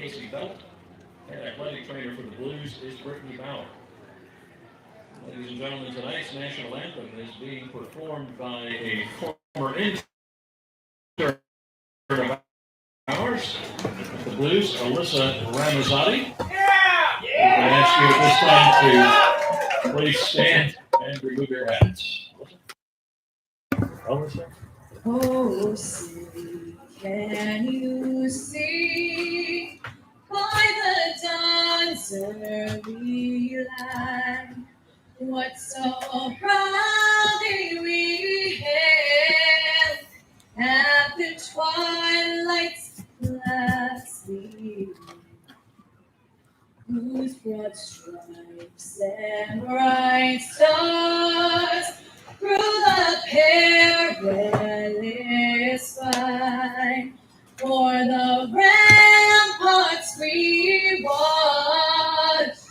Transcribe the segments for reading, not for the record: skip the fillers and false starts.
Casey Belt. And athletic trainer for the Blues is Brittany Bauer. Ladies and gentlemen, tonight's national anthem is being performed by a former intern of ours, the Blues, Alyssa Ramazzotti. I ask you at this time to please stand and remove your hats. Alyssa. Oh, see, can you see by the dawn's early light what so proudly we hailed at the twilight's last gleam, whose broad stripes and bright stars through the perilous fight for the ramparts we watched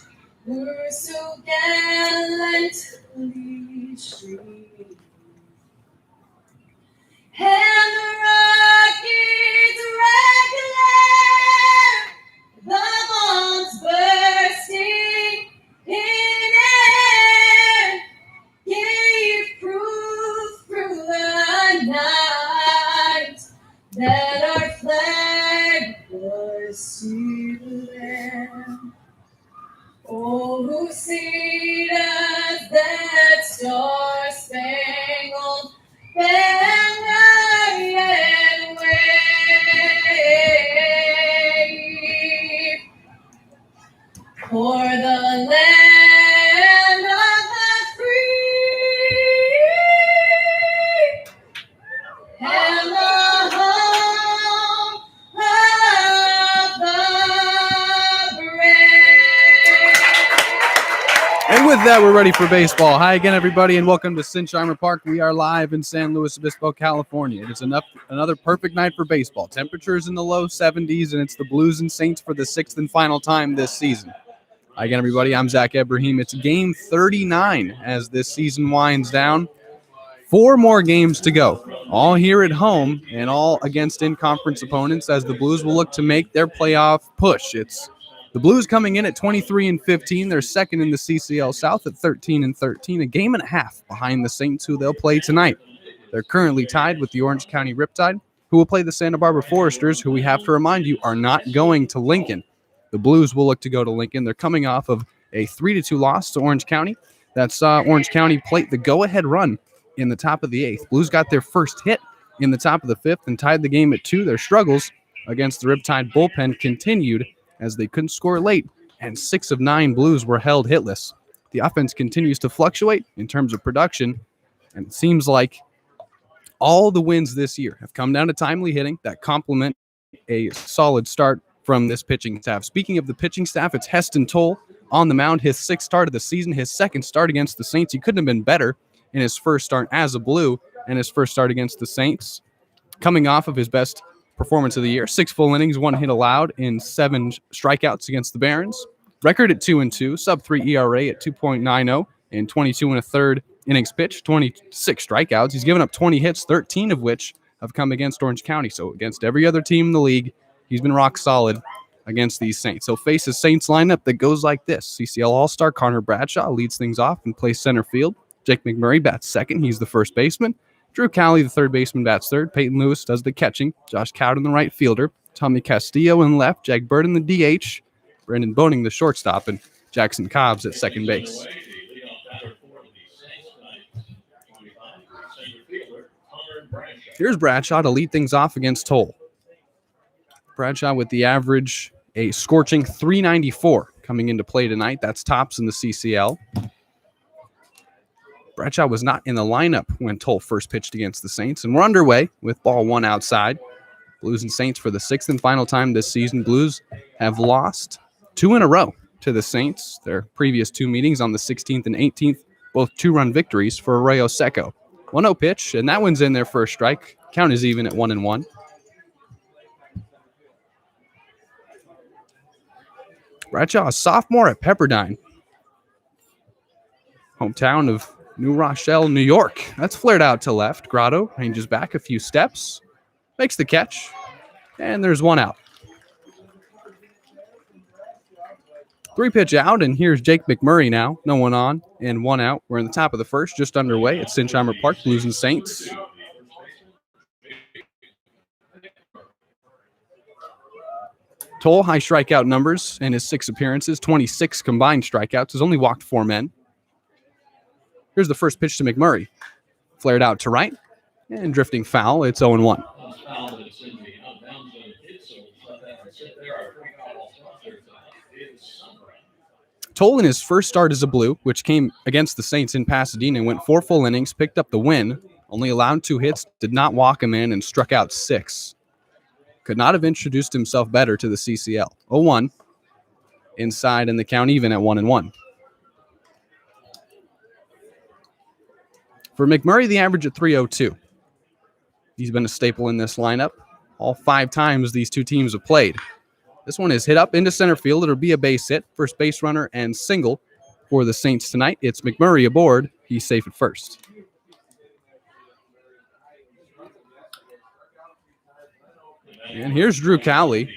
were so gallantly streamed, and the rocket's red glare, the bombs bursting in air, gave proof through the night that our flag was still there. Oh, who see us that star-spangled banner yet wave for the land of the free and the home of the brave. And with that, we're ready for baseball. Hi again, everybody, and welcome to Sinsheimer Park. We are live in San Luis Obispo, California. It is another perfect night for baseball. Temperatures in the low 70s, and it's the Blues and Saints for the sixth and final time this season. Hi again, everybody. I'm Zach Ibrahim. It's game 39 as this season winds down. 4 more games to go, all here at home and all against in-conference opponents as the Blues will look to make their playoff push. It's the Blues coming in at 23-15. They're second in the CCL South at 13-13, a game and a half behind the Saints, who they'll play tonight. They're currently tied with the Orange County Riptide, who will play the Santa Barbara Foresters, who we have to remind you are not going to Lincoln. The Blues will look to go to Lincoln. They're coming off of a 3-2 loss to Orange County. That saw Orange County plate the go-ahead run in the top of the 8th. Blues got their first hit in the top of the 5th and tied the game at 2. Their struggles against the Riptide bullpen continued as they couldn't score late, and 6 of 9 Blues were held hitless. The offense continues to fluctuate in terms of production, and it seems like all the wins this year have come down to timely hitting that complement a solid start from this pitching staff. Speaking of the pitching staff, it's Heston Toll on the mound, his 6th start of the season, his 2nd start against the Saints. He couldn't have been better in his first start as a Blue and his first start against the Saints, coming off of his best performance of the year. 6 full innings, 1 hit allowed, in 7 strikeouts against the Barons. Record at 2-2, sub-3 ERA at 2.90, and 22 1/3 innings pitched, 26 strikeouts. He's given up 20 hits, 13 of which have come against Orange County. So against every other team in the league, he's been rock solid against these Saints. He'll face a Saints lineup that goes like this. CCL All-Star Connor Bradshaw leads things off and plays center field. Jake McMurray bats second. He's the first baseman. Drew Cowley, the third baseman, bats third. Peyton Lewis does the catching. Josh Cowden, the right fielder. Tommy Castillo in left. Jack Burden, the DH. Brendan Boning, the shortstop. And Jackson Cobbs at second base. Here's Bradshaw to lead things off against Toll. Bradshaw with the average, a scorching 394 coming into play tonight. That's tops in the CCL. Bradshaw was not in the lineup when Toll first pitched against the Saints, and we're underway with ball 1 outside. Blues and Saints for the 6th and final time this season. Blues have lost 2 in a row to the Saints. Their previous 2 meetings on the 16th and 18th, both 2-run victories for Arroyo Seco. 1-0 pitch, and that one's in there for a strike. Count is even at 1-1. Bradshaw, a sophomore at Pepperdine, hometown of New Rochelle, New York. That's flared out to left. Grotto ranges back a few steps, makes the catch, and there's 1 out. 3-pitch out, and here's Jake McMurray now. No one on and one out. We're in the top of the first, just underway at Sinsheimer Park, Blues and Saints. Toll, high strikeout numbers in his 6 appearances, 26 combined strikeouts, has only walked 4 men. Here's the first pitch to McMurray. Flared out to right and drifting foul. It's 0-1. Toll in his first start as a Blue, which came against the Saints in Pasadena, went 4 full innings, picked up the win, only allowed 2 hits, did not walk a man, and struck out 6. Could not have introduced himself better to the CCL. 0-1 inside, and the count even at 1-1. For McMurray, the average at 302. He's been a staple in this lineup. All 5 times these two teams have played. This one is hit up into center field. It'll be a base hit. First base runner and single for the Saints tonight. It's McMurray aboard. He's safe at first. And here's Drew Cowley,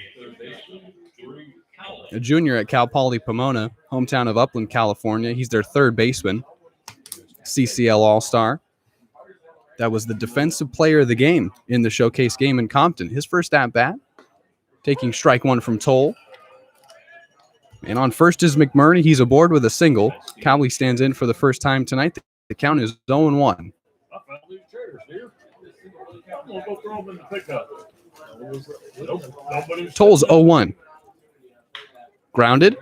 a junior at Cal Poly Pomona, hometown of Upland, California. He's their 3rd baseman, CCL All-Star. That was the defensive player of the game in the showcase game in Compton. His first at-bat, taking strike 1 from Toll. And on first is McMurray. He's aboard with a single. Cowley stands in for the first time tonight. The count is 0-1. Toll's 0-1. Grounded.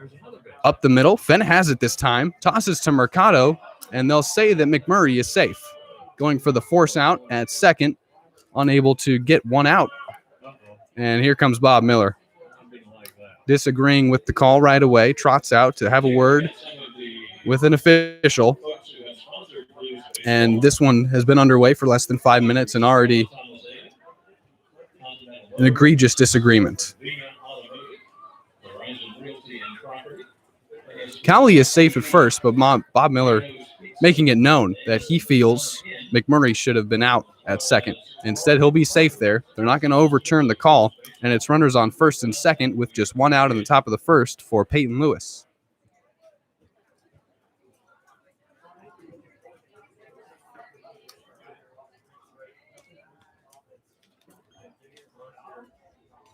Up the middle. Fenn has it this time. Tosses to Mercado. And they'll say that McMurray is safe. Going for the force out at second. Unable to get one out. And here comes Bob Miller. Disagreeing with the call right away. Trots out to have a word with an official. And this one has been underway for less than 5 minutes and already an egregious disagreement. Cowley is safe at first, but Bob Miller making it known that he feels McMurray should have been out at second. Instead, he'll be safe there. They're not going to overturn the call, and it's runners on first and second with just 1 out in the top of the first for Peyton Lewis.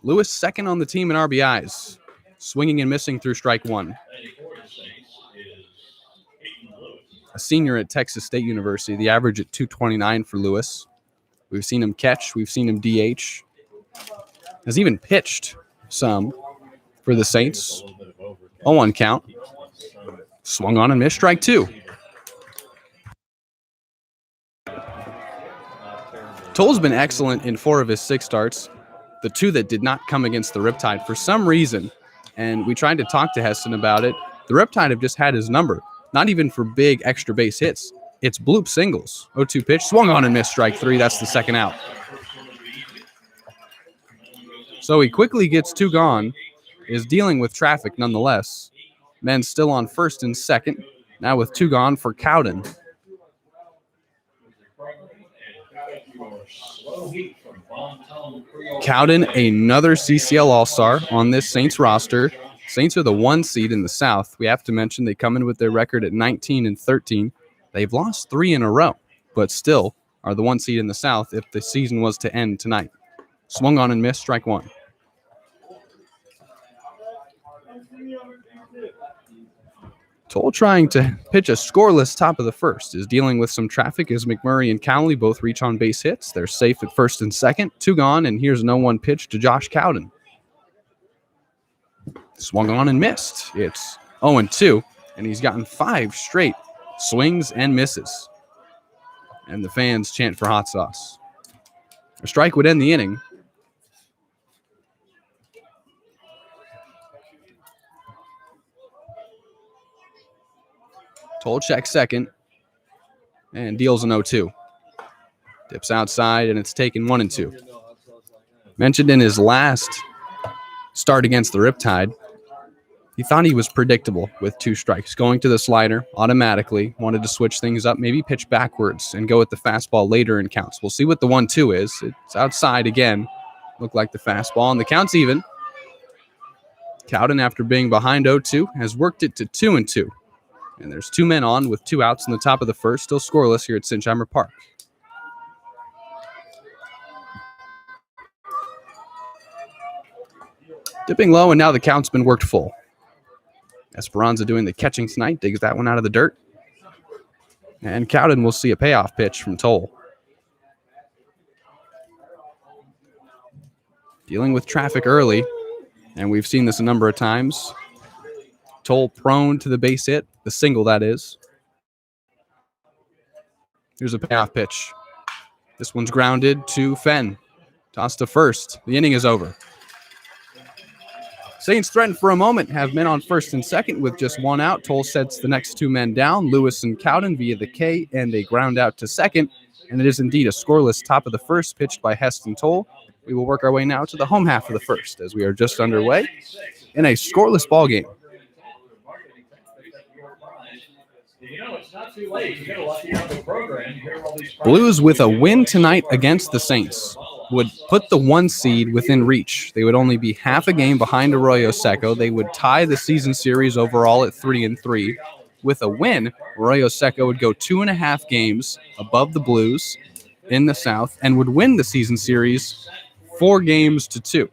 Lewis second on the team in RBIs, swinging and missing through strike 1. A senior at Texas State University, the average at 229 for Lewis. We've seen him catch. We've seen him DH. Has even pitched some for the Saints. 0-1 count. Swung on and missed strike 2. Toll's been excellent in 4 of his 6 starts. The 2 that did not come against the Riptide for some reason, and we tried to talk to Heston about it, the Riptide have just had his number, not even for big extra base hits. It's bloop singles. 0-2 pitch, swung on and missed strike 3. That's the second out. So he quickly gets 2 gone, is dealing with traffic nonetheless. Men still on first and second, now with 2 gone for Cowden. Cowden, another CCL All-Star on this Saints roster. Saints are the 1 seed in the South. We have to mention they come in with their record at 19-13. They've lost 3 in a row, but still are the 1 seed in the South if the season was to end tonight. Swung on and missed, strike 1. Toll trying to pitch a scoreless top of the first is dealing with some traffic as McMurray and Cowley both reach on base hits. They're safe at first and second. 2 gone, and here's an 0-1 pitch to Josh Cowden. Swung on and missed. It's 0-2, and he's gotten 5 straight swings and misses. And the fans chant for hot sauce. A strike would end the inning. Toll checks second and deals an 0-2. Dips outside, and it's taken 1-2. Mentioned in his last start against the Riptide, he thought he was predictable with 2 strikes. Going to the slider automatically, wanted to switch things up, maybe pitch backwards and go with the fastball later in counts. We'll see what the 1-2 is. It's outside again. Looked like the fastball, and the count's even. Cowden, after being behind 0-2, has worked it to 2-2. And there's 2 men on with 2 outs in the top of the first, still scoreless here at Sinsheimer Park. Dipping low, and now the count's been worked full. Esperanza doing the catching tonight, digs that one out of the dirt. And Cowden will see a payoff pitch from Toll. Dealing with traffic early, and we've seen this a number of times. Toll prone to the base hit, the single that is. Here's a payoff pitch. This one's grounded to Fenn. Toss to first. The inning is over. Saints threaten for a moment, have men on first and second with just 1 out. Toll sets the next 2 men down, Lewis and Cowden via the K, and they ground out to second. And it is indeed a scoreless top of the first, pitched by Heston Toll. We will work our way now to the home half of the first, as we are just underway in a scoreless ball game. Blues with a win tonight against the Saints would put the 1 seed within reach. They would only be half a game behind Arroyo Seco. They would tie the season series overall at 3-3. With a win, Arroyo Seco would go 2.5 games above the Blues in the South and would win the season series 4-2.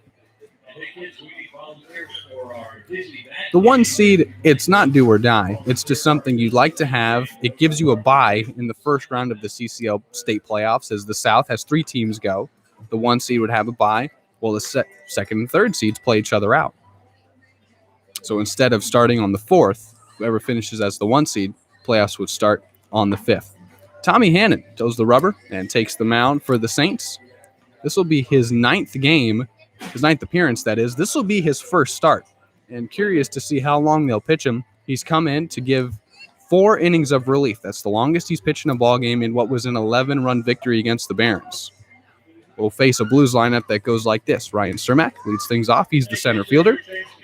The 1 seed, it's not do or die. It's just something you'd like to have. It gives you a bye in the first round of the CCL state playoffs, as the South has 3 teams go. The 1 seed would have a bye, while the second and third seeds play each other out. So instead of starting on the 4th, whoever finishes as the 1 seed, playoffs would start on the 5th. Tommy Hannon toes the rubber and takes the mound for the Saints. This will be his 9th game, his 9th appearance, that is. This will be his first start. And curious to see how long they'll pitch him. He's come in to give 4 innings of relief. That's the longest he's pitched in a ball game in what was an 11-run victory against the Barons. We'll face a Blues lineup that goes like this. Ryan Cermak leads things off. He's the center fielder.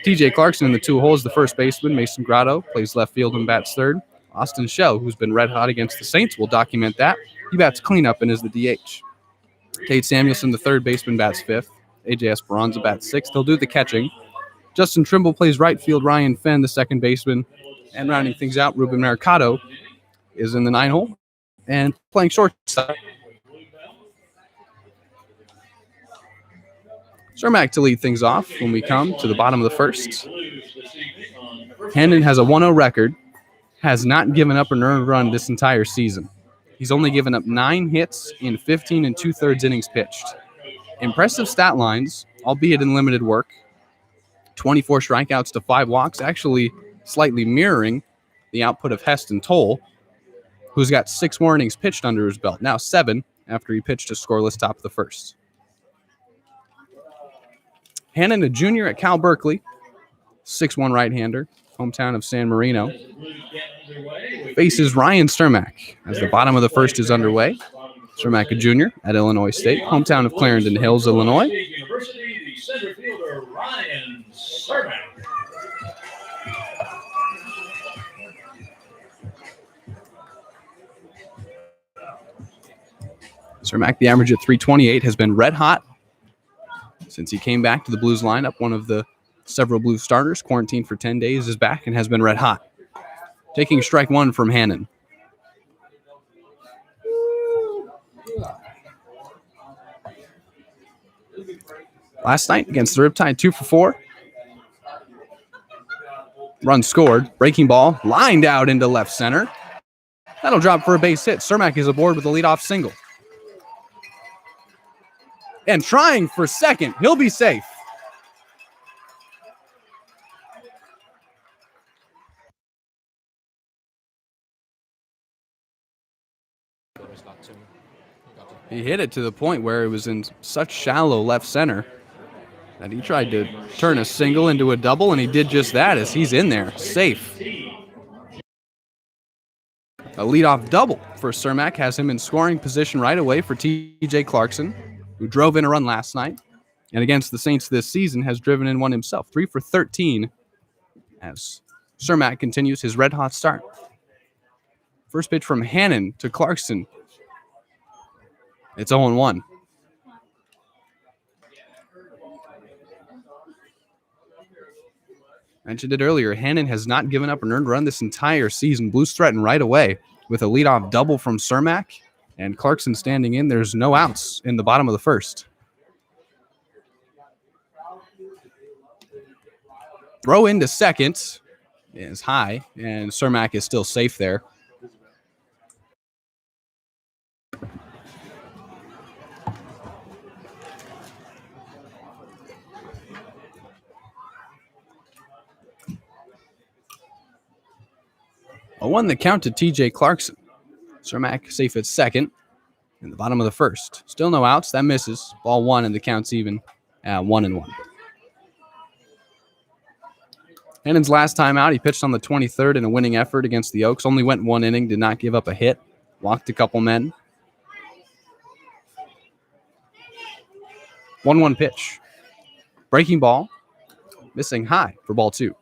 TJ Clarkson in the 2 holes, the first baseman. Mason Grotto plays left field and bats third. Austin Shell, who's been red hot against the Saints, will document that. He bats cleanup and is the DH. Tate Samuelson, the third baseman, bats 5th. AJ Esperanza bats 6th. He'll do the catching. Justin Trimble plays right field. Ryan Fenn, the second baseman. And rounding things out, Ruben Mercado is in the 9 hole and playing shortstop. Cermak to lead things off when we come to the bottom of the first. Hannon has a 1-0 record, has not given up an earned run this entire season. He's only given up 9 hits in 15 2/3 innings pitched. Impressive stat lines, albeit in limited work. 24 strikeouts to 5 walks, actually slightly mirroring the output of Heston Toll, who's got 6 more innings pitched under his belt. Now 7 after he pitched a scoreless top of the first. Hannon, a junior at Cal Berkeley, 6'1" right-hander, hometown of San Marino, faces Ryan Cermak as the bottom of the first is underway. Cermak, a junior at Illinois State, hometown of Clarendon Hills, Illinois. Cermak, the average at 328, has been red hot since he came back to the Blues lineup. One of the several Blues starters quarantined for 10 days is back and has been red hot. Taking strike 1 from Hannon. Last night against the Riptide, 2 for 4. Run scored. Breaking ball lined out into left center. That'll drop for a base hit. Cermak is aboard with a leadoff single. And trying for second. He'll be safe. He hit it to the point where it was in such shallow left center that he tried to turn a single into a double, and he did just that as he's in there, safe. A leadoff double for Cermak has him in scoring position right away for TJ Clarkson, who drove in a run last night, and against the Saints this season has driven in one himself, 3 for 13, as Cermak continues his red-hot start. First pitch from Hannon to Clarkson. It's 0-1. Mentioned it earlier, Hannon has not given up an earned run this entire season. Blues threaten right away with a leadoff double from Cermak, and Clarkson standing in. There's no outs in the bottom of the first. Throw into second is high, and Cermak is still safe there. A 1 the count to TJ Clarkson. Cermak safe at second in the bottom of the first. Still no outs. That misses. Ball 1, and the count's even at 1-1. Hannon's last time out, he pitched on the 23rd in a winning effort against the Oaks. Only went 1 inning, did not give up a hit. Walked a couple men. 1-1 pitch. Breaking ball. Missing high for ball 2.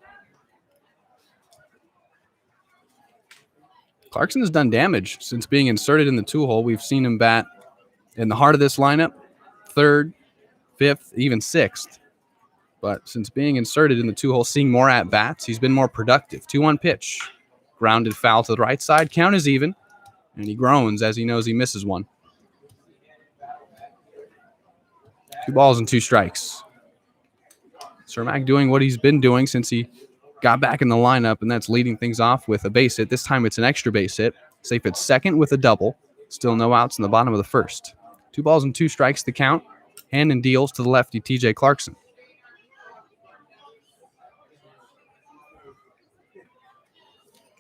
Clarkson has done damage since being inserted in the 2-hole. We've seen him bat in the heart of this lineup, 3rd, 5th, even 6th. But since being inserted in the 2-hole, seeing more at-bats, he's been more productive. 2-1 pitch. Grounded foul to the right side. Count is even, and he groans as he knows he misses one. 2 balls and 2 strikes. Cermak doing what he's been doing since he got back in the lineup, and that's leading things off with a base hit. This time it's an extra base hit. Safe at second with a double. Still no outs in the bottom of the first. 2 balls and 2 strikes to count. Hannon deals to the lefty, TJ Clarkson.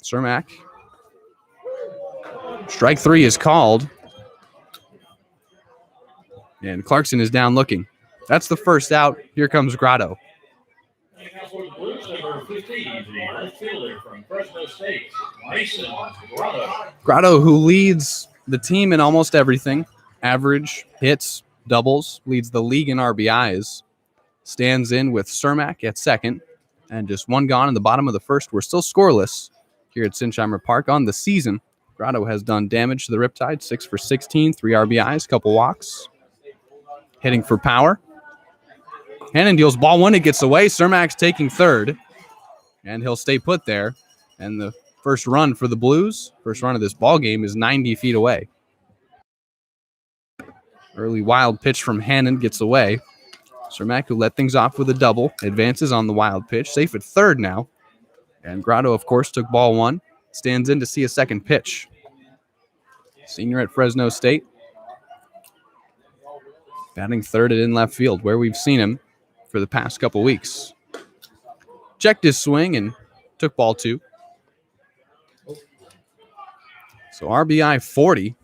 Cermak. Strike 3 is called. And Clarkson is down looking. That's the first out. Here comes Grotto. For the Blues, number 15, the left fielder from Fresno State, Mason Grotto. Grotto, who leads the team in almost everything. Average, hits, doubles, leads the league in RBIs. Stands in with Cermak at second. And just 1 gone in the bottom of the first. We're still scoreless here at Sinsheimer Park on the season. Grotto has done damage to the Riptide. 6 for 16, 3 RBIs, couple walks. Hitting for power. Hannon deals ball 1. It gets away. Cermak's taking third. And he'll stay put there. And the first run for the Blues, first run of this ball game, is 90 feet away. Early wild pitch from Hannon gets away. Cermak, who let things off with a double, advances on the wild pitch. Safe at third now. And Grotto, of course, took ball 1. Stands in to see a second pitch. Senior at Fresno State. Batting third and in left field, where we've seen him for the past couple weeks. Checked his swing and took ball 2. So RBI 40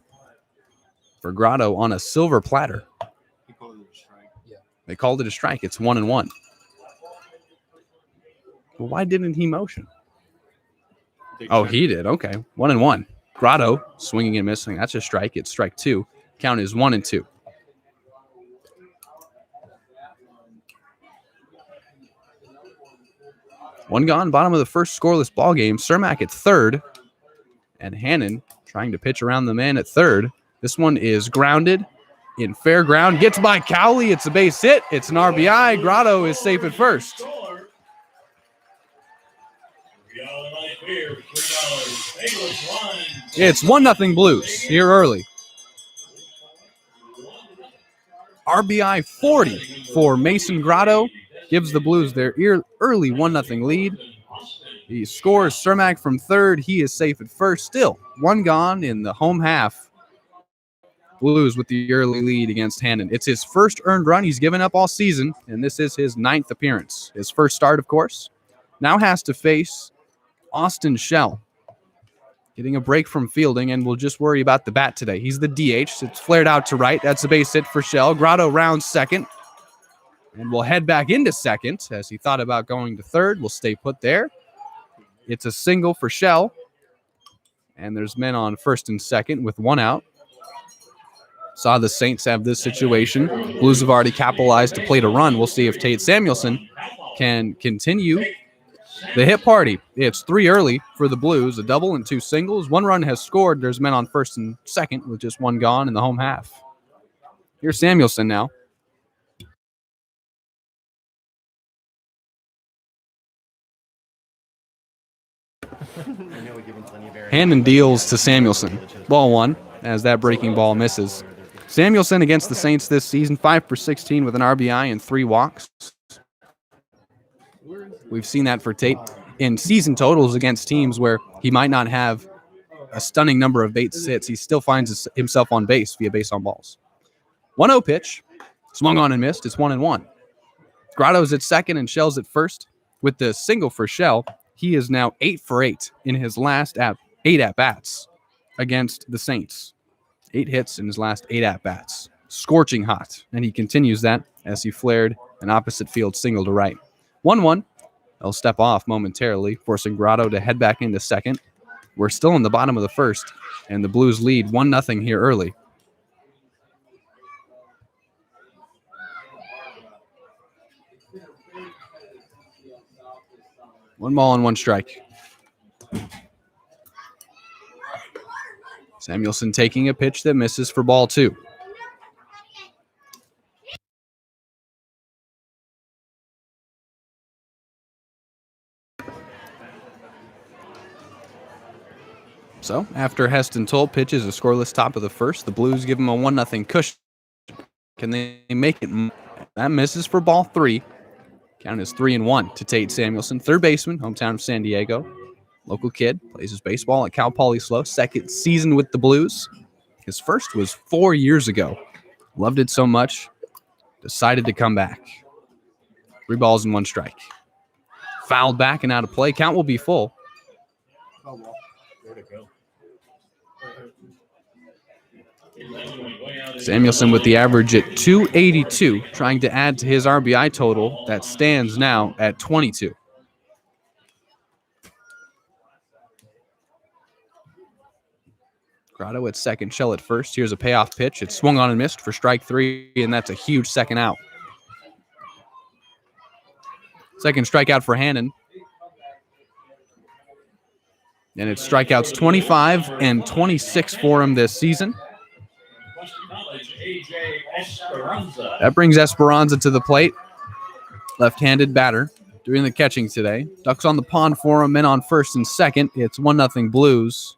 for Grotto on a silver platter. They called it a strike. It's 1-1. Well, why didn't he motion? Oh, he did. Okay. 1-1. Grotto swinging and missing. That's a strike. It's strike 2. Count is 1-2. One gone, bottom of the first, scoreless ball game. Cermak at third, and Hannon trying to pitch around the man at third. This one is grounded in fair ground. Gets by Cowley. It's a base hit. It's an RBI. Grotto is safe at first. It's 1-0 Blues here early. RBI 40 for Mason Grotto. Gives the Blues their early 1-0 lead. He scores Cermak from third. He is safe at first. Still 1 gone in the home half. Blues with the early lead against Hannon. It's his first earned run he's given up all season, and this is his 9th appearance. His first start, of course. Now has to face Austin Shell. Getting a break from fielding, and we'll just worry about the bat today. He's the DH. It's flared out to right. That's a base hit for Shell. Grotto rounds second. And we'll head back into second as he thought about going to third. We'll stay put there. It's a single for Shell. And there's men on first and second with 1 out. Saw the Saints have this situation. Blues have already capitalized to plate a run. We'll see if Tate Samuelson can continue the hit party. It's 3 early for the Blues, a double and 2 singles. 1 run has scored. There's men on first and second with just 1 gone in the home half. Here's Samuelson now. Hannon deals to Samuelson. Ball 1, as that breaking ball misses. Samuelson against the Saints this season, 5 for 16 with an RBI and 3 walks. We've seen that for tape in season totals against teams where he might not have a stunning number of base hits. He still finds himself on base via base on balls. 1-0 pitch. Swung on and missed. It's 1-1. Grotto's at second and Shell's at first. With the single for Shell, he is now 8 for 8 in his last 8 at-bats against the Saints. 8 hits in his last 8 at-bats. Scorching hot. And he continues that as he flared an opposite field single to right. 1-1. They'll step off momentarily, forcing Grotto to head back into second. We're still in the bottom of the first, and the Blues lead 1-0 here early. One ball and 1 strike. Samuelson taking a pitch that misses for ball 2. So, after Heston Toll pitches a scoreless top of the first, the Blues give him a 1-0 cushion. Can they make it? That misses for ball 3. Count is 3-1 to Tate Samuelson, third baseman, hometown of San Diego. Local kid, plays his baseball at Cal Poly SLO, second season with the Blues. His first was 4 years ago. Loved it so much, decided to come back. 3 balls and 1 strike. Fouled back and out of play. Count will be full. Samuelson with the average at 282, trying to add to his RBI total that stands now at 22. Grotto at second, Shell at first. Here's a payoff pitch. It's swung on and missed for strike 3, and that's a huge second out. Second strikeout for Hannon. And it's strikeouts 25 and 26 for him this season. That brings Esperanza to the plate. Left-handed batter doing the catching today. Ducks on the pond for him, men on first and second. It's 1-0 Blues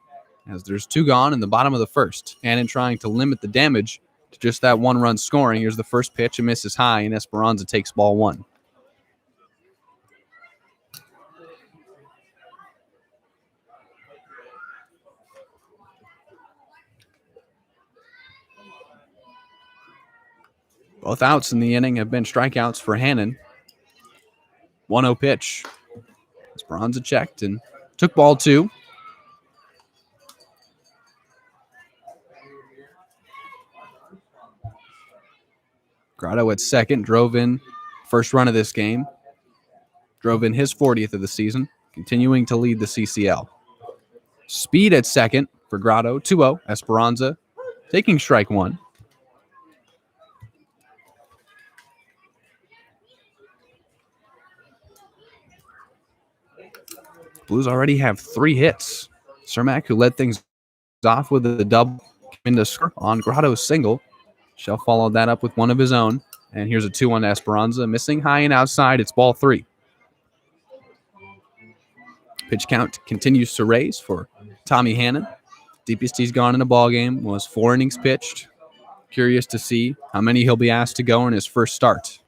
as there's 2 gone in the bottom of the first. Hannon trying to limit the damage to just that 1-run scoring. Here's the first pitch. A miss is high, and Esperanza takes ball 1. Both outs in the inning have been strikeouts for Hannon. 1-0 pitch. Esperanza checked and took ball 2. Grotto at second, drove in first run of this game. Drove in his 40th of the season, continuing to lead the CCL. Speed at second for Grotto, 2-0. Esperanza taking strike 1. Blues already have 3 hits. Cermak, who led things off with a double, came into score on Grotto's single. Shell followed that up with one of his own. And here's a 2-1 Esperanza, missing high and outside. It's ball 3. Pitch count continues to raise for Tommy Hannon. Deepest he's gone in a ball game was 4 innings pitched. Curious to see how many he'll be asked to go in his first start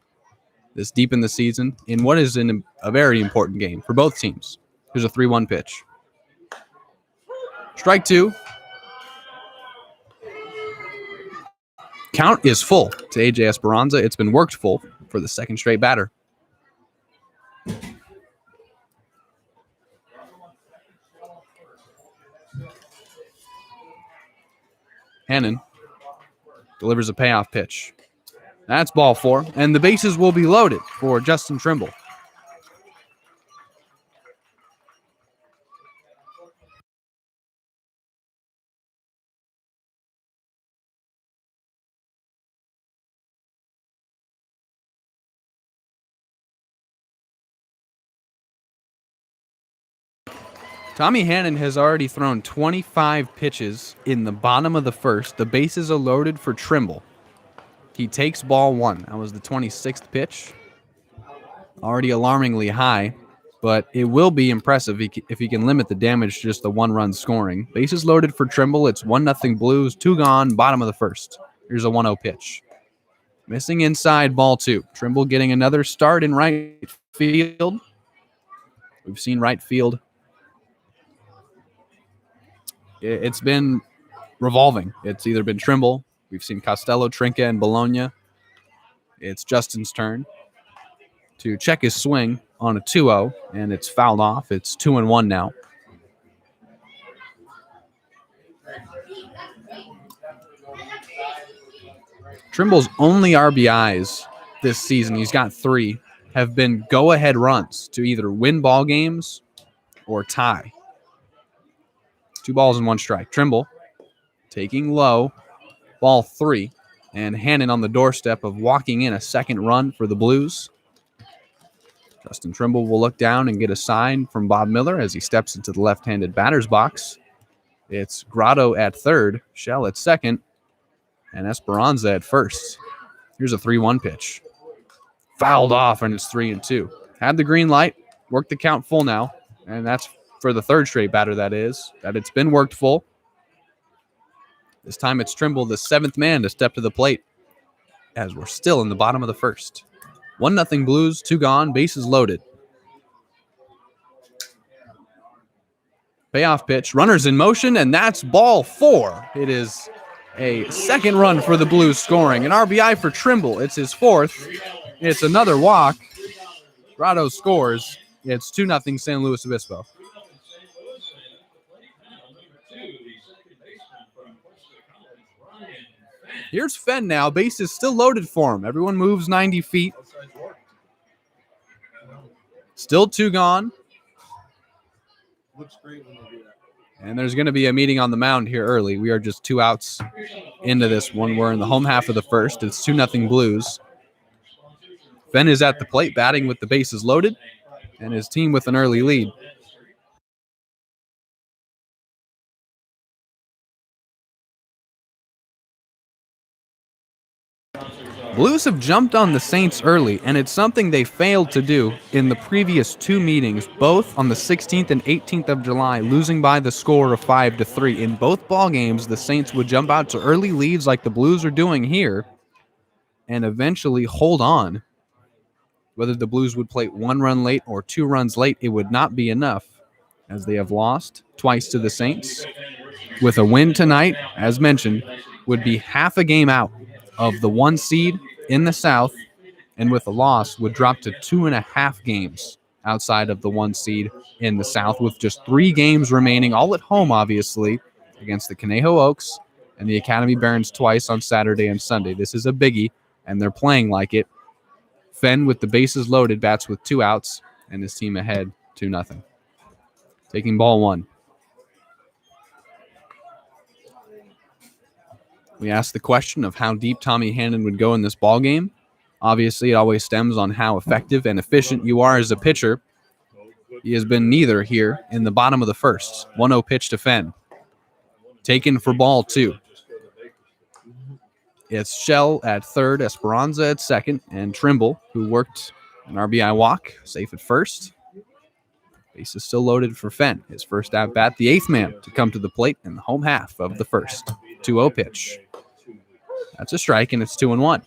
this deep in the season in what is a very important game for both teams. Here's a 3-1 pitch. Strike 2. Count is full to AJ Esperanza. It's been worked full for the second straight batter. Hannon delivers a payoff pitch. That's ball 4, and the bases will be loaded for Justin Trimble. Tommy Hannon has already thrown 25 pitches in the bottom of the first. The bases are loaded for Trimble. He takes ball 1. That was the 26th pitch. Already alarmingly high. but it will be impressive if he can limit the damage to just the 1-run scoring. Bases loaded for Trimble. It's 1-0 Blues, 2 gone, bottom of the first. Here's a 1-0 pitch. Missing inside, ball 2. Trimble getting another start in right field. We've seen right field. It's been revolving. It's either been Trimble. We've seen Costello, Trinca, and Bologna. It's Justin's turn to check his swing on a 2-0, and it's fouled off. It's 2-1 now. Trimble's only RBIs this season, he's got 3, have been go-ahead runs to either win ball games or tie. 2 balls and 1 strike. Trimble taking low, ball 3, and Hannon on the doorstep of walking in a second run for the Blues. Justin Trimble will look down and get a sign from Bob Miller as he steps into the left-handed batter's box. It's Grotto at third, Shell at second, and Esperanza at first. Here's a 3-1 pitch. Fouled off, and it's 3-2. Had the green light, worked the count full now, and that's for the third straight batter, that it's been worked full. This time it's Trimble, the 7th man, to step to the plate as we're still in the bottom of the first. 1-0 Blues, 2 gone, bases loaded. Payoff pitch, runners in motion, and that's ball 4. It is a second run for the Blues scoring. An RBI for Trimble. It's his 4th. It's another walk. Grotto scores. It's 2-0 San Luis Obispo. Here's Fenn now. Base is still loaded for him. Everyone moves 90 feet. Still 2 gone. Looks great when they do that. And there's going to be a meeting on the mound here early. We are just 2 outs into this one. We're in the home half of the first. It's 2-0 Blues. Fenn is at the plate batting with the bases loaded and his team with an early lead. Blues have jumped on the Saints early, and it's something they failed to do in the previous 2 meetings, both on the 16th and 18th of July, losing by the score of 5-3. In both ball games, the Saints would jump out to early leads like the Blues are doing here and eventually hold on. Whether the Blues would play 1 run late or 2 runs late, it would not be enough, as they have lost twice to the Saints. With a win tonight, as mentioned, would be half a game out of the 1 seed in the South, and with a loss would drop to 2.5 games outside of the 1 seed in the South, with just 3 games remaining, all at home, obviously, against the Conejo Oaks and the Academy Barons twice on Saturday and Sunday. This is a biggie, and they're playing like it. Fenn, with the bases loaded, bats with 2 outs, and his team ahead 2-0. Taking ball 1. We asked the question of how deep Tommy Hannon would go in this ball game. Obviously, it always stems on how effective and efficient you are as a pitcher. He has been neither here in the bottom of the first. 1-0 pitch to Fenn. Taken for ball 2. It's Shell at third, Esperanza at second, and Trimble, who worked an RBI walk, safe at first. Base is still loaded for Fenn. His first at-bat, the 8th man to come to the plate in the home half of the first. 2-0 pitch. That's a strike, and it's 2-1.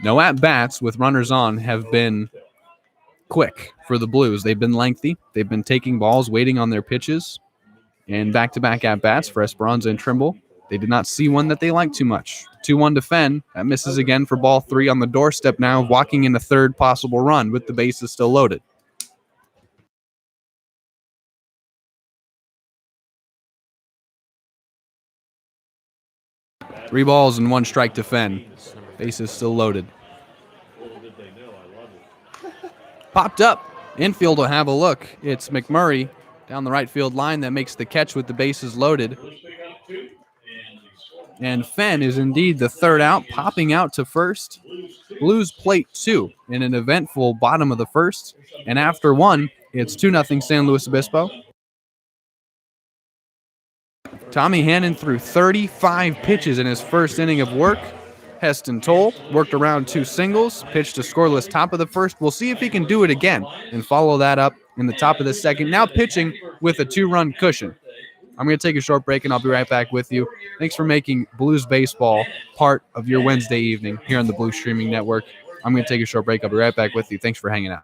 No at-bats with runners on have been quick for the Blues. They've been lengthy. They've been taking balls, waiting on their pitches, and back-to-back at-bats for Esperanza and Trimble. They did not see one that they liked too much. 2-1 to Fenn. That misses again for ball 3 on the doorstep now, walking in a third possible run with the bases still loaded. Three balls and 1 strike to Fenn. Bases still loaded. Popped up. Infield will have a look. It's McMurray down the right field line that makes the catch with the bases loaded. And Fenn is indeed the 3rd out, popping out to first. Blues plate 2 in an eventful bottom of the first. And after 1, it's 2-0 San Luis Obispo. Tommy Hannon threw 35 pitches in his first inning of work. Heston Toll worked around 2 singles, pitched a scoreless top of the first. We'll see if he can do it again and follow that up in the top of the second, now pitching with a 2-run cushion. I'm going to take a short break, and I'll be right back with you. Thanks for making Blues baseball part of your Wednesday evening here on the Blues Streaming Network. I'm going to take a short break. I'll be right back with you. Thanks for hanging out.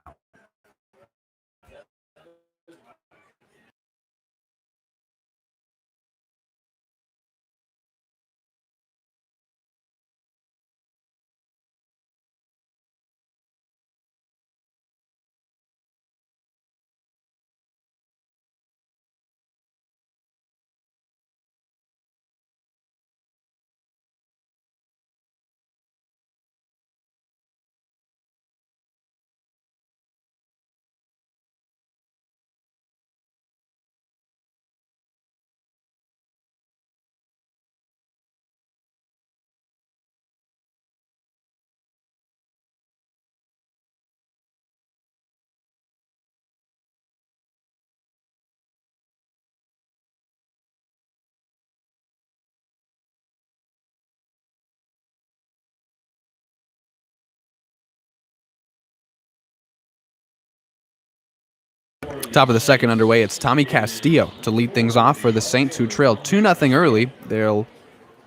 Top of the second underway. It's Tommy Castillo to lead things off for the Saints, who trailed 2-0 early. They'll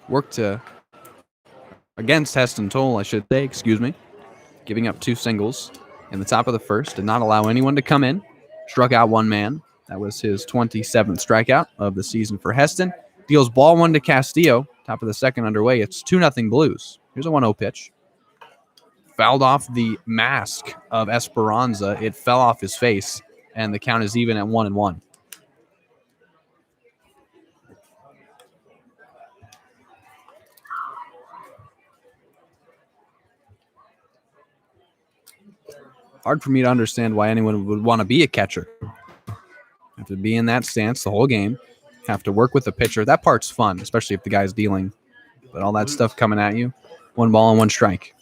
work against Heston Toll, I should say, giving up 2 singles in the top of the first, did not allow anyone to come in. Struck out 1 man. That was his 27th strikeout of the season for Heston. Deals ball 1 to Castillo. Top of the second underway. It's 2-0 Blues. Here's a 1-0 pitch. Fouled off the mask of Esperanza. It fell off his face, and the count is even at 1-1. Hard for me to understand why anyone would want to be a catcher. Have to be in that stance the whole game. Have to work with the pitcher. That part's fun, especially if the guy's dealing. But all that stuff coming at you. 1 ball and 1 strike.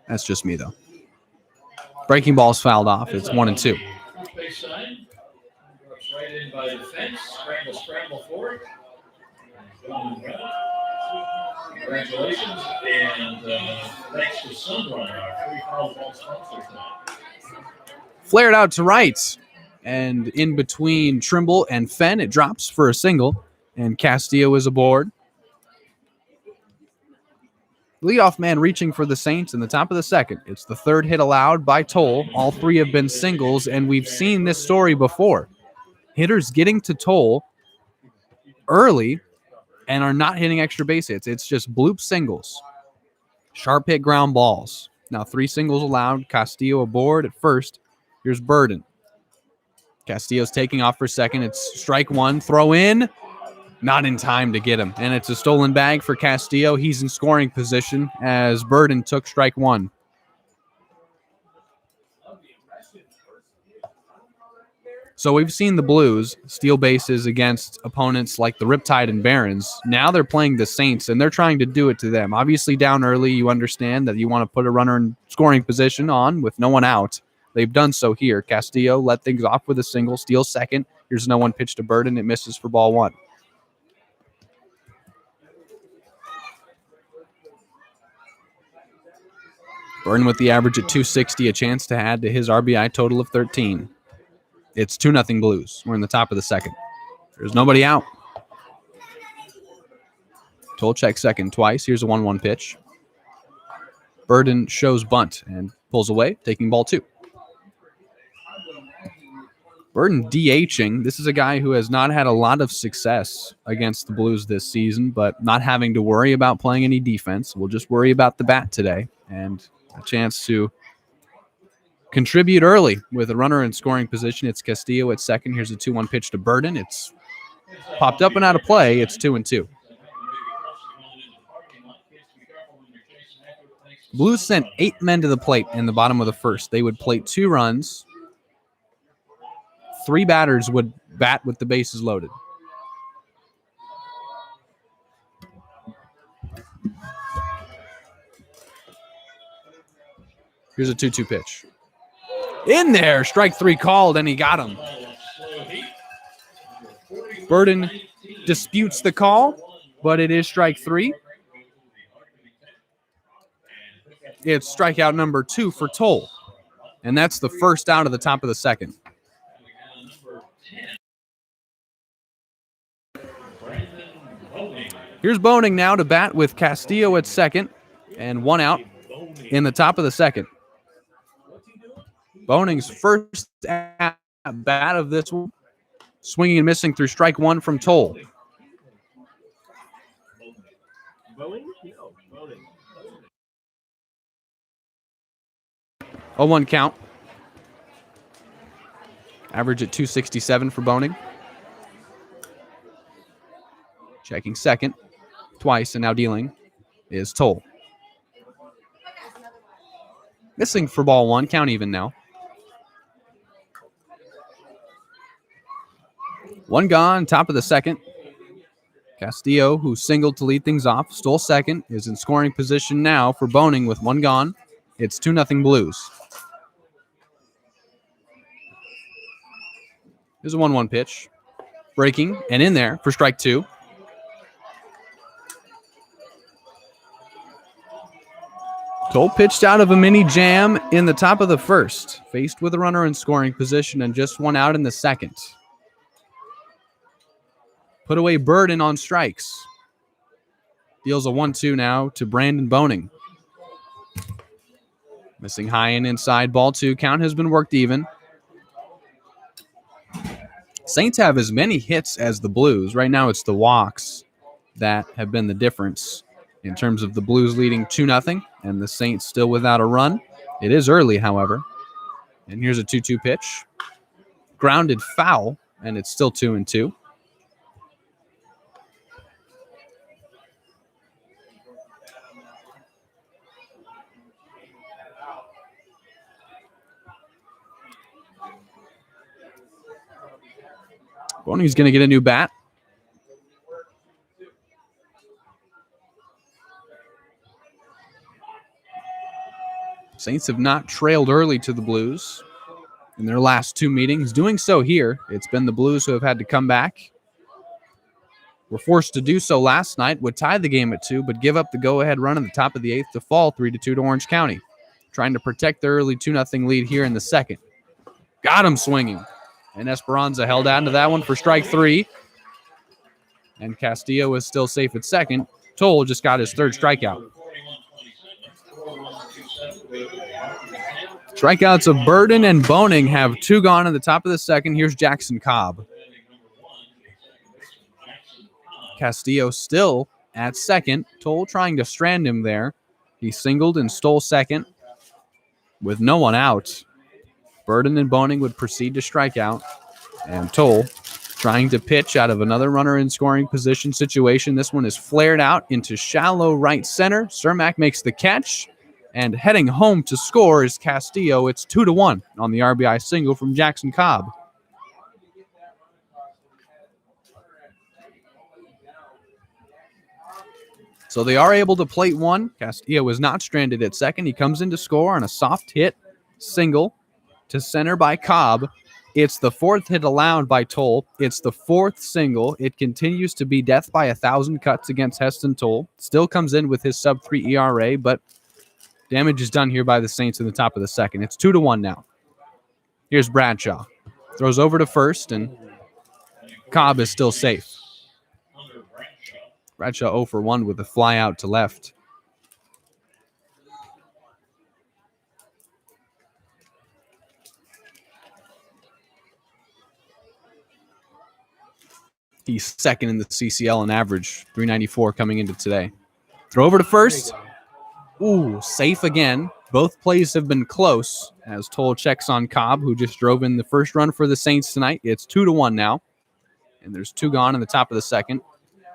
That's just me, though. Breaking ball's fouled off. It's 1-2. Base side. Drops right in by the fence. Scramble forward. Congratulations. And thanks to Sunrunner, our free college ball sponsor tonight. Flared out to right. And in between Trimble and Fenn, it drops for a single. And Castillo is aboard. Leadoff man reaching for the Saints in the top of the second. It's the 3rd hit allowed by Toll. All 3 have been singles, and we've seen this story before. Hitters getting to Toll early and are not hitting extra base hits. It's just bloop singles. Sharp hit ground balls. Now 3 singles allowed. Castillo aboard at first. Here's Burden. Castillo's taking off for second. It's strike 1. Throw in. Not in time to get him. And it's a stolen bag for Castillo. He's in scoring position as Burden took strike 1. So we've seen the Blues steal bases against opponents like the Riptide and Barons. Now they're playing the Saints, and they're trying to do it to them. Obviously, down early, you understand that you want to put a runner in scoring position on with no one out. They've done so here. Castillo let things off with a single, steals second. Here's no one pitch to Burden. It misses for ball 1. Burden with the average at 260, a chance to add to his RBI total of 13. It's 2-0 Blues. We're in the top of the second. There's nobody out. Toll checks second twice. Here's a 1-1 pitch. Burden shows bunt and pulls away, taking ball 2. Burden DHing. This is a guy who has not had a lot of success against the Blues this season, but not having to worry about playing any defense. We'll just worry about the bat today, and a chance to contribute early with a runner in scoring position. It's Castillo at second. Here's a 2-1 pitch to Burden. It's popped up and out of play. It's 2-2. Blues sent 8 men to the plate in the bottom of the first. They would plate 2 runs. 3 batters would bat with the bases loaded. Here's a 2-2 pitch. In there, strike 3 called, and he got him. Burden disputes the call, but it is strike 3. It's strikeout number 2 for Toll, and that's the first out of the top of the second. Here's Boning now to bat with Castillo at second, and one out in the top of the second. Boning's first at bat of this one, swinging and missing through strike one from Toll. 0-1 count. Average at 267 for Boning. Checking second twice and now dealing is Toll. Missing for ball one, count even now. One gone, top of the second. Castillo, who singled to lead things off, stole second, is in scoring position now for Boning with one gone. It's 2-0 Blues. Here's a 1-1 pitch. Breaking and in there for strike two. Toll pitched out of a mini jam in the top of the first. Faced with a runner in scoring position and just one out in the second. Put away Burden on strikes. Deals a 1-2 now to Brandon Boning. Missing high and inside, ball two. Count has been worked even. Saints have as many hits as the Blues. Right now it's the walks that have been the difference in terms of the Blues leading 2-0 and the Saints still without a run. It is early, however. And here's a 2-2 pitch. Grounded foul, and it's still 2-2. Boning's going to get a new bat. Saints have not trailed early to the Blues in their last two meetings. Doing so here, it's been the Blues who have had to come back. Were forced to do so last night, would tie the game at 2, but give up the go-ahead run in the top of the 8th to fall 3-2 to Orange County. Trying to protect the early 2-0 lead here in the second. Got him swinging. And Esperanza held on to that one for strike three. And Castillo is still safe at second. Toll just got his third strikeout. Strikeouts of Burden and Boning have two gone in the top of the second. Here's Jackson Cobb. Castillo still at second. Toll trying to strand him there. He singled and stole second with no one out. Burden and Boning would proceed to strike out. And Toll trying to pitch out of another runner in scoring position situation. This one is flared out into shallow right center. Cermak makes the catch. And heading home to score is Castillo. It's 2-1 on the RBI single from Jackson Cobb. So they are able to plate one. Castillo is not stranded at second. He comes in to score on a soft hit single to center by Cobb. It's the fourth hit allowed by Toll. It's the fourth single. It continues to be death by 1,000 cuts against Heston Toll. Still comes in with his sub-3 ERA, but damage is done here by the Saints in the top of the second. It's 2-1 now. Here's Bradshaw. Throws over to first, and Cobb is still safe. Bradshaw 0 for 1 with a fly out to left. He's second in the CCL in average, 394 coming into today. Throw over to first. Ooh, safe again. Both plays have been close as Toll checks on Cobb, who just drove in the first run for the Saints tonight. It's 2-1 now, and there's two gone in the top of the second.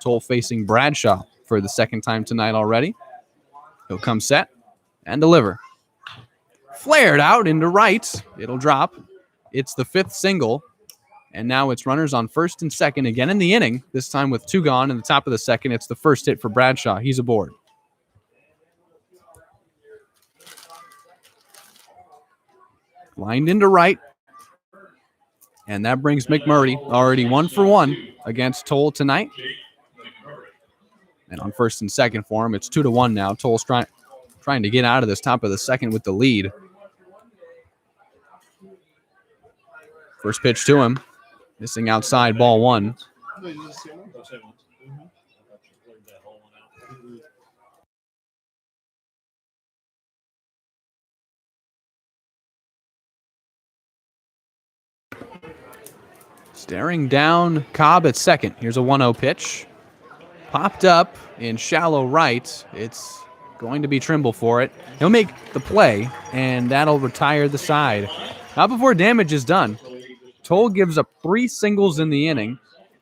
Toll facing Bradshaw for the second time tonight already. He'll come set and deliver. Flared out into right. It'll drop. It's the fifth single. And now it's runners on first and second again in the inning, this time with two gone in the top of the second. It's the first hit for Bradshaw. He's aboard. Lined into right. And that brings McMurray already 1 for 1 against Toll tonight. And on first and second for him, it's 2-1 now. Toll's trying to get out of this top of the second with the lead. First pitch to him. Missing outside, ball one. Staring down Cobb at second. Here's a 1-0 pitch. Popped up in shallow right. It's going to be Trimble for it. He'll make the play, and that'll retire the side. Not before damage is done. Toll gives up 3 singles in the inning.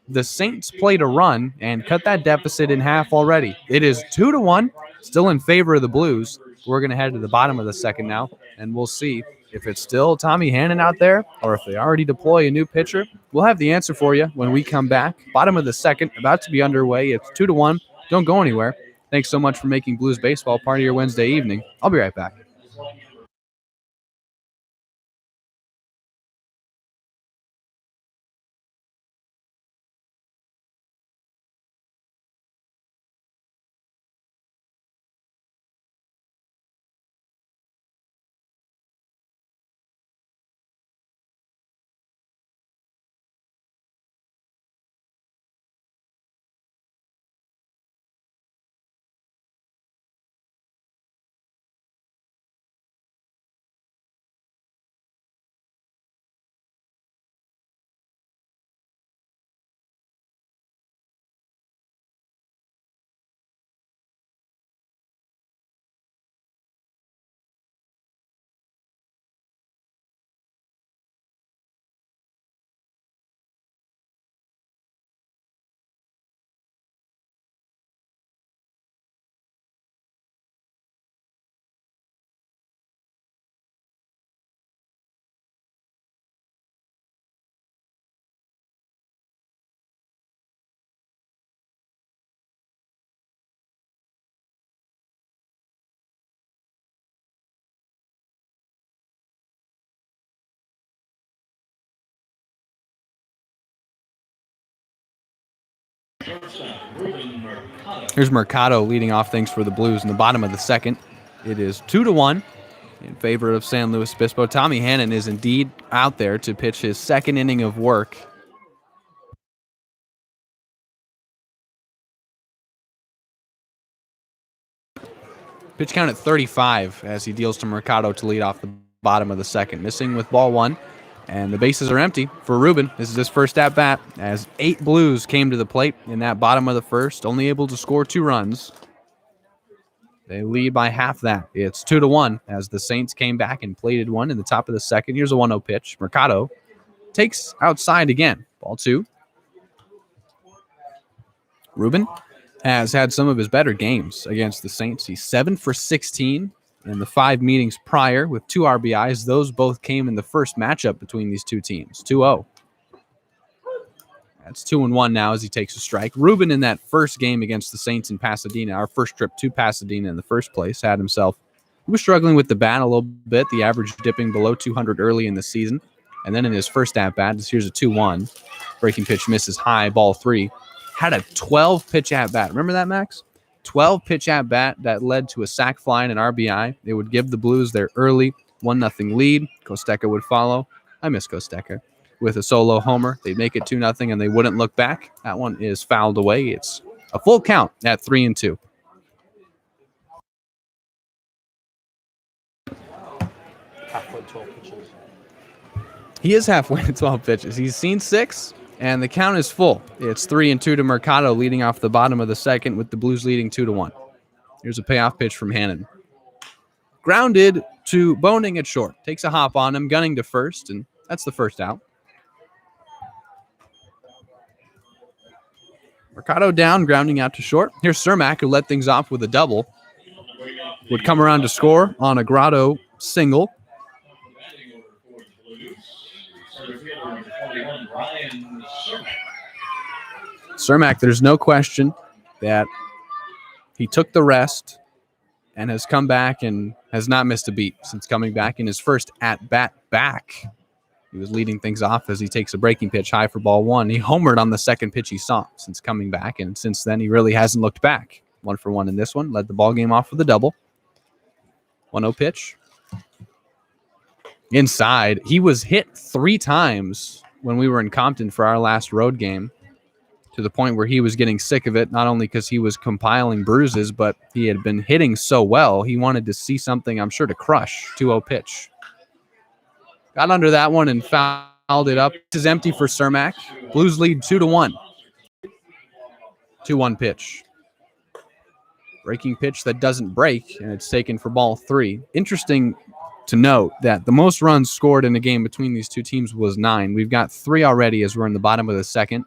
The Saints played a run and cut that deficit in half already. It is 2-1, still in favor of the Blues. We're going to head to the bottom of the second now, and we'll see if it's still Tommy Hannon out there or if they already deploy a new pitcher. We'll have the answer for you when we come back. Bottom of the second, about to be underway. It's 2-1. Don't go anywhere. Thanks so much for making Blues baseball part of your Wednesday evening. I'll be right back. Here's Mercado leading off things for the Blues in the bottom of the second. It is 2-1 in favor of San Luis Obispo. Tommy Hannon is indeed out there to pitch his second inning of work. Pitch count at 35 as he deals to Mercado to lead off the bottom of the second. Missing with ball 1. And the bases are empty for Ruben. This is his first at-bat as 8 Blues came to the plate in that bottom of the first, only able to score 2 runs. They lead by half that. It's 2-1 as the Saints came back and plated one in the top of the second. Here's a 1-0 pitch. Mercado takes outside again. Ball 2. Ruben has had some of his better games against the Saints. He's 7 for 16 in the 5 meetings prior with 2 RBIs. Those both came in the first matchup between these two teams. 2-0. That's 2-1 now as he takes a strike. Ruben in that first game against the Saints in Pasadena, our first trip to Pasadena in the first place, he was struggling with the bat a little bit, the average dipping below 200 early in the season. And then in his first at-bat, here's a 2-1. Breaking pitch misses high, ball 3. Had a 12-pitch at-bat. Remember that, Max? 12-pitch at-bat that led to a sac fly and an RBI. It would give the Blues their early 1-0 lead. Costeca would follow. I miss Costeca. With a solo homer, they'd make it 2-0, and they wouldn't look back. That one is fouled away. It's a full count at 3-2. Halfway 12 pitches. He is halfway to 12 pitches. He's seen 6, and the count is full. It's 3-2 to Mercado, leading off the bottom of the second, with the Blues leading 2-1. Here's a payoff pitch from Hannon. Grounded to Boning at short. Takes a hop on him, gunning to first, and that's the first out. Mercado down, grounding out to short. Here's Cermak, who led things off with a double. Would come around to score on a Grotto single. Cermak, there's no question that he took the rest and has come back and has not missed a beat since coming back in his first at-bat back. He was leading things off as he takes a breaking pitch high for ball 1. He homered on the second pitch he saw since coming back, and since then he really hasn't looked back. 1 for 1 in this one. Led the ball game off with a double. 1-0 pitch. Inside. He was hit 3 times when we were in Compton for our last road game, to the point where he was getting sick of it, not only because he was compiling bruises, but he had been hitting so well, he wanted to see something, I'm sure, to crush. 2-0 pitch. Got under that one and fouled Fouled it up. This is empty for Cermak. Blues lead 2-1. 2-1 pitch. Breaking pitch that doesn't break, and it's taken for ball 3. Interesting to note that the most runs scored in a game between these two teams was 9. We've got 3 already as we're in the bottom of the second.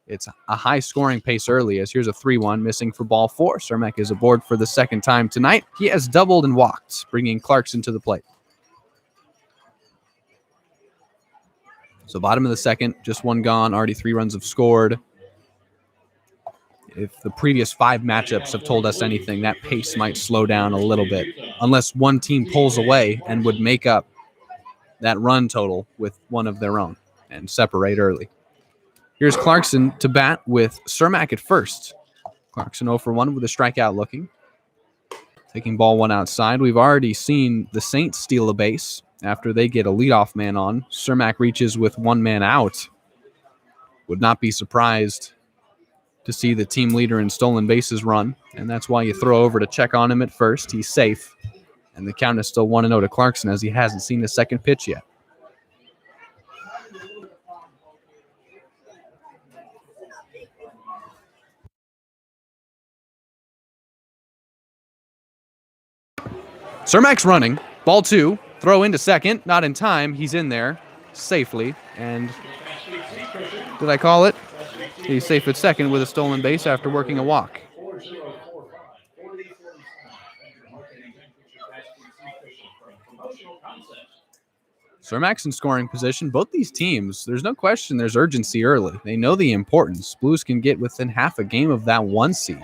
It's a high-scoring pace early, as here's a 3-1 missing for ball 4. Cermak is aboard for the second time tonight. He has doubled and walked, bringing Clarkson to the plate. So bottom of the second, just 1 gone, already 3 runs have scored. If the previous 5 matchups have told us anything, that pace might slow down a little bit, unless one team pulls away and would make up that run total with one of their own and separate early. Here's Clarkson to bat with Cermak at first. Clarkson 0 for 1 with a strikeout looking. Taking ball 1 outside. We've already seen the Saints steal a base after they get a leadoff man on. Cermak reaches with 1 man out. Would not be surprised to see the team leader in stolen bases run, and that's why you throw over to check on him at first. He's safe, and the count is still 1-0 to Clarkson as he hasn't seen the second pitch yet. Cermak's running. Ball 2. Throw into second. Not in time. He's in there safely. And did I call it? He's safe at second with a stolen base after working a walk. Cermak's in scoring position. Both these teams, there's no question there's urgency early. They know the importance. Blues can get within half a game of that 1 seed.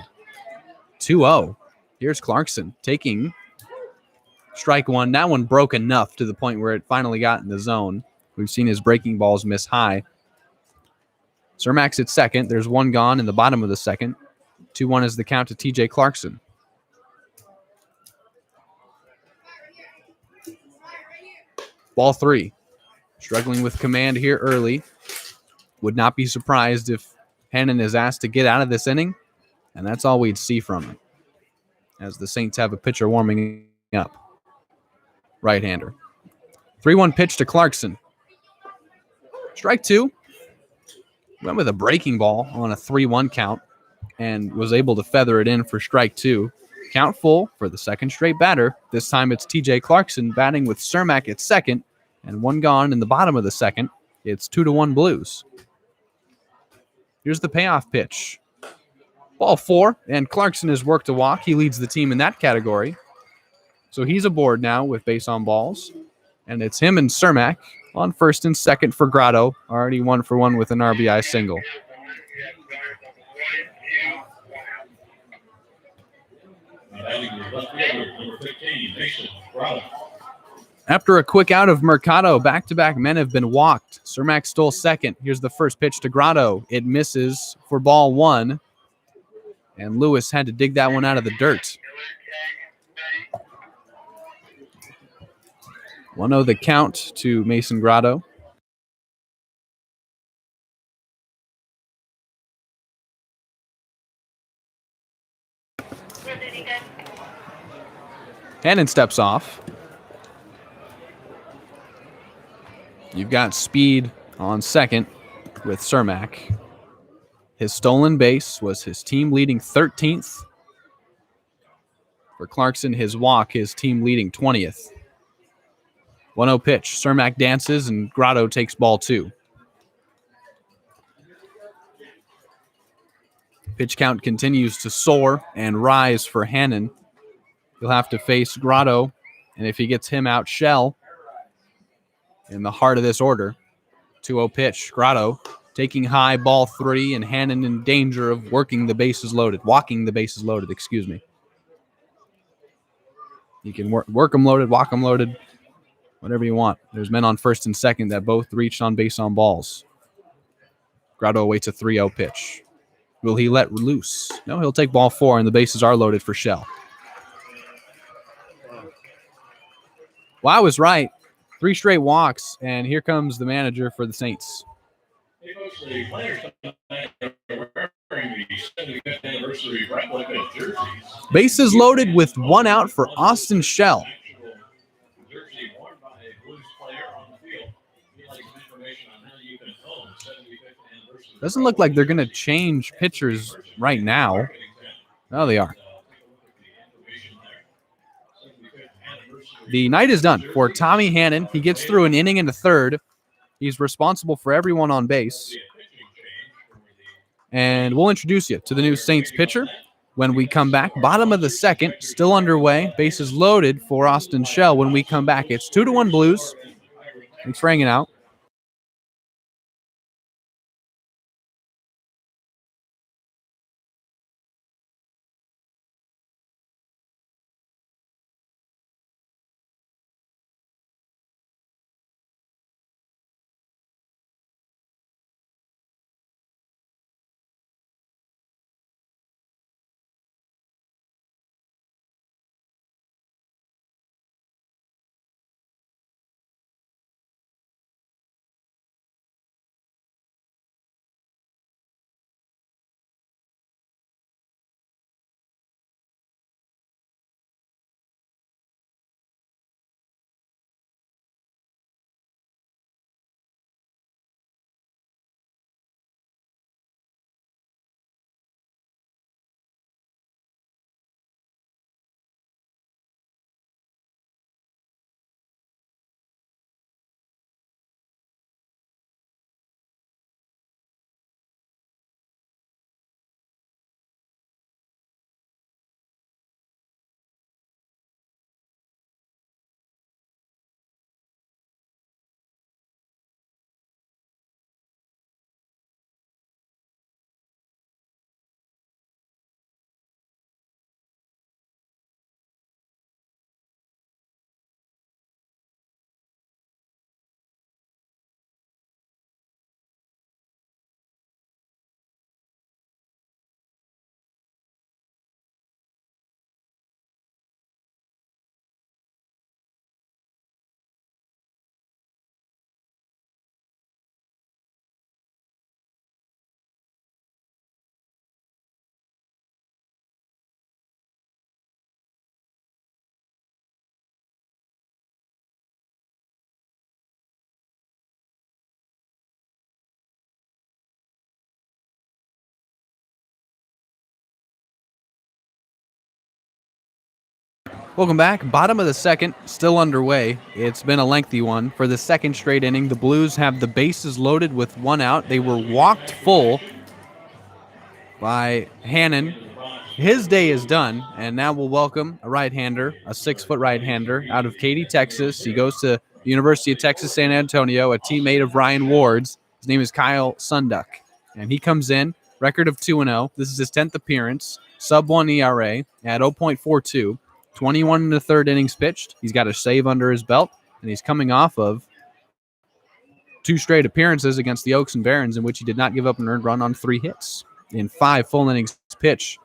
2-0. Here's Clarkson taking strike 1. That one broke enough to the point where it finally got in the zone. We've seen his breaking balls miss high. Cermak's at second. There's 1 gone in the bottom of the second. 2-1 is the count to TJ Clarkson. Ball 3. Struggling with command here early. Would not be surprised if Hannon is asked to get out of this inning, and that's all we'd see from him, as the Saints have a pitcher warming up. Right-hander. 3-1 pitch to Clarkson. Strike 2. Went with a breaking ball on a 3-1 count and was able to feather it in for strike 2. Count full for the second straight batter. This time it's TJ Clarkson batting with Cermak at second, and 1 gone in the bottom of the second. It's 2-1 Blues. Here's the payoff pitch. Ball 4, and Clarkson has worked a walk. He leads the team in that category. So he's aboard now with base on balls, and it's him and Cermak on first and second for Grotto. Already 1 for 1 with an RBI single. After a quick out of Mercado, back-to-back men have been walked. Cermak stole second. Here's the first pitch to Grotto. It misses for ball 1, and Lewis had to dig that one out of the dirt. 1-0 the count to Mason Grotto. Hannon steps off. You've got speed on second with Cermak. His stolen base was his team leading 13th. For Clarkson, his walk, his team leading 20th. 1-0 pitch. Cermak dances, and Grotto takes ball 2. Pitch count continues to soar and rise for Hannon. He'll have to face Grotto, and if he gets him out, Shell in the heart of this order. 2-0 pitch. Grotto taking high, ball 3, and Hannon in danger of walking the bases loaded, excuse me. You can work them loaded, walk them loaded, whatever you want. There's men on first and second that both reached on base on balls. Grotto awaits a 3-0 pitch. Will he let loose? No, he'll take ball 4, and the bases are loaded for Shell. Well, I was right. 3 straight walks, and here comes the manager for the Saints. Hey, folks, the players tonight are wearing the 75th anniversary replica jerseys. Bases loaded with 1 out for Austin Shell. Jersey worn by a Blues player on the field. If you'd like some information on Doesn't look like they're going to change pitchers right now. No, they are. The night is done for Tommy Hannon. He gets through an inning and a third. He's responsible for everyone on base. And we'll introduce you to the new Saints pitcher when we come back. Bottom of the second, still underway. Bases loaded for Austin Shell when we come back. It's 2-1 Blues. Thanks for hanging out. Welcome back. Bottom of the second, still underway. It's been a lengthy one. For the second straight inning, the Blues have the bases loaded with one out. They were walked full by Hannon. His day is done, and now we'll welcome a right-hander, a 6-foot right-hander out of Katy, Texas. He goes to the University of Texas San Antonio, a teammate of Ryan Ward's. His name is Kyle Sunduck, and he comes in, record of 2-0. This is his 10th appearance, sub-1 ERA at 0.42. 21 in the third innings pitched. He's got a save under his belt, and he's coming off of 2 straight appearances against the Oaks and Barons in which he did not give up an earned run on 3 hits in 5 full innings pitched.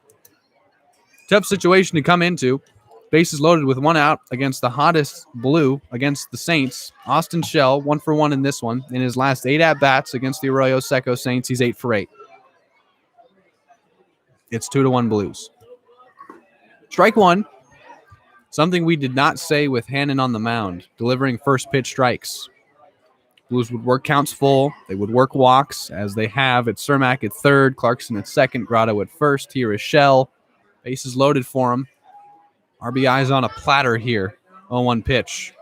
Tough situation to come into. Bases loaded with 1 out against the hottest Blue against the Saints. Austin Shell, 1 for 1 in this one. In his last 8 at-bats against the Arroyo Seco Saints, he's 8 for 8. It's 2-1 Blues. Strike 1. Something we did not say with Hannon on the mound, delivering first pitch strikes. Blues would work counts full. They would work walks, as they have at Cermak at third, Clarkson at second, Grotto at first. Here is Shell. Bases loaded for him. RBI's on a platter here. 0-1 pitch.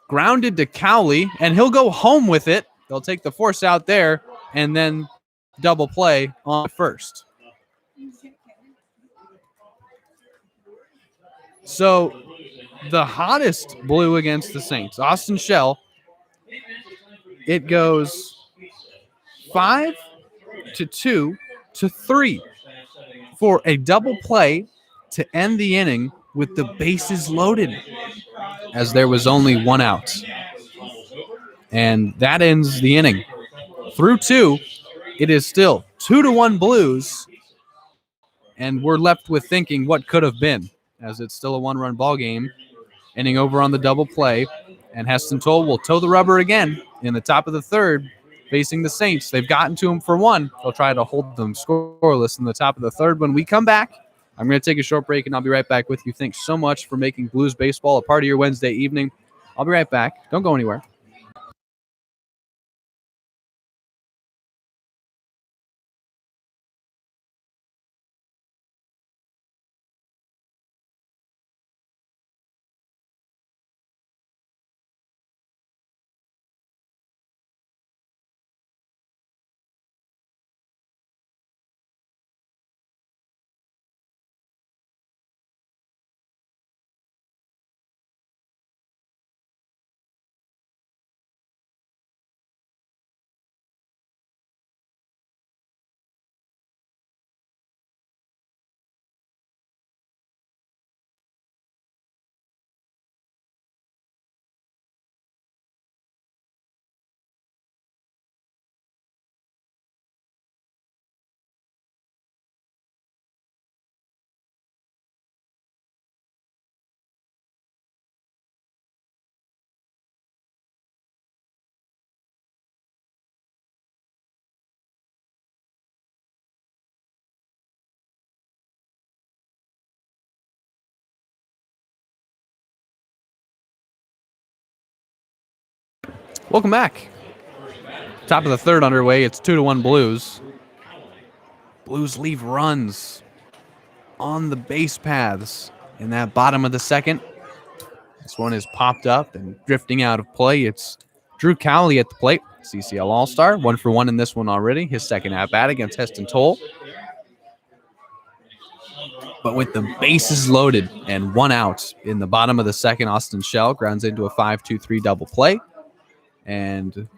Grounded to Cowley, and he'll go home with it. They'll take the force out there, and then double play on first. So the hottest Blue against the Saints, Austin Shell, it goes 5-2 to 3 for a double play to end the inning with the bases loaded, as there was only 1 out. And that ends the inning. Through 2, it is still 2-1 Blues, and we're left with thinking what could have been, as it's still a 1-run ball game, ending over on the double play. And Heston Toll will toe the rubber again in the top of the third, facing the Saints. They've gotten to him for 1. They'll try to hold them scoreless in the top of the third. When we come back, I'm going to take a short break, and I'll be right back with you. Thanks so much for making Blues baseball a part of your Wednesday evening. I'll be right back. Don't go anywhere. Welcome back. Top of the third underway. It's 2-1 Blues. Blues leave runs on the base paths in that bottom of the second. This one is popped up and drifting out of play. It's Drew Cowley at the plate, CCL All-Star. 1-for-1 in this one already. His second at-bat against Heston Toll. But with the bases loaded and one out in the bottom of the second, Austin Shell grounds into a 5-2-3 double play. And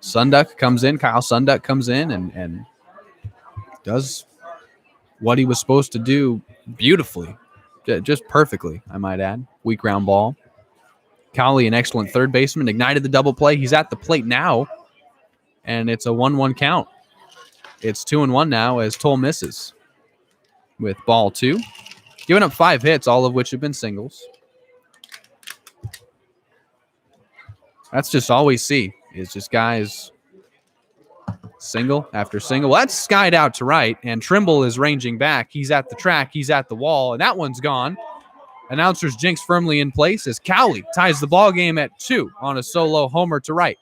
Sunduck comes in. Kyle Sunduck comes in and does what he was supposed to do beautifully. Just perfectly, I might add. Weak ground ball. Cowley, an excellent third baseman, ignited the double play. He's at the plate now, and it's a 1-1 count. It's 2-1 now as Toll misses with ball 2. Giving up 5 hits, all of which have been singles. That's just all we see is just guys single after single. Well, that's skied out to right, and Trimble is ranging back. He's at the track. He's at the wall, and that one's gone. Announcers jinx firmly in place as Cowley ties the ball game at 2 on a solo homer to right.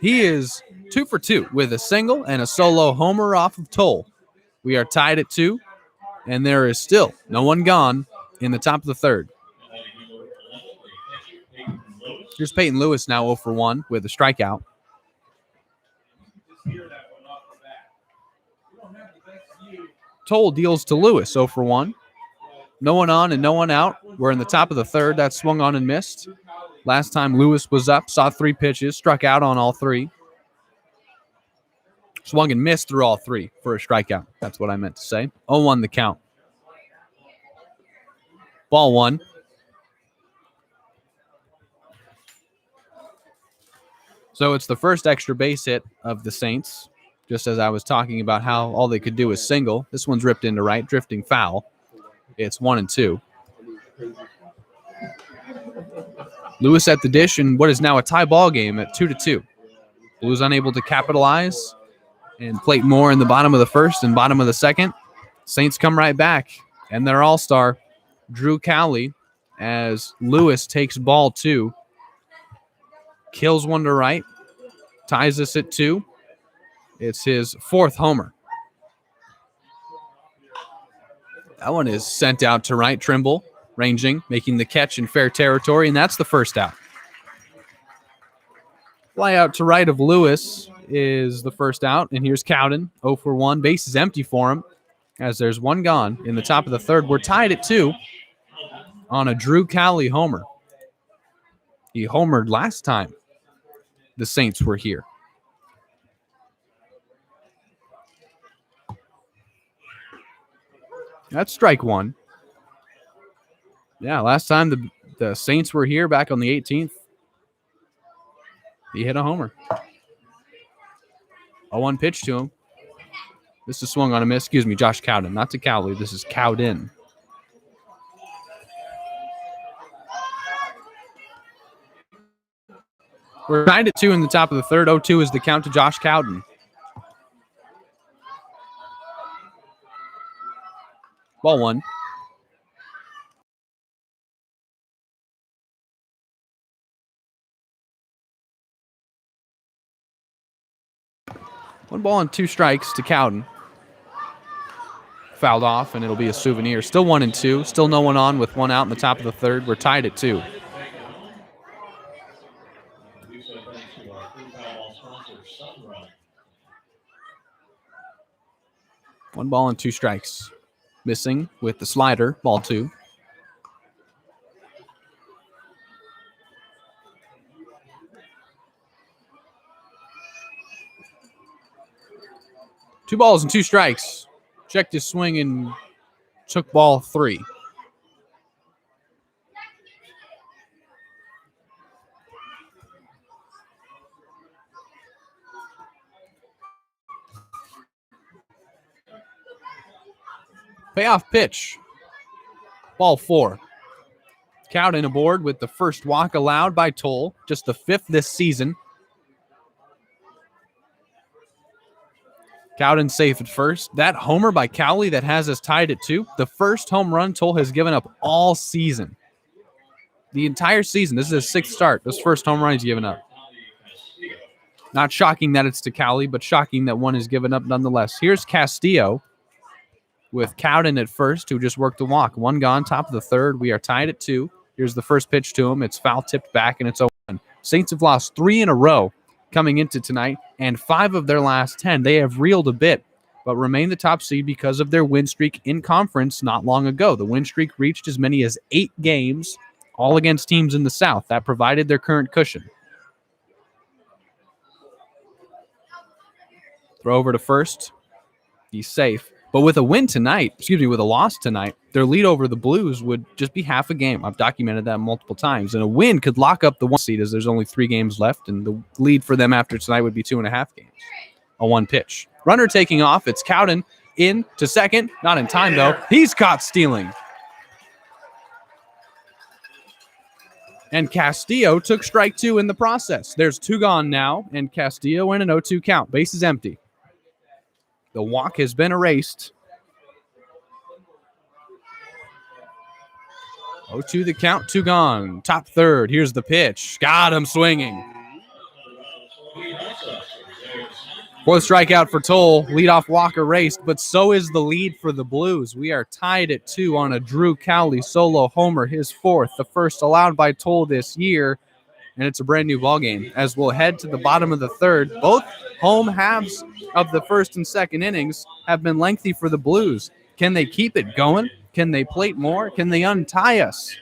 He is 2 for 2 with a single and a solo homer off of Toll. We are tied at 2, and there is still no one gone in the top of the third. Here's Peyton Lewis now 0 for 1 with a strikeout. Toll deals to Lewis 0 for 1. No one on and no one out. We're in the top of the third. That swung on and missed. Last time Lewis was up, saw 3 pitches, struck out on all 3. Swung and missed through all 3 for a strikeout. That's what I meant to say. 0-1 the count. Ball 1. So it's the first extra base hit of the Saints. Just as I was talking about how all they could do is single. This one's ripped into right, drifting foul. It's 1-2. Lewis at the dish in what is now a tie ball game at 2-2. Blues unable to capitalize and plate more in the bottom of the first and bottom of the second. Saints come right back, and their all-star, Drew Cowley, as Lewis takes ball 2, kills one to right, ties us at 2. It's his 4th homer. That one is sent out to right. Trimble ranging, making the catch in fair territory, and that's the first out. Fly out to right of Lewis is the first out, and here's Cowden, 0 for 1. Base is empty for him as there's one gone in the top of the third. We're tied at 2 on a Drew Cowley homer. He homered last time the Saints were here. That's strike 1. Yeah, last time the Saints were here back on the 18th, he hit a homer. 0-1 pitch to him. This is swung on a miss. Excuse me, Josh Cowden. Not to Cowley. This is Cowden. We're tied at 2 in the top of the third. 0-2 is the count to Josh Cowden. Ball 1. One ball and 2 strikes to Cowden. Fouled off, and it'll be a souvenir. Still 1-2. Still no one on with one out in the top of the third. We're tied at 2. One ball and 2 strikes. Missing with the slider, ball 2. Two balls and 2 strikes. Checked his swing and took ball 3. Payoff pitch. Ball 4. Cowden aboard with the first walk allowed by Toll, just the 5th this season. Cowden safe at first. That homer by Cowley that has us tied at 2. The first home run Toll has given up all season. The entire season. This is his 6th start. This first home run he's given up. Not shocking that it's to Cowley, but shocking that one is given up nonetheless. Here's Castillo with Cowden at first, who just worked the walk. 1 gone, top of the 3rd. We are tied at 2. Here's the first pitch to him. It's foul tipped back, and it's 0-1. Saints have lost 3 in a row coming into tonight, and 5 of their last 10. They have reeled a bit, but remain the top seed because of their win streak in conference not long ago. The win streak reached as many as 8 games, all against teams in the South. That provided their current cushion. Throw over to first. He's safe. But with a win tonight, with a loss tonight, their lead over the Blues would just be half a game. I've documented that multiple times. And a win could lock up the 1 seed as there's only 3 games left. And the lead for them after tonight would be 2.5 games. A 1 pitch. Runner taking off. It's Cowden in to second. Not in time, though. He's caught stealing. And Castillo took strike 2 in the process. There's 2 gone now, and Castillo in an 0-2 count. Base is empty. The walk has been erased. 0-2 the count, 2 gone. Top 3rd. Here's the pitch. Got him swinging. 4th strikeout for Toll. Leadoff walk erased, but so is the lead for the Blues. We are tied at 2 on a Drew Cowley solo homer, his 4th, the first allowed by Toll this year. And it's a brand new ball game as we'll head to the bottom of the 3rd. Both home halves of the 1st and 2nd innings have been lengthy for the Blues. Can they keep it going? Can they plate more? Can they untie us?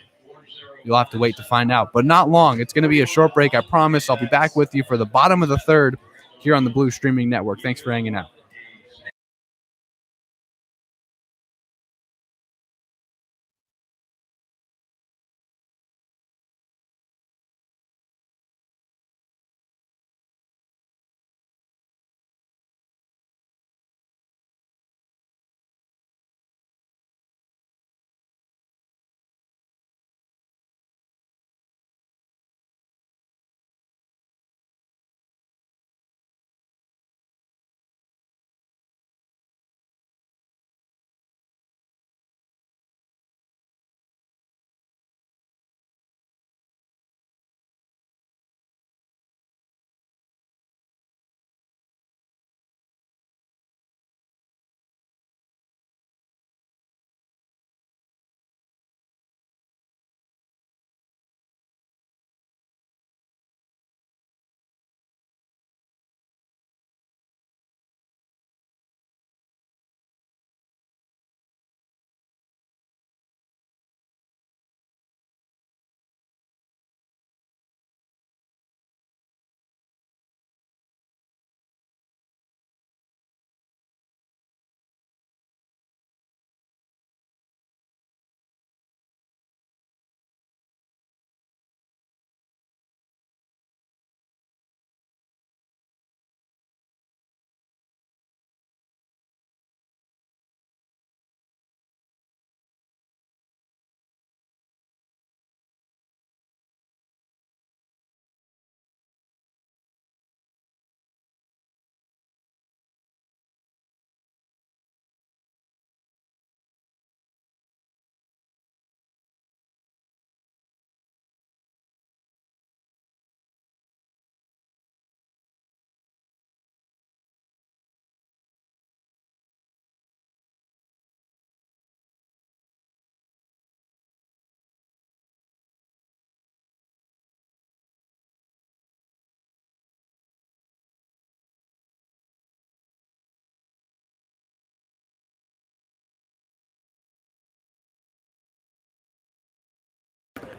You'll have to wait to find out, but not long. It's going to be a short break, I promise. I'll be back with you for the bottom of the 3rd here on the Blue Streaming Network. Thanks for hanging out.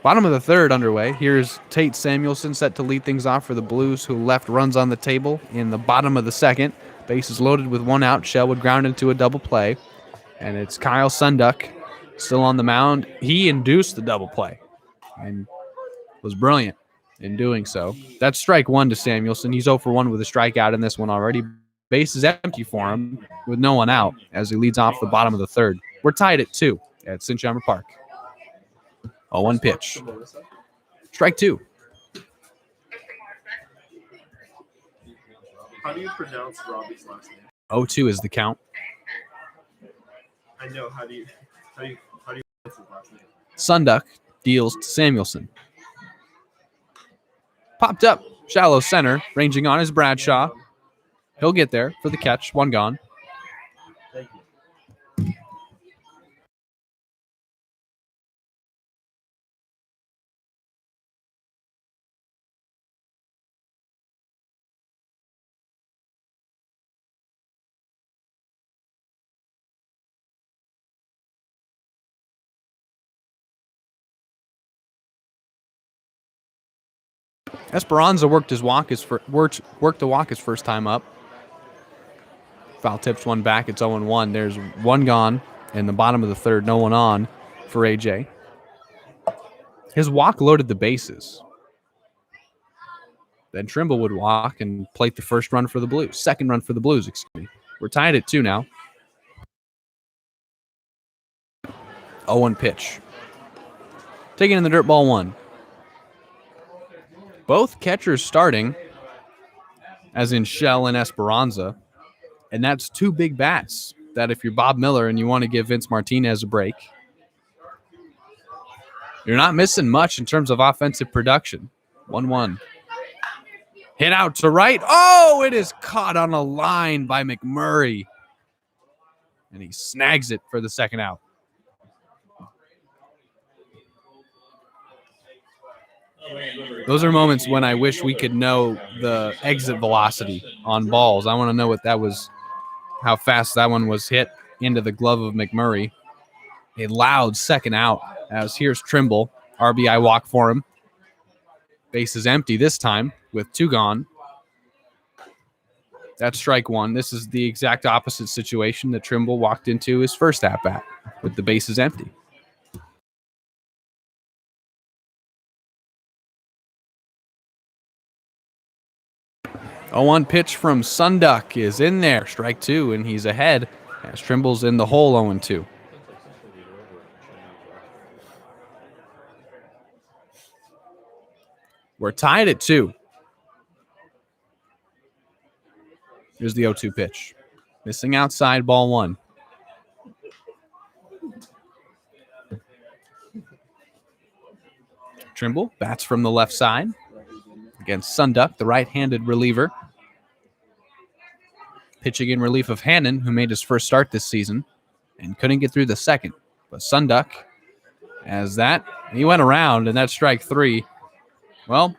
Bottom of the 3rd underway. Here's Tate Samuelson set to lead things off for the Blues, who left runs on the table in the bottom of the 2nd. Bases loaded with 1 out. Shell would ground into a double play. And it's Kyle Sunduck still on the mound. He induced the double play and was brilliant in doing so. That's strike 1 to Samuelson. He's 0 for 1 with a strikeout in this one already. Base is empty for him with no one out as he leads off the bottom of the 3rd. We're tied at 2 at Sinsheimer Park. 0-1 pitch. Strike 2. How do you pronounce Robbie's last name? 0-2 is the count. I know. How do you pronounce his last name? Sunduck deals to Samuelson. Popped up, shallow center, ranging on is Bradshaw. He'll get there for the catch. One gone. Thank you. Esperanza worked the walk his first time up. Foul tips one back. It's 0-1. There's one gone in the bottom of the third. No one on for AJ. His walk loaded the bases. Then Trimble would walk and plate the first run for the Blues. Second run for the Blues, excuse me. We're tied at 2 now. 0-1 pitch. Taking in the dirt, ball 1. Both catchers starting, as in Shell and Esperanza. And that's 2 big bats that if you're Bob Miller and you want to give Vince Martinez a break, you're not missing much in terms of offensive production. 1-1. Hit out to right. Oh, it is caught on a line by McMurray. And he snags it for the second out. Those are moments when I wish we could know the exit velocity on balls. I want to know what that was, how fast that one was hit into the glove of McMurray. A loud second out as here's Trimble. RBI walk for him. Base is empty this time with 2 gone. That's strike 1. This is the exact opposite situation that Trimble walked into his first at-bat with the bases empty. A 1 pitch from Sunduck is in there. Strike 2, and he's ahead as Trimble's in the hole 0-2. We're tied at 2. Here's the 0-2 pitch. Missing outside, ball 1. Trimble bats from the left side against Sunduck, the right-handed reliever. Pitching in relief of Hannon, who made his first start this season and couldn't get through the second. But Sunduck, as that, he went around, and that's strike 3. Well,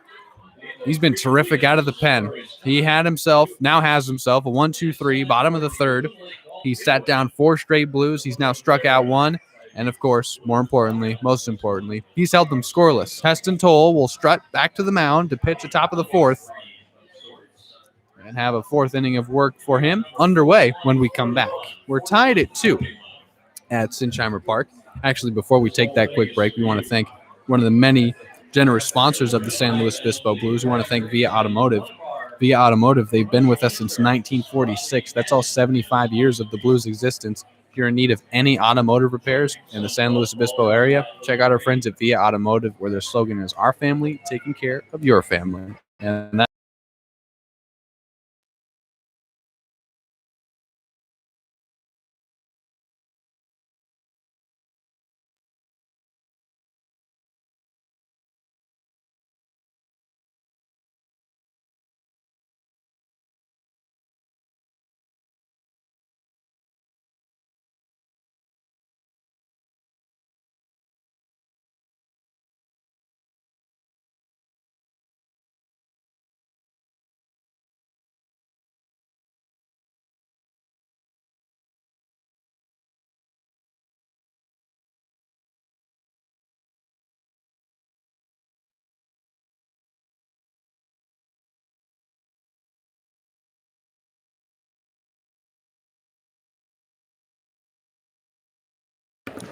he's been terrific out of the pen. He now has himself a 1-2-3, bottom of the third. He sat down 4 straight Blues. He's now struck out 1. And, of course, most importantly, he's held them scoreless. Heston Toll will strut back to the mound to pitch atop of the 4th and have a 4th inning of work for him underway when we come back. We're tied at 2 at Sinsheimer Park. Actually, before we take that quick break, we want to thank one of the many generous sponsors of the San Luis Obispo Blues. We want to thank Via Automotive. Via Automotive, they've been with us since 1946. That's all 75 years of the Blues' existence. If you're in need of any automotive repairs in the San Luis Obispo area, check out our friends at Via Automotive, where their slogan is, "Our family taking care of your family." And that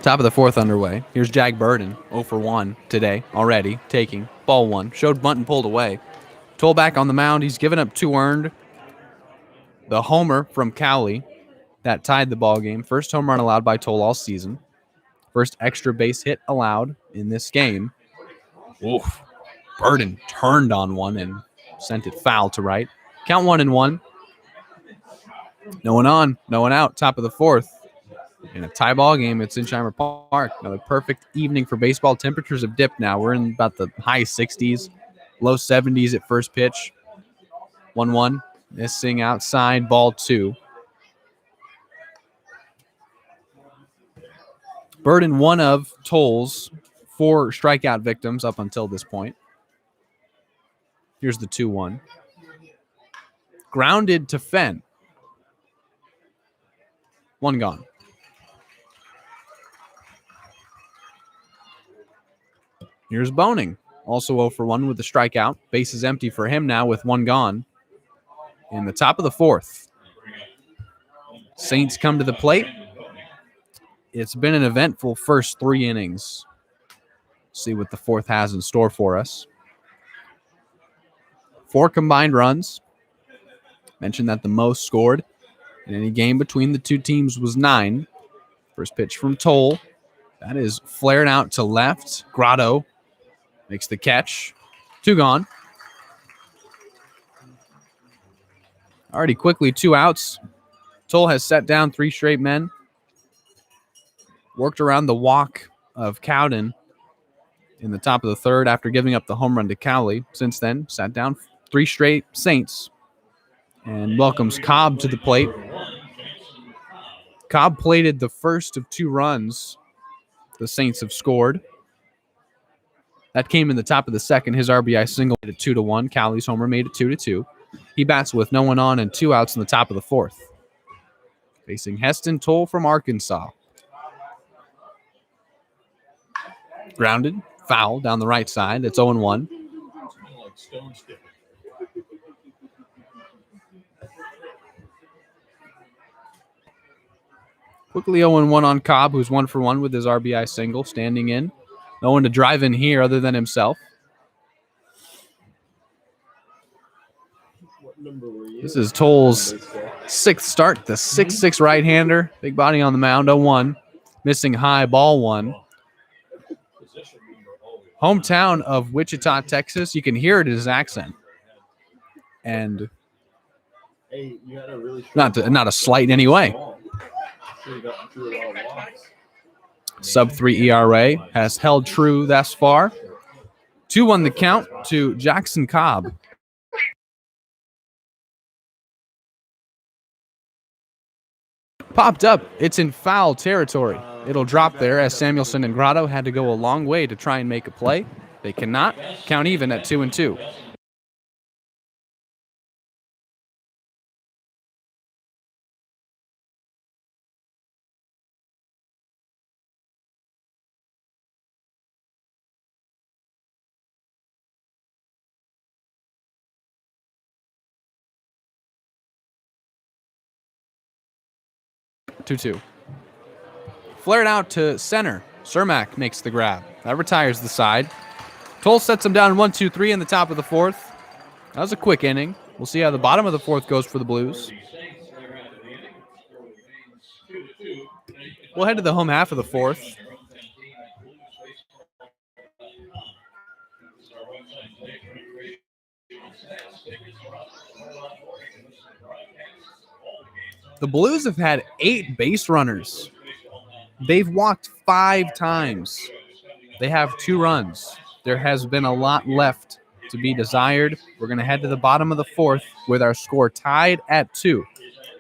top of the 4th underway. Here's Jag Burden, 0 for 1 today already, taking ball 1. Showed bunt and pulled away. Toll back on the mound. He's given up 2 earned. The homer from Cowley that tied the ball game. First home run allowed by Toll all season. First extra base hit allowed in this game. Oof. Burden turned on one and sent it foul to right. Count 1-1. No one on, no one out. Top of the fourth. In a tie ball game at Sinsheimer Park. Another perfect evening for baseball. Temperatures have dipped now. We're in about the high 60s, low 70s at first pitch. 1-1. Missing outside, ball 2. Burden one of Toll's 4 strikeout victims up until this point. Here's the 2-1. Grounded to Fenn. 1 gone. Here's Boning. Also 0 for 1 with the strikeout. Base is empty for him now with 1 gone. In the top of the fourth. Saints come to the plate. It's been an eventful first 3 innings. See what the fourth has in store for us. 4 combined runs. Mentioned that the most scored in any game between the two teams was 9. First pitch from Toll. That is flared out to left. Grotto makes the catch. 2 gone. Already quickly 2 outs. Toll has set down 3 straight men. Worked around the walk of Cowden in the top of the third after giving up the home run to Cowley. Since then, sat down 3 straight Saints and welcomes Cobb to the plate. Cobb plated the first of 2 runs the Saints have scored. That came in the top of the second. His RBI single made it 2-1. Cowley's homer made it 2-2. He bats with no one on and 2 outs in the top of the fourth. Facing Heston Toll from Arkansas. Grounded, foul down the right side. It's 0-1. Quickly 0-1 on Cobb, who's 1 for 1 with his RBI single, standing in. No one to drive in here other than himself. This is Toll's 6th start, the 6'6" right-hander. Big body on the mound, 0-1. Missing high, ball 1. Hometown of Wichita, Texas. You can hear it in his accent. And not a slight in any way. Sub-3 ERA has held true thus far. 2-1 the count to Jackson Cobb. Popped up. It's in foul territory. It'll drop there as Samuelson and Grotto had to go a long way to try and make a play. They cannot. Count even at 2-2. Flared out to center. Cermak makes the grab. That retires the side. Toll sets him down 1-2-3 in the top of the fourth. That was a quick inning. We'll see how the bottom of the fourth goes for the Blues. We'll head to the home half of the fourth. The Blues have had 8 base runners. They've walked 5 times. They have 2 runs. There has been a lot left to be desired. We're going to head to the bottom of the fourth with our score tied at 2.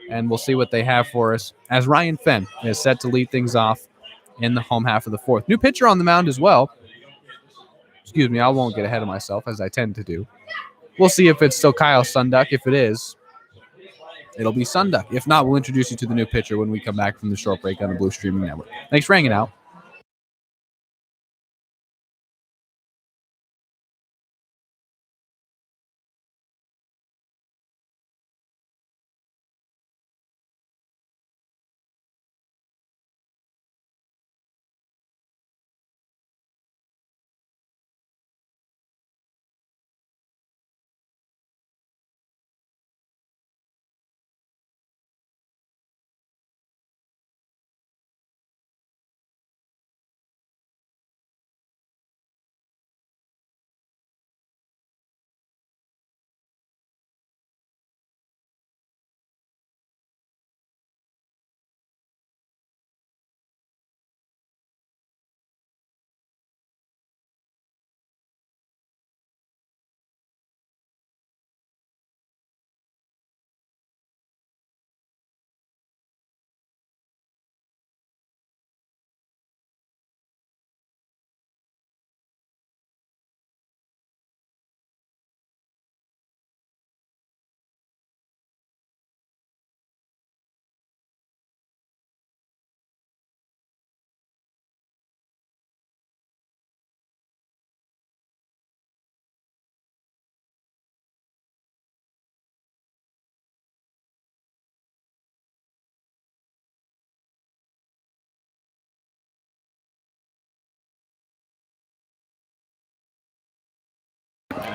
And we'll see what they have for us as Ryan Fenn is set to lead things off in the home half of the fourth. New pitcher on the mound as well. Excuse me, I won't get ahead of myself as I tend to do. We'll see if it's still Kyle Sunduck. If it is, it'll be Sunduck. If not, we'll introduce you to the new pitcher when we come back from the short break on the Blue Streaming Network. Thanks for hanging out.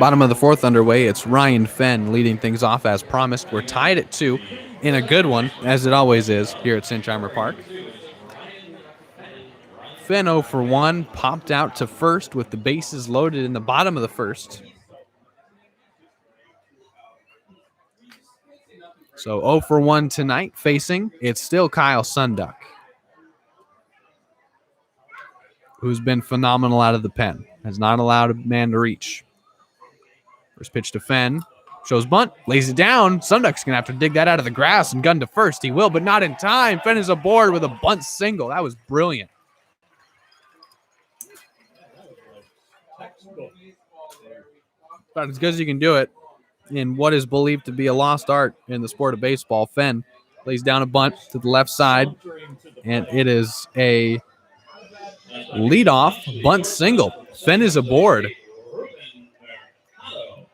Bottom of the fourth underway. It's Ryan Fenn leading things off as promised. We're tied at 2 in a good one, as it always is here at Sinchheimer Park. Fenn 0 for 1, popped out to first with the bases loaded in the bottom of the first. So 0 for 1 tonight facing. It's still Kyle Sunduck, who's been phenomenal out of the pen. Has not allowed a man to reach. First pitch to Fenn. Shows bunt. Lays it down. Sunduck's going to have to dig that out of the grass and gun to first. He will, but not in time. Fenn is aboard with a bunt single. That was brilliant. About as good as you can do it in what is believed to be a lost art in the sport of baseball. Fenn lays down a bunt to the left side, and it is a leadoff bunt single. Fenn is aboard.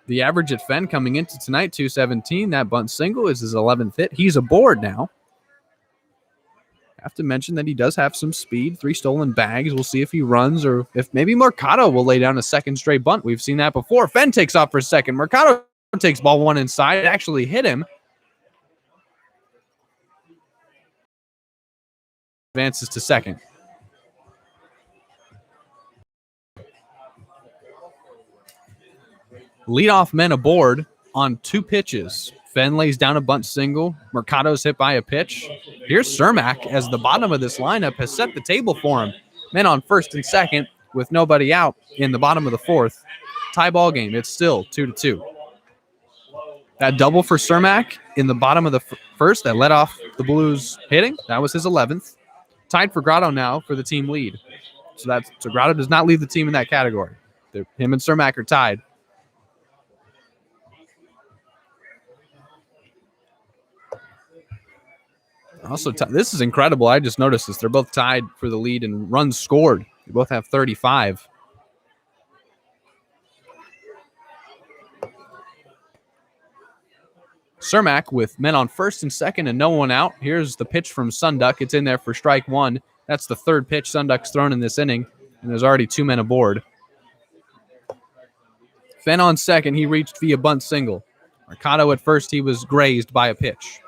The average at Fenn coming into tonight, 217. That bunt single is his 11th hit. He's aboard now. Have to mention that he does have some speed, 3 stolen bags. We'll see if he runs or if maybe Mercado will lay down a second straight bunt. We've seen that before. Fenn takes off for second. Mercado takes ball 1 inside. It actually hit him. Advances to second. Leadoff men aboard on 2 pitches. Fenn lays down a bunt single. Mercado's hit by a pitch. Here's Cermak as the bottom of this lineup has set the table for him. Men on first and second with nobody out in the bottom of the fourth. Tie ball game. It's still 2-2. That double for Cermak in the bottom of the first that led off the Blues hitting. That was his 11th. Tied for Grotto now for the team lead. So Grotto does not lead the team in that category. Him and Cermak are tied. Also, this is incredible. I just noticed this. They're both tied for the lead in runs scored. They both have 35. Cermak with men on first and second and no one out. Here's the pitch from Sunduck. It's in there for strike 1. That's the 3rd pitch Sunduck's thrown in this inning, and there's already 2 men aboard. Fenn on second. He reached via bunt single. Mercado at first. He was grazed by a pitch.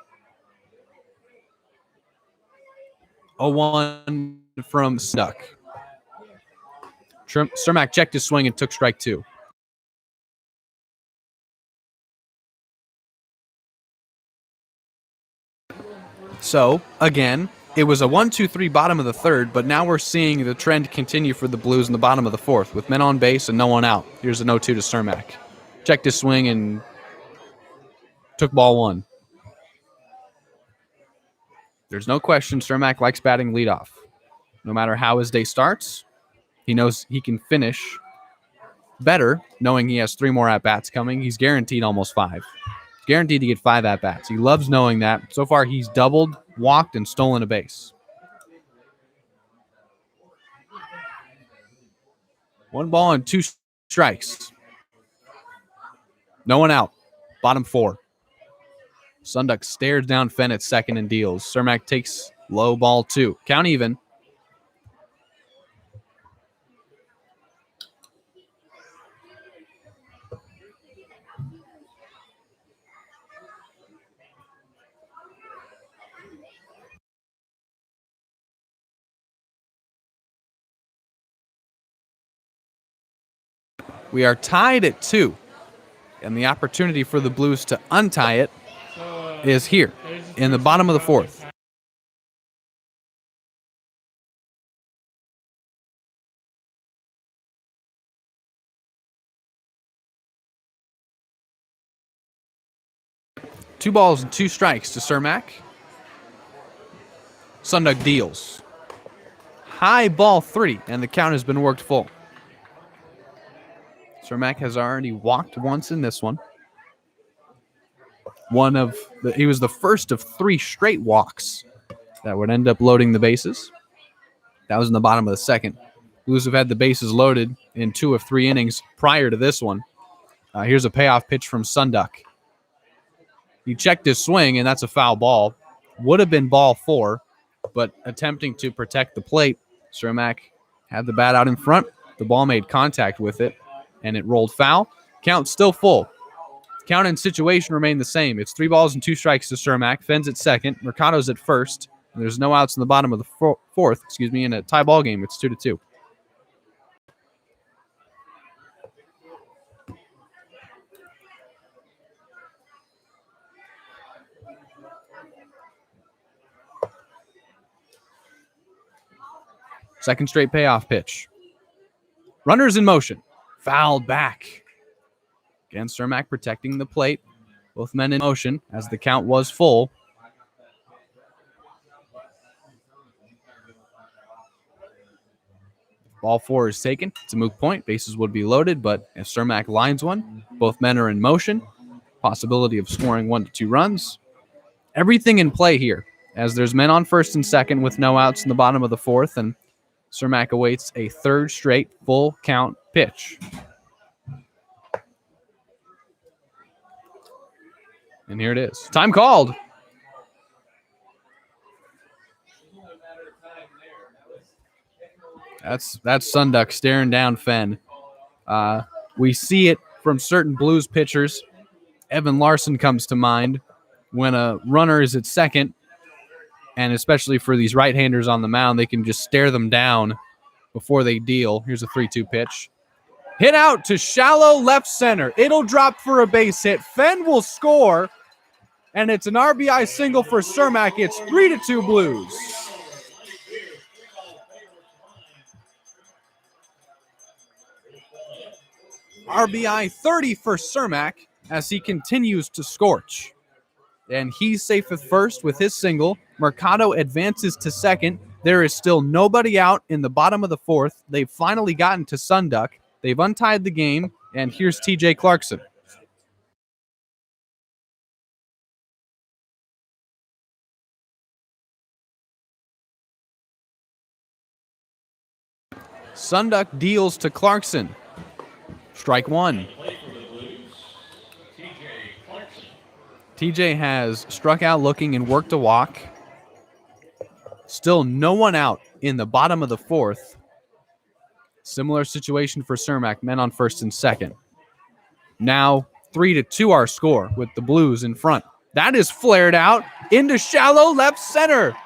0-1 from Sunduck. Cermak checked his swing and took strike 2. So, again, it was a 1-2-3 bottom of the third, but now we're seeing the trend continue for the Blues in the bottom of the fourth with men on base and no one out. Here's an 0-2 to Cermak. Checked his swing and took ball 1. There's no question Cermak likes batting leadoff. No matter how his day starts, he knows he can finish better knowing he has 3 more at-bats coming. He's guaranteed almost 5. Guaranteed to get 5 at-bats. He loves knowing that. So far, he's doubled, walked, and stolen a base. 1 ball and 2 strikes. No one out. Bottom 4. Sunduck stares down Fenn at second and deals. Cermak takes low ball 2. Count even. We are tied at 2, and the opportunity for the Blues to untie it is here in the bottom of the fourth. Two balls and 2 strikes to Cermak. Sunduck deals. High ball 3, and the count has been worked full. Cermak has already walked once in this one. He was the first of 3 straight walks that would end up loading the bases. That was in the bottom of the second. Blues have had the bases loaded in 2 of 3 innings prior to this one. Here's a payoff pitch from Sunduck. He checked his swing, and that's a foul ball. Would have been ball 4, but attempting to protect the plate, Cermak had the bat out in front. The ball made contact with it, and it rolled foul. Count still full. Count and situation remain the same. It's 3 balls and 2 strikes to Cermak. Fenn's at second. Mercado's at first. And there's no outs in the bottom of the fourth. In a tie ball game, it's 2-2. Second straight payoff pitch. Runners in motion. Fouled back. Again, Cermak protecting the plate. Both men in motion as the count was full. Ball 4 is taken. It's a moot point. Bases would be loaded, but if Cermak lines one, both men are in motion. Possibility of scoring 1 to 2 runs. Everything in play here, as there's men on first and second with no outs in the bottom of the fourth, and Cermak awaits a third straight full count pitch. And here it is. Time called. That's Sunduck staring down Fenn. We see it from certain Blues pitchers. Evan Larson comes to mind when a runner is at second, and especially for these right-handers on the mound, they can just stare them down before they deal. Here's a 3-2 pitch. Hit out to shallow left center. It'll drop for a base hit. Fenn will score, and it's an RBI single for Cermak. It's 3-2 Blues. RBI 30 for Cermak as he continues to scorch. And he's safe at first with his single. Mercado advances to second. There is still nobody out in the bottom of the fourth. They've finally gotten to Sunduck. They've untied the game, and here's TJ Clarkson. Sunduck deals to Clarkson. Strike one. TJ has struck out looking and worked a walk. Still no one out in the bottom of the fourth. Similar situation for Cermak, men on first and second. Now 3-2 our score with the Blues in front. That is flared out into shallow left center.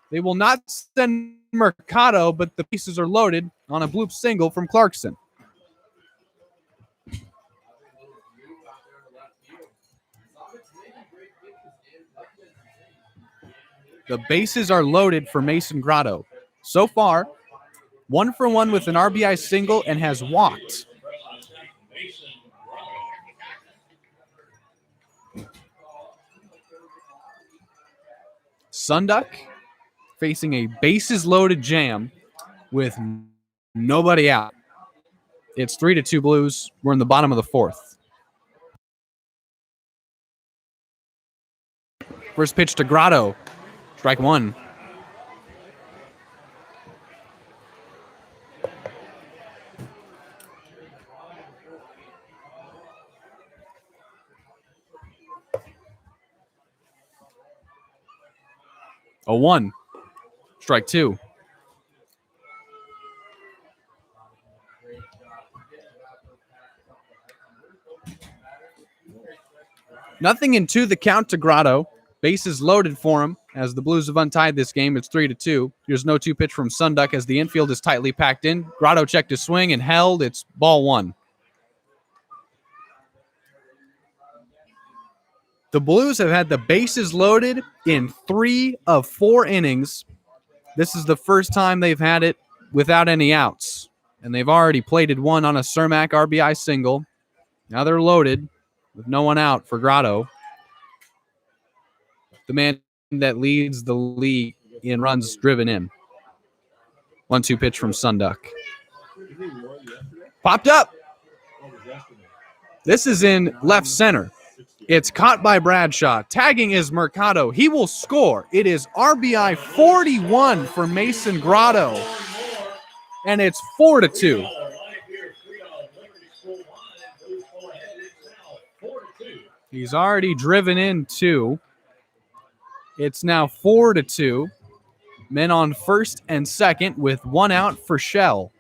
They will not send Mercado, but the bases are loaded on a bloop single from Clarkson. The bases are loaded for Mason Grotto. So far, 1 for 1 with an RBI single and has walked. Sunduck facing a bases-loaded jam with nobody out. It's 3-2 Blues. We're in the bottom of the fourth. First pitch to Grotto. Strike one. A 1. Strike two. Nothing in 2 the count to Grotto. Bases loaded for him as the Blues have untied this game. It's 3-2. Here's no 2 pitch from Sunduck as the infield is tightly packed in. Grotto checked his swing and held. It's ball 1. The Blues have had the bases loaded in 3 of 4 innings. This is the first time they've had it without any outs. And they've already plated 1 on a Cermak RBI single. Now they're loaded with no one out for Grotto. The man that leads the league in runs driven in. 1-2 pitch from Sunduck. Popped up. This is in left center. It's caught by Bradshaw. Tagging is Mercado. He will score. It is RBI 41 for Mason Grotto. And it's 4-2. He's already driven in 2. It's now 4-2. Men on first and second with 1 out for Shell.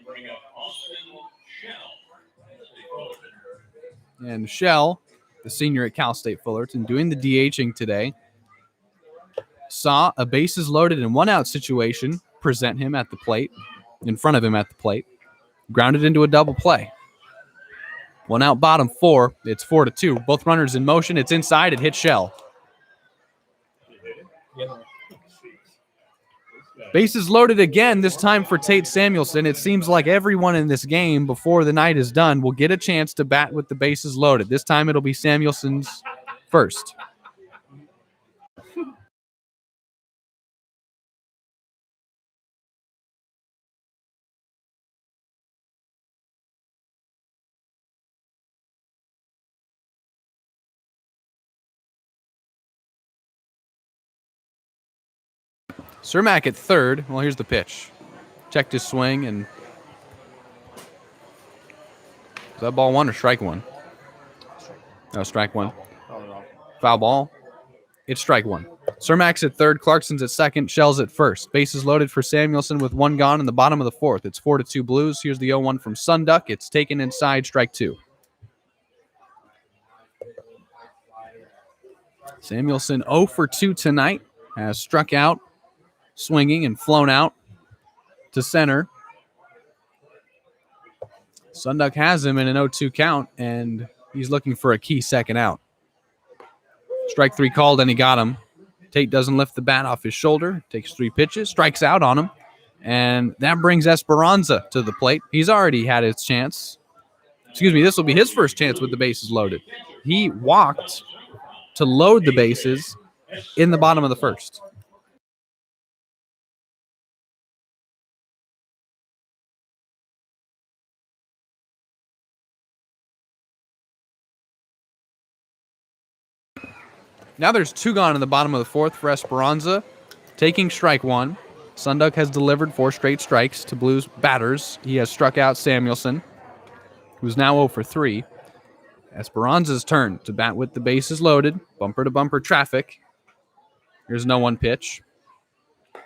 bring up Austin Shell. And Shell, the senior at Cal State Fullerton, doing the DHing today, saw a bases loaded and one out situation present him at the plate, in front of him at the plate, grounded into a double play. One out, bottom four. It's 4-2. Both runners in motion. It's inside. It hits Shell. Bases loaded again, this time for Tate Samuelson. It seems like everyone in this game before the night is done will get a chance to bat with the bases loaded. This time it'll be Samuelson's first. Cermak at third. Well, here's the pitch. Checked his swing, and is that ball one or strike one? No, strike one. Foul ball. It's strike one. Cermak's at third. Clarkson's at second. Shell's at first. Bases loaded for Samuelson with one gone in the bottom of the fourth. It's 4-2 Blues. Here's the 0-1 from Sunduck. It's taken inside, strike two. Samuelson 0 for 2 tonight. Has struck out, swinging, and flown out to center. Sunduck has him in an 0-2 count, and he's looking for a key second out. Strike three called, and he got him. Tate doesn't lift the bat off his shoulder, takes 3 pitches, strikes out on him, and that brings Esperanza to the plate. He's already had his chance. This will be his first chance with the bases loaded. He walked to load the bases in the bottom of the first. Now there's 2 gone in the bottom of the fourth for Esperanza. Taking strike one. Sunduck has delivered 4 straight strikes to Blues batters. He has struck out Samuelson, who's now 0 for 3. Esperanza's turn to bat with the bases loaded. Bumper-to-bumper traffic. Here's no 1 pitch.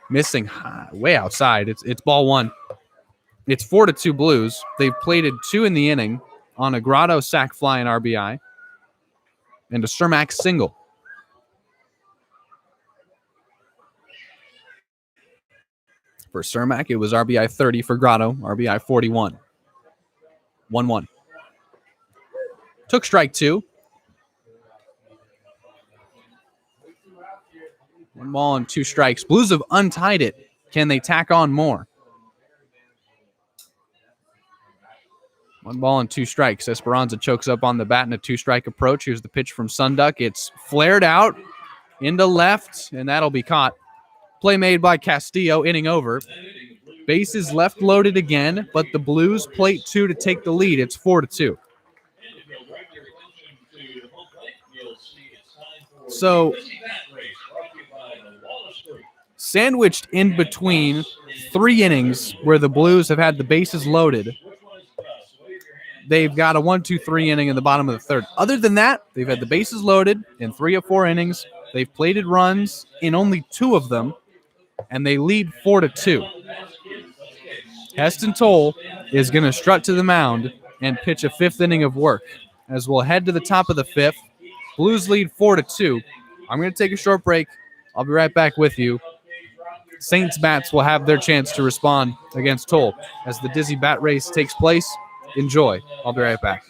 Missing high, way outside. It's ball one. It's 4-2 Blues. They've plated 2 in the inning on a Grotto sac fly and RBI and a Cermak single. For Cermak, it was RBI 30 for Grotto, RBI 41. 1-1. Took strike 2. 1 ball and 2 strikes. Blues have untied it. Can they tack on more? 1 ball and 2 strikes. Esperanza chokes up on the bat in a 2-strike approach. Here's the pitch from Sunduck. It's flared out into left, and that'll be caught. Play made by Castillo, inning over. Bases left loaded again, but the Blues plate 2 to take the lead. It's 4-2. So, sandwiched in between 3 innings where the Blues have had the bases loaded, they've got a 1-2-3 inning in the bottom of the third. Other than that, they've had the bases loaded in 3 of 4 innings. They've plated runs in only 2 of them, and they lead 4-2. Heston Toll is going to strut to the mound and pitch a 5th inning of work. As we'll head to the top of the 5th, Blues lead 4-2. I'm going to take a short break. I'll be right back with you. Saints bats will have their chance to respond against Toll as the Dizzy Bat Race takes place. Enjoy. I'll be right back.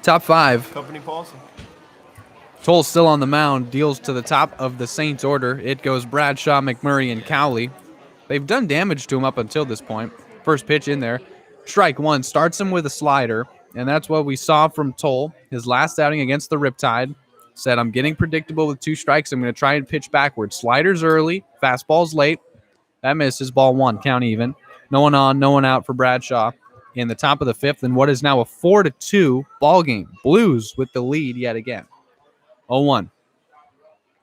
Top 5. Company policy. Toll still on the mound, deals to the top of the Saints order. It goes Bradshaw, McMurray, and Cowley. They've done damage to him up until this point. First pitch in there. Strike one, starts him with a slider, and that's what we saw from Toll. His last outing against the Riptide. Said, I'm getting predictable with 2 strikes. I'm going to try and pitch backwards. Sliders early, fastballs late. That misses, ball 1, count even. No one on, no one out for Bradshaw in the top of the 5th, and what is now a 4-2 ball game. Blues with the lead yet again. 0-1.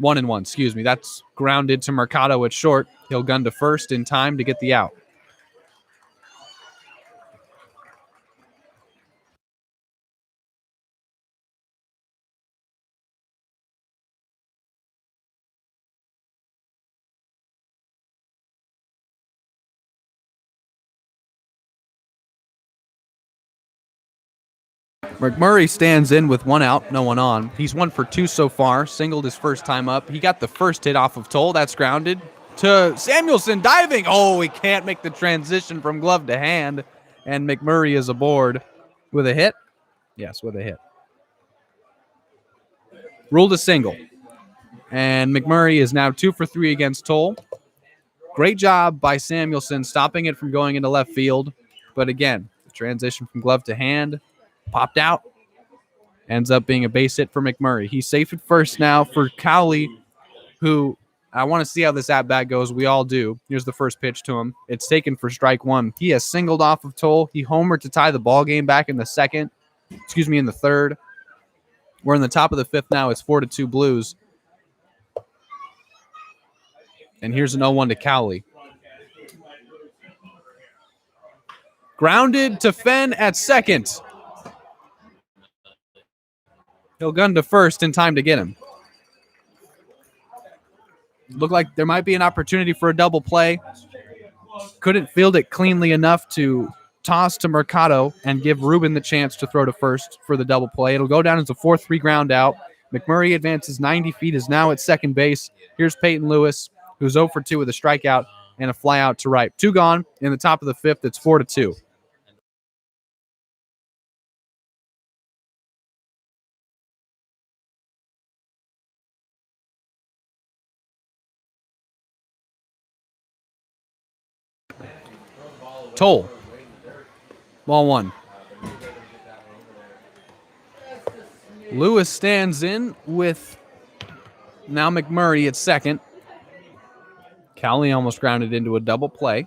1-1, excuse me. That's grounded to Mercado at short. He'll gun to first in time to get the out. McMurray stands in with 1 out, no one on. He's 1 for 2 so far, singled his first time up. He got the first hit off of Toll. That's grounded to Samuelson diving. Oh, he can't make the transition from glove to hand, and McMurray is aboard with a hit. Yes, with a hit. Ruled a single, and McMurray is now 2 for 3 against Toll. Great job by Samuelson stopping it from going into left field, but again, the transition from glove to hand popped out. Ends up being a base hit for McMurray. He's safe at first now for Cowley, who I want to see how this at-bat goes. We all do. Here's the first pitch to him. It's taken for strike 1. He has singled off of Toll. He homered to tie the ball game back in the in the 3rd. We're in the top of the 5th now. It's 4-2 Blues. And here's an 0-1 to Cowley. Grounded to Fenn at second. He'll gun to first in time to get him. Looked like there might be an opportunity for a double play. Couldn't field it cleanly enough to toss to Mercado and give Ruben the chance to throw to first for the double play. It'll go down as a 4-3 ground out. McMurray advances 90 feet, is now at second base. Here's Peyton Lewis, who's 0 for 2 with a strikeout and a fly out to right. 2 gone in the top of the 5th. It's 4-2. Toll. Ball 1. Lewis stands in with now McMurray at second. Cowley almost grounded into a double play.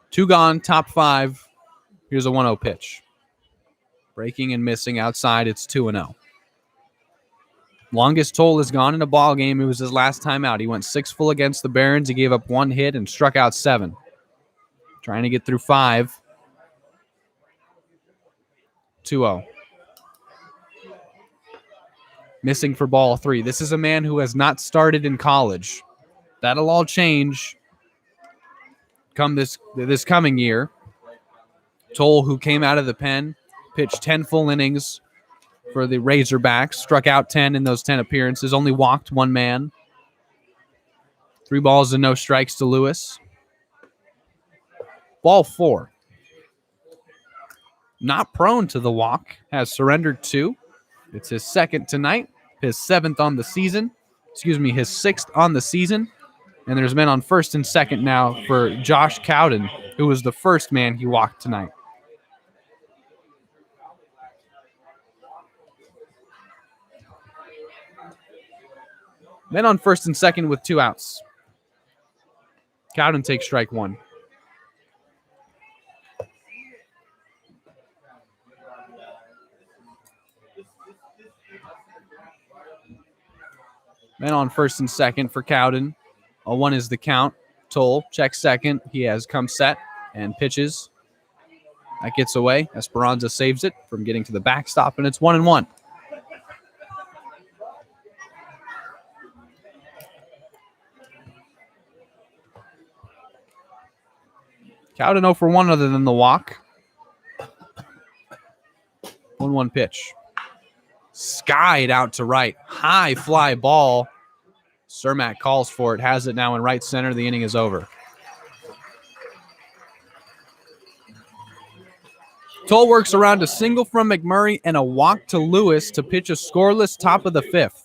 2 gone, top 5. Here's a 1-0 pitch. Breaking and missing outside, it's 2-0. Longest Toll has gone in a ball game. It was his last time out. He went 6 full against the Barons. He gave up 1 hit and struck out 7. Trying to get through 5. 2-0. Missing for ball 3. This is a man who has not started in college. That'll all change come this coming year. Toll, who came out of the pen, pitched 10 full innings for the Razorbacks, struck out 10 in those 10 appearances, only walked 1 man. 3 balls and no strikes to Lewis. Ball 4. Not prone to the walk. Has surrendered 2. It's his 2nd tonight. His 7th on the season. His 6th on the season. And there's men on 1st and 2nd now for Josh Cowden, who was the first man he walked tonight. Men on 1st and 2nd with 2 outs. Cowden takes strike 1. Men on 1st and 2nd for Cowden. 0-1 is the count. Toll checks second. He has come set and pitches. That gets away. Esperanza saves it from getting to the backstop, and it's 1-1. Cowden 0 for 1 other than the walk. 1-1 pitch. Skied out to right. High fly ball. Cermak calls for it. Has it now in right center. The inning is over. Toll works around a single from McMurray and a walk to Lewis to pitch a scoreless top of the 5th.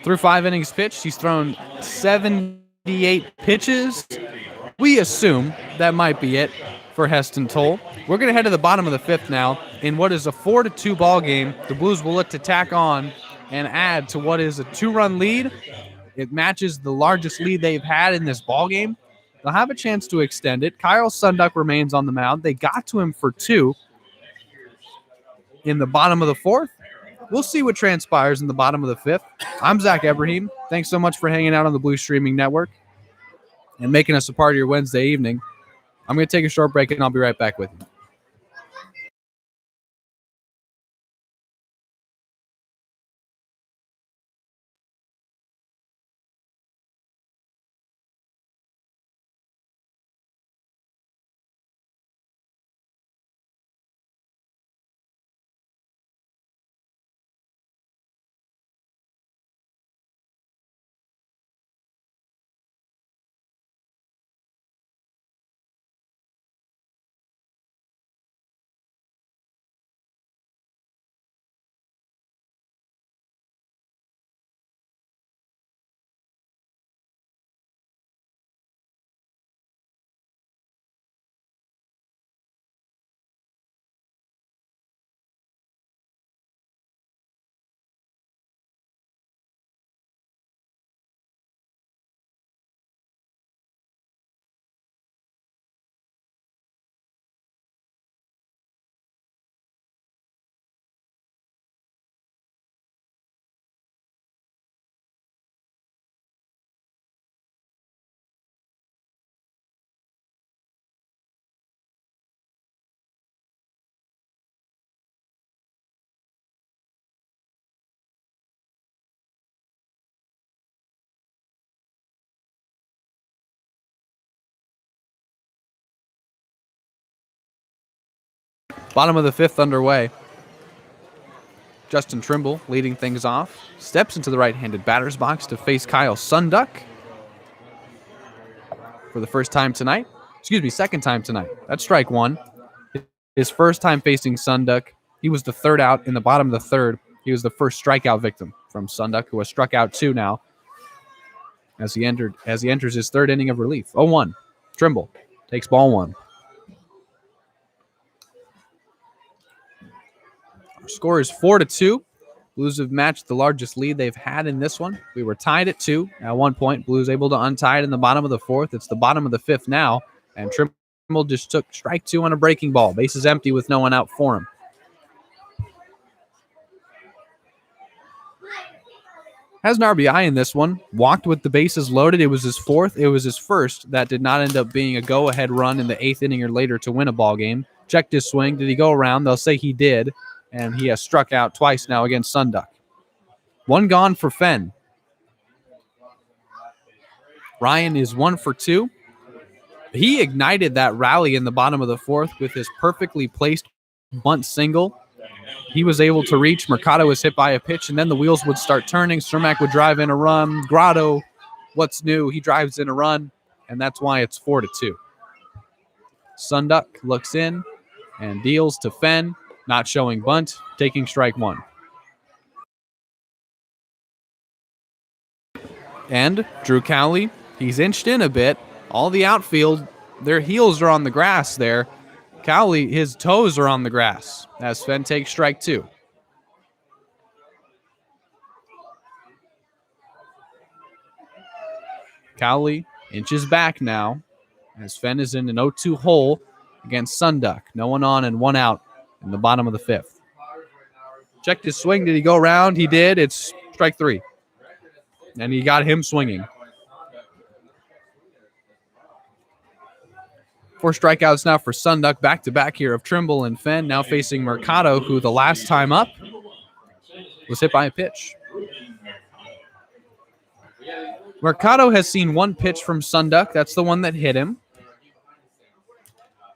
Through 5 innings pitched, he's thrown 78 pitches. We assume that might be it for Heston Toll. We're going to head to the bottom of the 5th now. In what is a 4-2 ball game, the Blues will look to tack on and add to what is a 2-run lead. It matches the largest lead they've had in this ball game. They'll have a chance to extend it. Kyle Sunduck remains on the mound. They got to him for 2 in the bottom of the 4th. We'll see what transpires in the bottom of the 5th. I'm Zach Ebrahim. Thanks so much for hanging out on the Blue Streaming Network and making us a part of your Wednesday evening. I'm going to take a short break, and I'll be right back with you. Bottom of the 5th underway. Justin Trimble leading things off. Steps into the right-handed batter's box to face Kyle Sunduck for the first time tonight. Second time tonight. That's strike 1. His first time facing Sunduck. He was the 3rd out in the bottom of the 3rd. He was the first strikeout victim from Sunduck, who has struck out 2 now as he enters his 3rd inning of relief. 0-1. Trimble takes ball 1. Our score is 4-2. Blues have matched the largest lead they've had in this one. We were tied at 2 at one point. Blues able to untie it in the bottom of the 4th. It's the bottom of the 5th now, and Trimble just took strike 2 on a breaking ball. Bases empty with no one out for him. Has an RBI in this one. Walked with the bases loaded. It was his 4th. It was his first. That did not end up being a go-ahead run in the 8th inning or later to win a ball game. Checked his swing. Did he go around? They'll say he did. And he has struck out twice now against Sunduck. 1 gone for Fenn. Ryan is 1 for 2. He ignited that rally in the bottom of the 4th with his perfectly placed bunt single. He was able to reach. Mercado was hit by a pitch, and then the wheels would start turning. Cermak would drive in a run. Grotto, what's new? He drives in a run, and that's why it's 4-2. Sunduck looks in and deals to Fenn. Not showing bunt, taking strike 1. And Drew Cowley, he's inched in a bit. All the outfield, their heels are on the grass there. Cowley, his toes are on the grass as Fenn takes strike 2. Cowley inches back now as Fenn is in an 0-2 hole against Sunduck. No one on and 1 out in the bottom of the 5th. Checked his swing. Did he go around? He did. It's strike 3. And he got him swinging. 4 strikeouts now for Sunduck. Back-to-back here of Trimble and Fenn. Now facing Mercado, who the last time up was hit by a pitch. Mercado has seen 1 pitch from Sunduck. That's the one that hit him.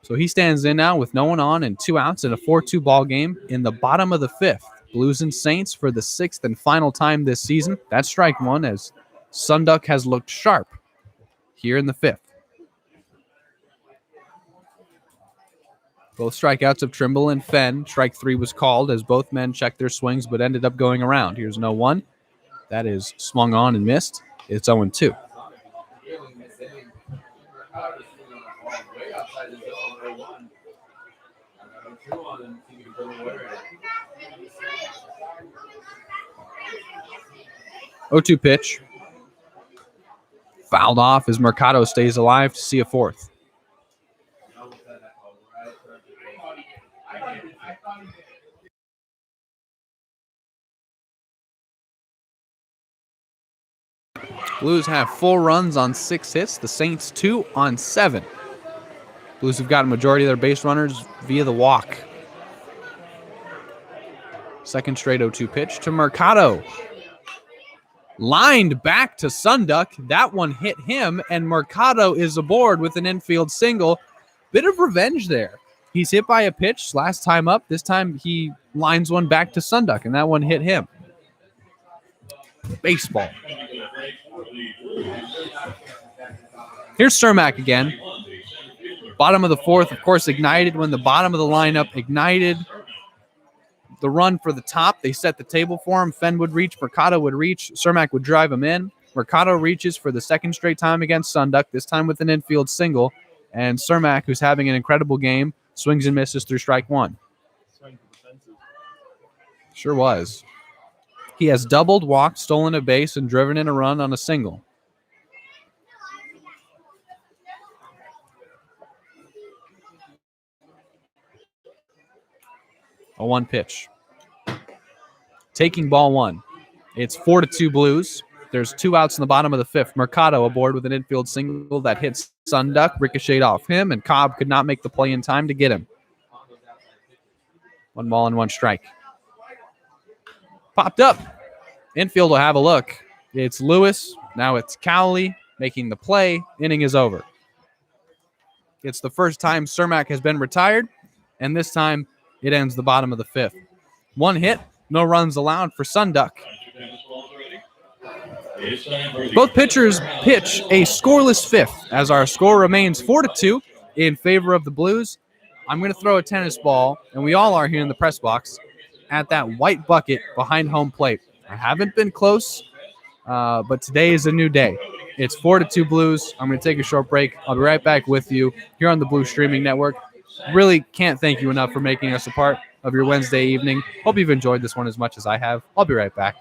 So he stands in now with no one on and 2 outs in a 4-2 ball game in the bottom of the 5th. Blues and Saints for the 6th and final time this season. That's strike 1 as Sunduck has looked sharp here in the 5th. Both strikeouts of Trimble and Fenn. Strike 3 was called as both men checked their swings but ended up going around. Here's 0-1. That is swung on and missed. It's 0-2. O2 pitch. Fouled off as Mercado stays alive to see a 4th. Blues have 4 runs on 6 hits. The Saints 2 on 7. Blues have gotten a majority of their base runners via the walk. Second straight 0-2 pitch to Mercado. Lined back to Sunduck. That one hit him, and Mercado is aboard with an infield single. Bit of revenge there. He's hit by a pitch last time up. This time he lines one back to Sunduck, and that one hit him. Baseball. Here's Cermak again. Bottom of the 4th, of course, ignited when the bottom of the lineup ignited. The run for the top, they set the table for him. Fenn would reach, Mercado would reach, Cermak would drive him in. Mercado reaches for the second straight time against Sunduck, this time with an infield single. And Cermak, who's having an incredible game, swings and misses through strike 1. Sure was. He has doubled, walked, stolen a base, and driven in a run on a single. A 1 pitch. Taking ball 1. It's 4-2 Blues. There's 2 outs in the bottom of the 5th. Mercado aboard with an infield single that hits Sunduck, ricocheted off him, and Cobb could not make the play in time to get him. 1 ball and 1 strike. Popped up. Infield will have a look. It's Lewis. Now it's Cowley making the play. Inning is over. It's the first time Cermak has been retired, and this time it ends the bottom of the 5th. 1 hit, no runs allowed for Sunduck. Both pitchers pitch a scoreless 5th as our score remains 4-2 in favor of the Blues. I'm going to throw a tennis ball, and we all are here in the press box, at that white bucket behind home plate. I haven't been close, but today is a new day. It's 4-2 Blues. I'm going to take a short break. I'll be right back with you here on the Blue Streaming Network. Really can't thank you enough for making us a part of your Wednesday evening. Hope you've enjoyed this one as much as I have. I'll be right back.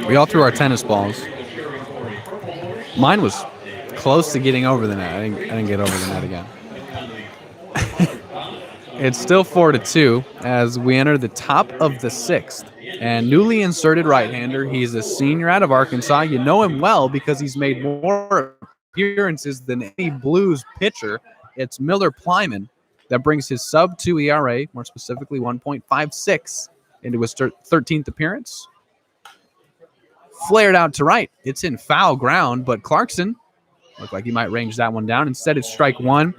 We all threw our tennis balls. Mine was close to getting over the net. I didn't get over the net again. It's still 4-2 as we enter the top of the 6th. And newly inserted right-hander, he's a senior out of Arkansas. You know him well because he's made more appearances than any Blues pitcher. It's Miller Plyman that brings his sub-2 ERA, more specifically 1.56, into his 13th appearance. Flared out to right. It's in foul ground, but Clarkson looked like he might range that one down. Instead, it's strike one.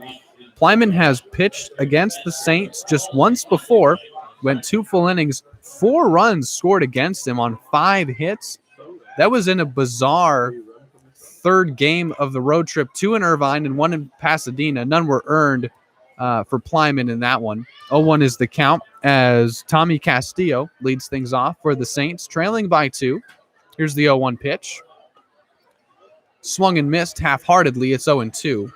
Plyman has pitched against the Saints just once before, went 2 full innings, 4 runs scored against him on 5 hits. That was in a bizarre third game of the road trip, 2 in Irvine and 1 in Pasadena. None were earned for Plyman in that one. 0-1 is the count as Tommy Castillo leads things off for the Saints, trailing by 2. Here's the 0-1 pitch. Swung and missed half-heartedly. It's 0-2.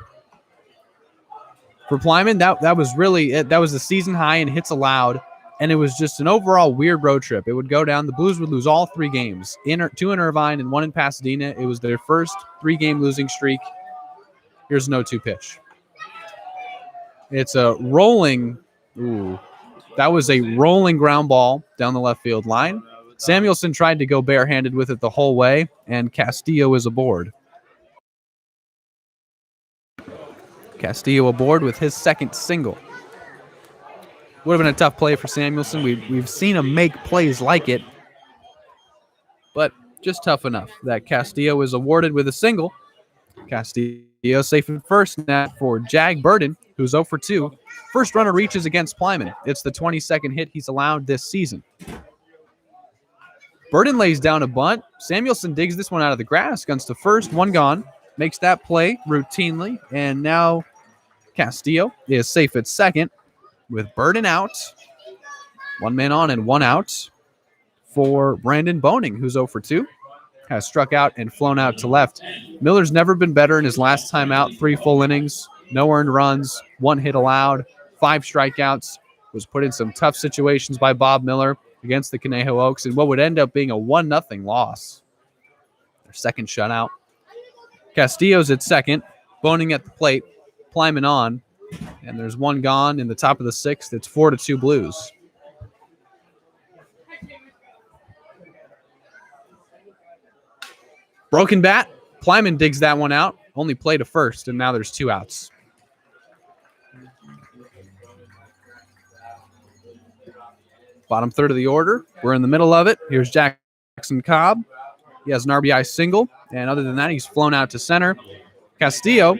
For Plyman, that was really it. That was the season high in hits allowed, and it was just an overall weird road trip. It would go down. The Blues would lose all 3 games, 2 in Irvine and 1 in Pasadena. It was their first 3-game losing streak. Here's an 0-2 pitch. It's a rolling. That was a rolling ground ball down the left field line. Samuelson tried to go barehanded with it the whole way, and Castillo is aboard. Castillo aboard with his second single. Would have been a tough play for Samuelson. We've seen him make plays like it, but just tough enough that Castillo is awarded with a single. Castillo safe at first now for Jag Burden, who's 0 for 2. First runner reaches against Plyman. It's the 22nd hit he's allowed this season. Burden lays down a bunt. Samuelson digs this one out of the grass, guns to first, 1 gone. Makes that play routinely, and now Castillo is safe at second with Burden out. 1 man on and 1 out for Brandon Boning, who's 0 for 2. Has struck out and flown out to left. Miller's never been better in his last time out. 3 full innings, no earned runs, 1 hit allowed, 5 strikeouts. Was put in some tough situations by Bob Miller against the Conejo Oaks in what would end up being a 1-0 loss. Their second shutout. Castillo's at second, Boning at the plate, Plyman on, and there's 1 gone in the top of the 6th. It's 4-2 Blues. Broken bat, Plyman digs that one out, only play to first, and now there's 2 outs. Bottom third of the order, we're in the middle of it. Here's Jackson Cobb. He has an RBI single, and other than that, he's flown out to center. Castillo,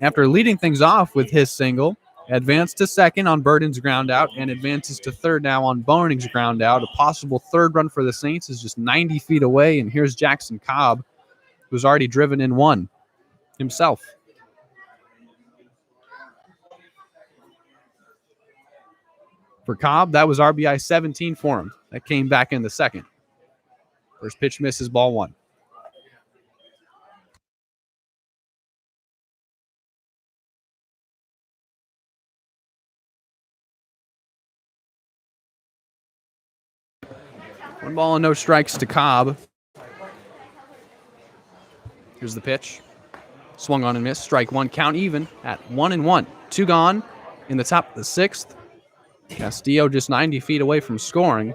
after leading things off with his single, advanced to second on Burden's ground out and advances to third now on Boning's ground out. A possible third run for the Saints is just 90 feet away, and here's Jackson Cobb, who's already driven in 1 himself. For Cobb, that was RBI 17 for him. That came back in the second. First pitch misses, ball 1. One ball and no strikes to Cobb. Here's the pitch. Swung on and missed. Strike 1, count even at 1-1. 2 gone in the top of the 6th. Castillo just 90 feet away from scoring.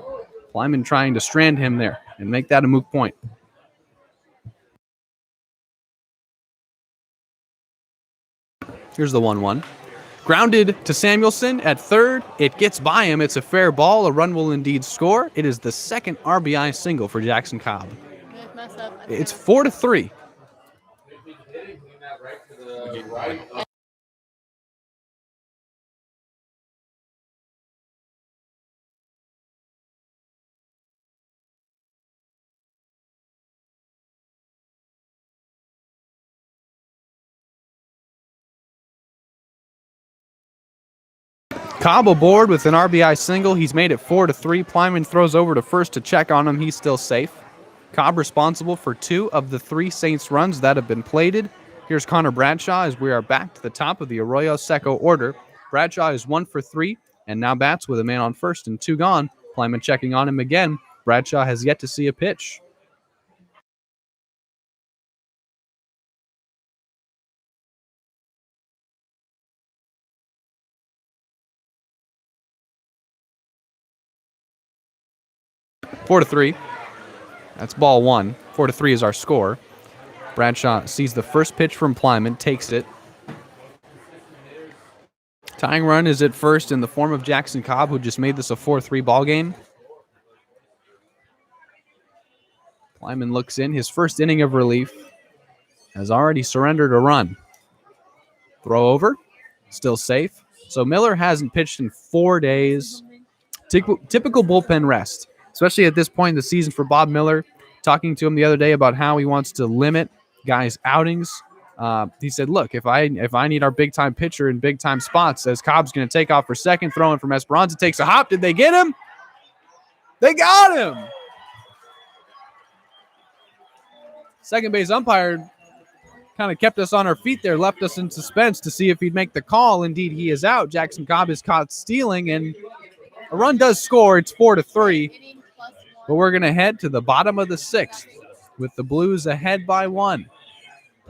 Plyman trying to strand him there and make that a moot point. Here's the 1-1. Grounded to Samuelson at third. It gets by him. It's a fair ball. A run will indeed score. It is the second RBI single for Jackson Cobb. It's 4-3. Cobb aboard with an RBI single. He's made it 4-3. Plyman throws over to first to check on him. He's still safe. Cobb responsible for 2 of the 3 Saints runs that have been plated. Here's Connor Bradshaw as we are back to the top of the Arroyo Seco order. Bradshaw is 1 for 3 and now bats with a man on first and 2 gone. Plyman checking on him again. Bradshaw has yet to see a pitch. Four to three. That's ball one. 4-3 is our score. Bradshaw sees the first pitch from Plyman, takes it. Tying run is at first in the form of Jackson Cobb, who just made this a 4-3 ball game. Plyman looks in. His first inning of relief has already surrendered a run. Throw over, still safe. So Miller hasn't pitched in 4 days. Typical bullpen rest, especially at this point in the season for Bob Miller. Talking to him the other day about how he wants to limit guys' outings. He said, look, if I need our big-time pitcher in big-time spots, as Cobb's going to take off for second, throwing from Esperanza, takes a hop. Did they get him? They got him! Second base umpire kind of kept us on our feet there, left us in suspense to see if he'd make the call. Indeed, he is out. Jackson Cobb is caught stealing, and a run does score. It's 4-3. But we're going to head to the bottom of the sixth with the Blues ahead by 1.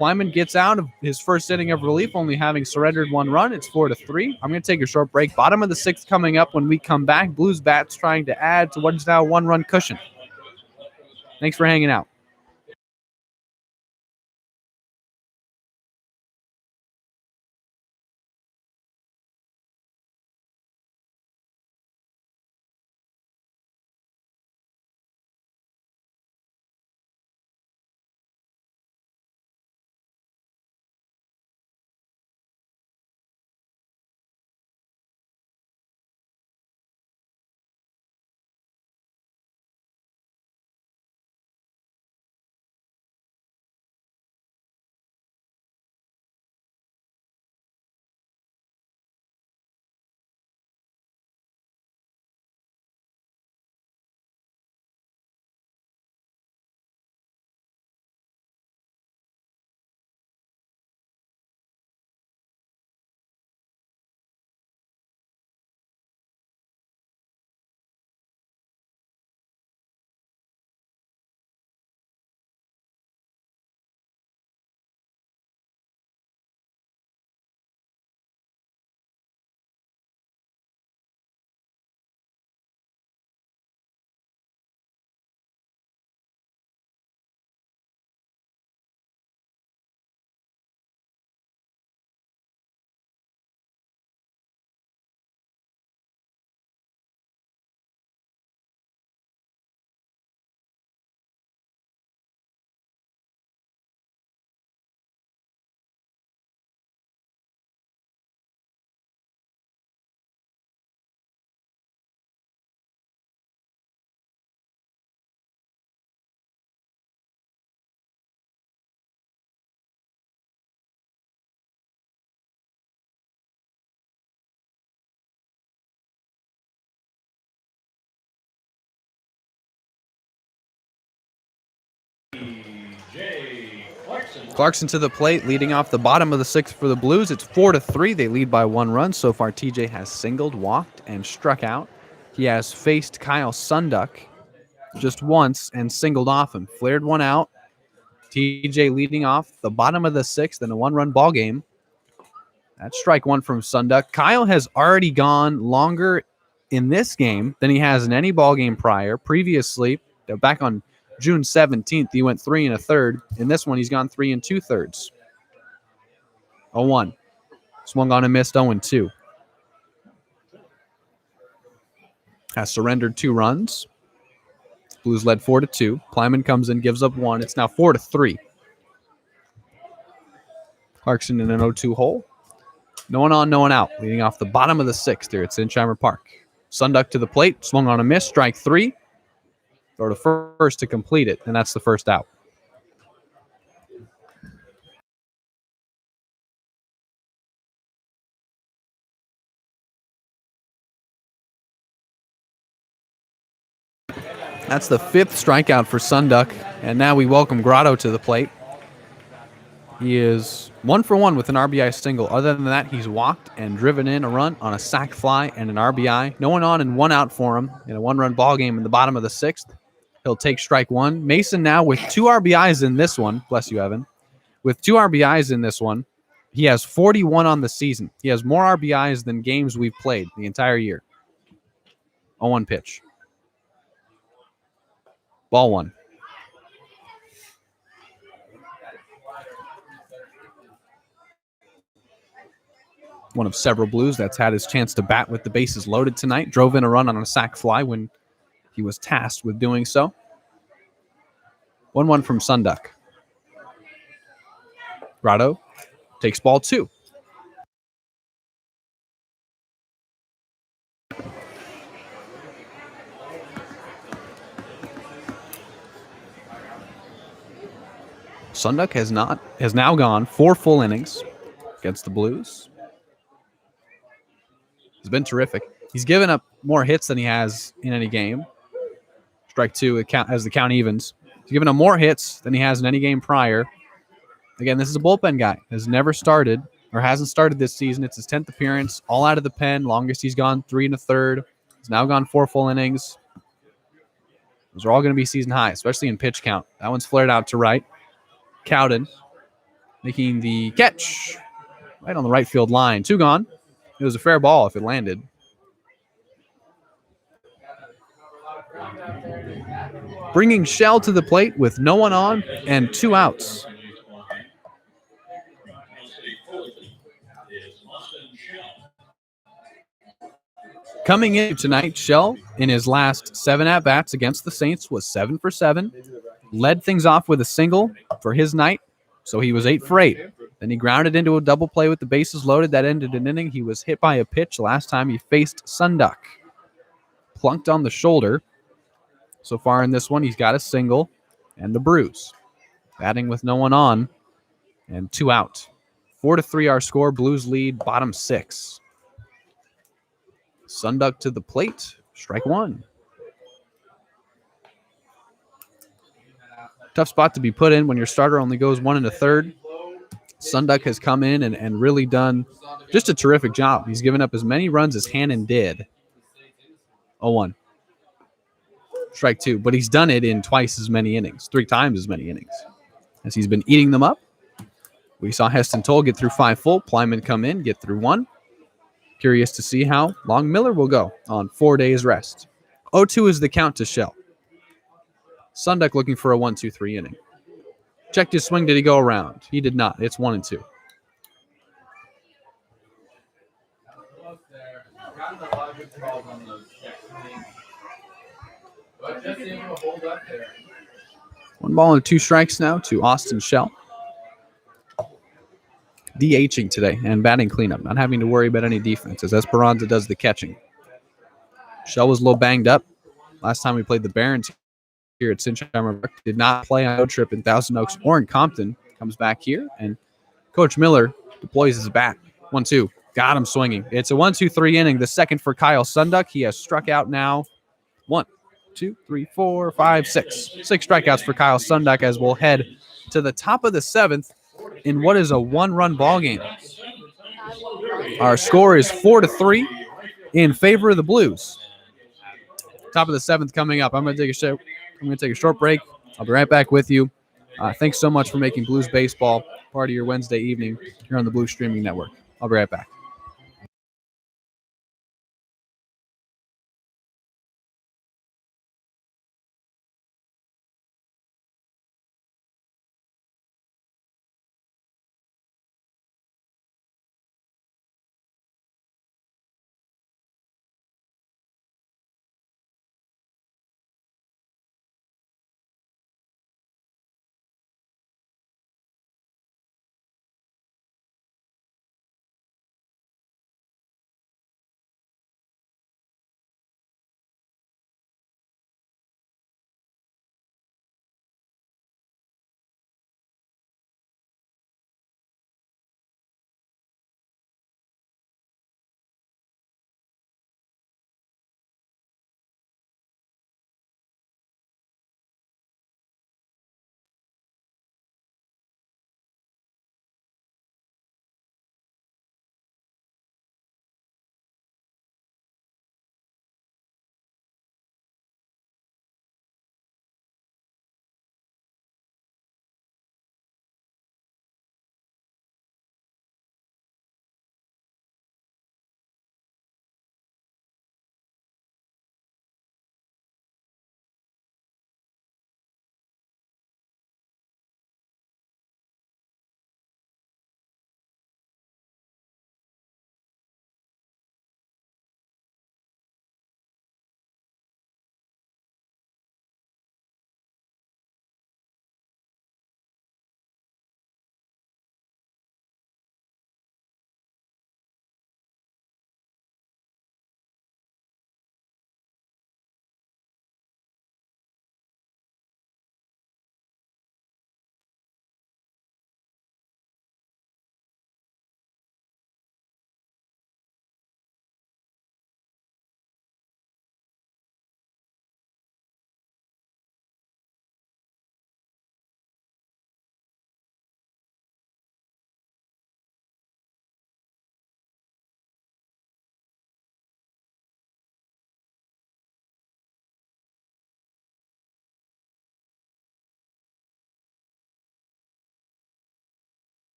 Plyman gets out of his first inning of relief, only having surrendered 1 run. It's 4-3. I'm going to take a short break. Bottom of the sixth coming up when we come back. Blues bats trying to add to what is now a 1-run cushion. Thanks for hanging out. Clarkson to the plate, leading off the bottom of the sixth for the Blues. It's 4-3. They lead by 1 run. So far, TJ has singled, walked, and struck out. He has faced Kyle Sunduck just once and singled off him. Flared 1 out. TJ leading off the bottom of the sixth in a 1-run ball game. That's strike 1 from Sunduck. Kyle has already gone longer in this game than he has in any ball game prior. Previously, back on June 17th, he went 3 1/3. In this one, he's gone 3 2/3. 0-1. Swung on and missed 0-2. Has surrendered 2 runs. Blues led 4-2. Plyman comes in, gives up 1. It's now 4-3. Clarkson in an 0-2 hole. No one on, no one out. Leading off the bottom of the sixth here at Sinsheimer Park. Sunduck to the plate. Swung on a miss. Strike 3. Throw to first to complete it, and that's the first out. That's the 5th strikeout for Sunduck, and now we welcome Grotto to the plate. He is 1 for 1 with an RBI single. Other than that, he's walked and driven in a run on a sac fly and an RBI. No one on and 1 out for him in a 1-run ball game in the bottom of the sixth. He'll take strike one. Mason now with 2 RBIs in this one. Bless you, Evan. With 2 RBIs in this one, he has 41 on the season. He has more RBIs than games we've played the entire year. 0-1 pitch. Ball one. One of several Blues that's had his chance to bat with the bases loaded tonight. Drove in a run on a sac fly when he was tasked with doing so. 1-1 from Sunduck. Grotto takes ball 2. Sunduck has now gone 4 full innings against the Blues. He's been terrific. He's given up more hits than he has in any game. Strike 2 as the count evens. He's given up more hits than he has in any game prior. Again, this is a bullpen guy. Has never started or hasn't started this season. It's his 10th appearance, all out of the pen. Longest he's gone 3 1/3. He's now gone 4 full innings. Those are all going to be season high, especially in pitch count. That one's flared out to right. Cowden making the catch right on the right field line. 2 gone. It was a fair ball if it landed. Bringing Shell to the plate with no one on and 2 outs. Coming in tonight, Shell, in his last 7 at-bats against the Saints, was 7 for 7. Led things off with a single for his night, so he was 8 for 8. Then he grounded into a double play with the bases loaded. That ended an inning. He was hit by a pitch last time he faced Sunduck. Plunked on the shoulder. So far in this one, he's got a single and a bruise. Batting with no one on and 2 out. 4-3 our score. Blues lead, bottom 6. Sunduck to the plate. Strike 1. Tough spot to be put in when your starter only goes 1 1/3. Sunduck has come in and really done just a terrific job. He's given up as many runs as Hannon did. 0-1. Strike 2. But he's done it in twice as many innings, 3 times as many innings. As he's been eating them up. We saw Heston Toll get through 5 full. Plyman come in, get through 1. Curious to see how long Miller will go on 4 days rest. 0-2 is the count to Shell. Sunduck looking for a 1-2-3 inning. Checked his swing. Did he go around? He did not. It's 1-2. One ball and 2 strikes now to Austin Shell. DHing today and batting cleanup. Not having to worry about any defense as Esperanza does the catching. Shell was a little banged up. Last time we played the Barons here at Sinsheimer Park. Did not play on a road trip in Thousand Oaks or in Compton. Comes back here, and Coach Miller deploys his bat. 1-2. Got him swinging. It's a 1-2-3 inning. The second for Kyle Sunduck. He has struck out now. 1, 2, 3, 4, 5, 6. 6 strikeouts for Kyle Sunduck as we'll head to the top of the 7th in what is a 1-run ball game. Our score is 4-3 in favor of the Blues. Top of the 7th coming up. I'm going to take a short break. I'll be right back with you. Thanks so much for making Blues baseball part of your Wednesday evening here on the Blues Streaming Network. I'll be right back.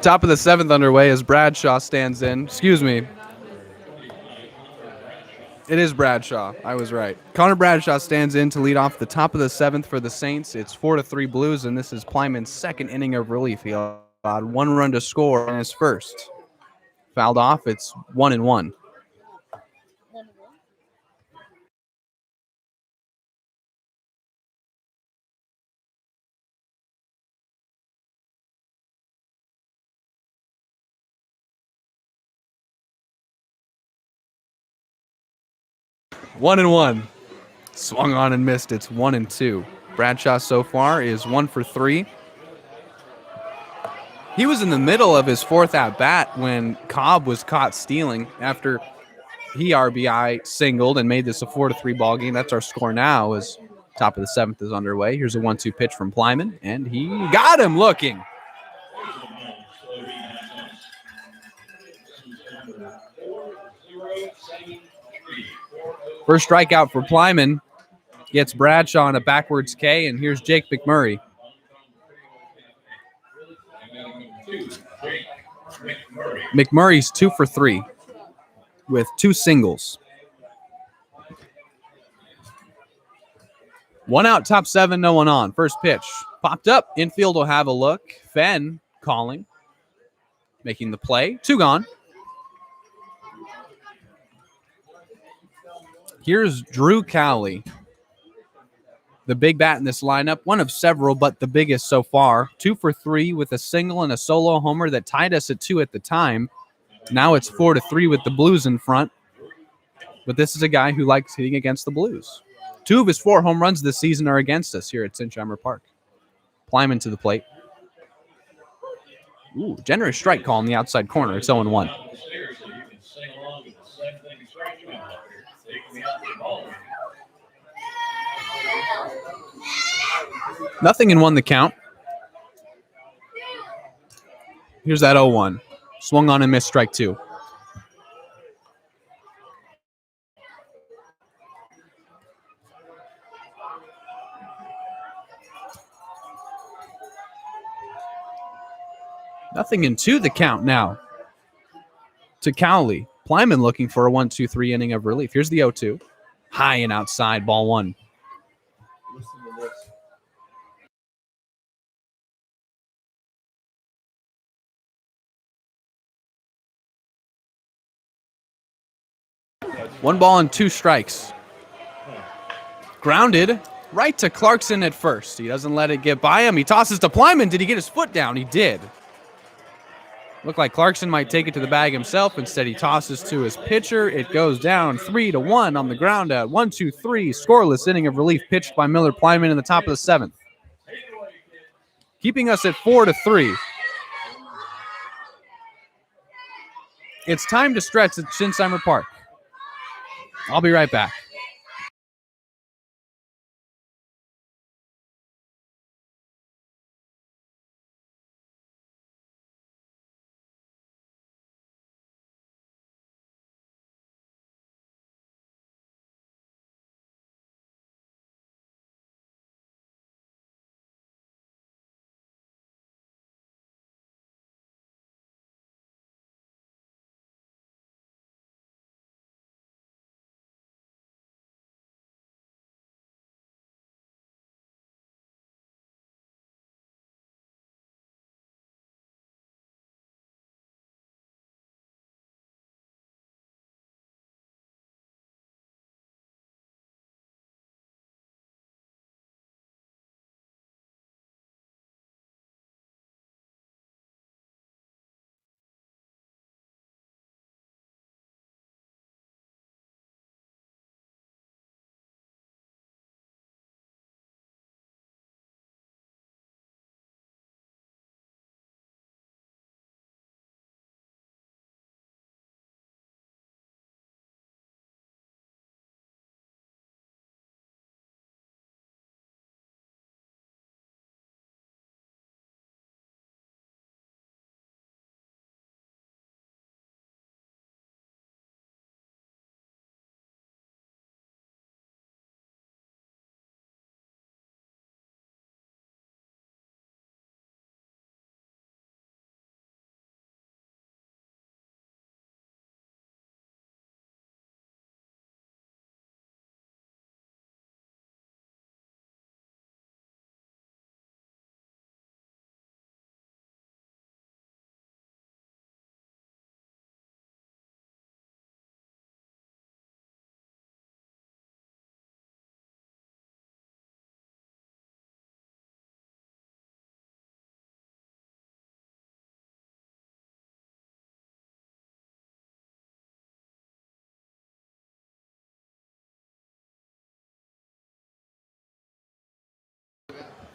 Top of the 7th underway as Bradshaw stands in. Excuse me. It is Bradshaw. I was right. Connor Bradshaw stands in to lead off the top of the 7th for the Saints. It's 4-3 Blues, and this is Plyman's second inning of relief. He allowed 1 run to score in his first. Fouled off. It's 1-1. One and one. Swung on and missed. It's 1-2. Bradshaw so far is 1 for 3. He was in the middle of his 4th at bat when Cobb was caught stealing after he RBI singled and made this a 4-3 ball game. That's our score now as top of the 7th is underway. Here's a 1-2 pitch from Plyman, and he got him looking. First strikeout for Plyman gets Bradshaw on a backwards K, and here's Jake McMurray. McMurray's 2 for 3 with 2 singles. 1 out, top 7, no one on. First pitch popped up. Infield will have a look. Fenn calling, making the play. 2 gone. Here's Drew Cowley, the big bat in this lineup, one of several, but the biggest so far. 2 for 3 with a single and a solo homer that tied us at 2 at the time. Now it's 4-3 with the Blues in front. But this is a guy who likes hitting against the Blues. 2 of his 4 home runs this season are against us here at Sinsheimer Park. Plyman to the plate. Ooh, generous strike call in the outside corner. It's 0-1. Nothing in 1 the count. Here's that 0-1. Swung on and missed, strike 2. Nothing in 2 the count now to Cowley. Plyman looking for a 1-2-3 inning of relief. Here's the 0-2. High and outside, ball 1. Listen to this. One ball and 2 strikes. Grounded right to Clarkson at first. He doesn't let it get by him. He tosses to Plyman. Did he get his foot down? He did. Looked like Clarkson might take it to the bag himself. Instead, he tosses to his pitcher. It goes down 3-1 on the ground out. 1-2-3. Scoreless inning of relief pitched by Miller Plyman in the top of the 7th. Keeping us at 4-3. It's time to stretch at Sinsheimer Park. I'll be right back.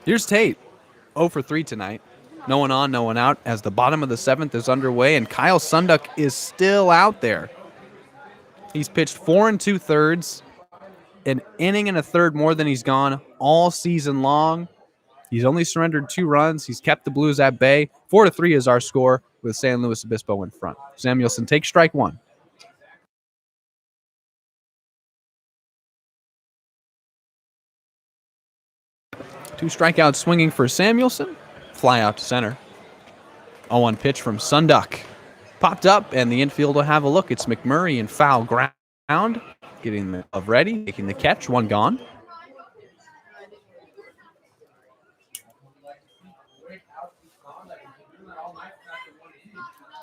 Here's Tate, 0 for 3 tonight. No one on, no one out as the bottom of the 7th is underway, and Kyle Sunduck is still out there. He's pitched 4 2/3, an inning and a third more than he's gone all season long. He's only surrendered 2 runs. He's kept the Blues at bay. 4-3 is our score with San Luis Obispo in front. Samuelson takes strike 1. Two strikeouts swinging for Samuelson. Fly out to center. 0-1 pitch from Sunduck. Popped up, and the infield will have a look. It's McMurray in foul ground. Getting the glove ready, making the catch. 1 gone.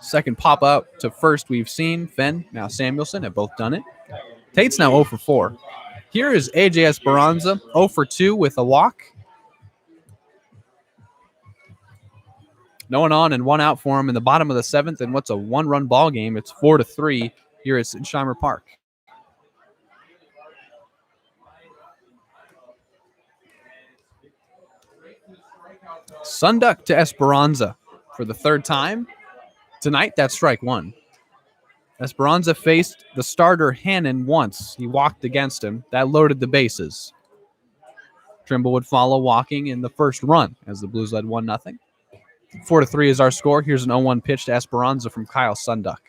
Second pop up to first we've seen. Fenn, now Samuelson have both done it. Tate's now 0 for 4. Here is AJ Esperanza, 0 for 2 with a walk. No one on and 1 out for him in the bottom of the 7th, and what's a 1-run ball game? It's 4-3 here at Sinsheimer Park. Sunduck to Esperanza for the 3rd time. Tonight, that's strike 1. Esperanza faced the starter Hannon once. He walked against him. That loaded the bases. Trimble would follow walking in the first run as the Blues led 1-0. 4-3 is our score. Here's an 0-1 pitch to Esperanza from Kyle Sunduck.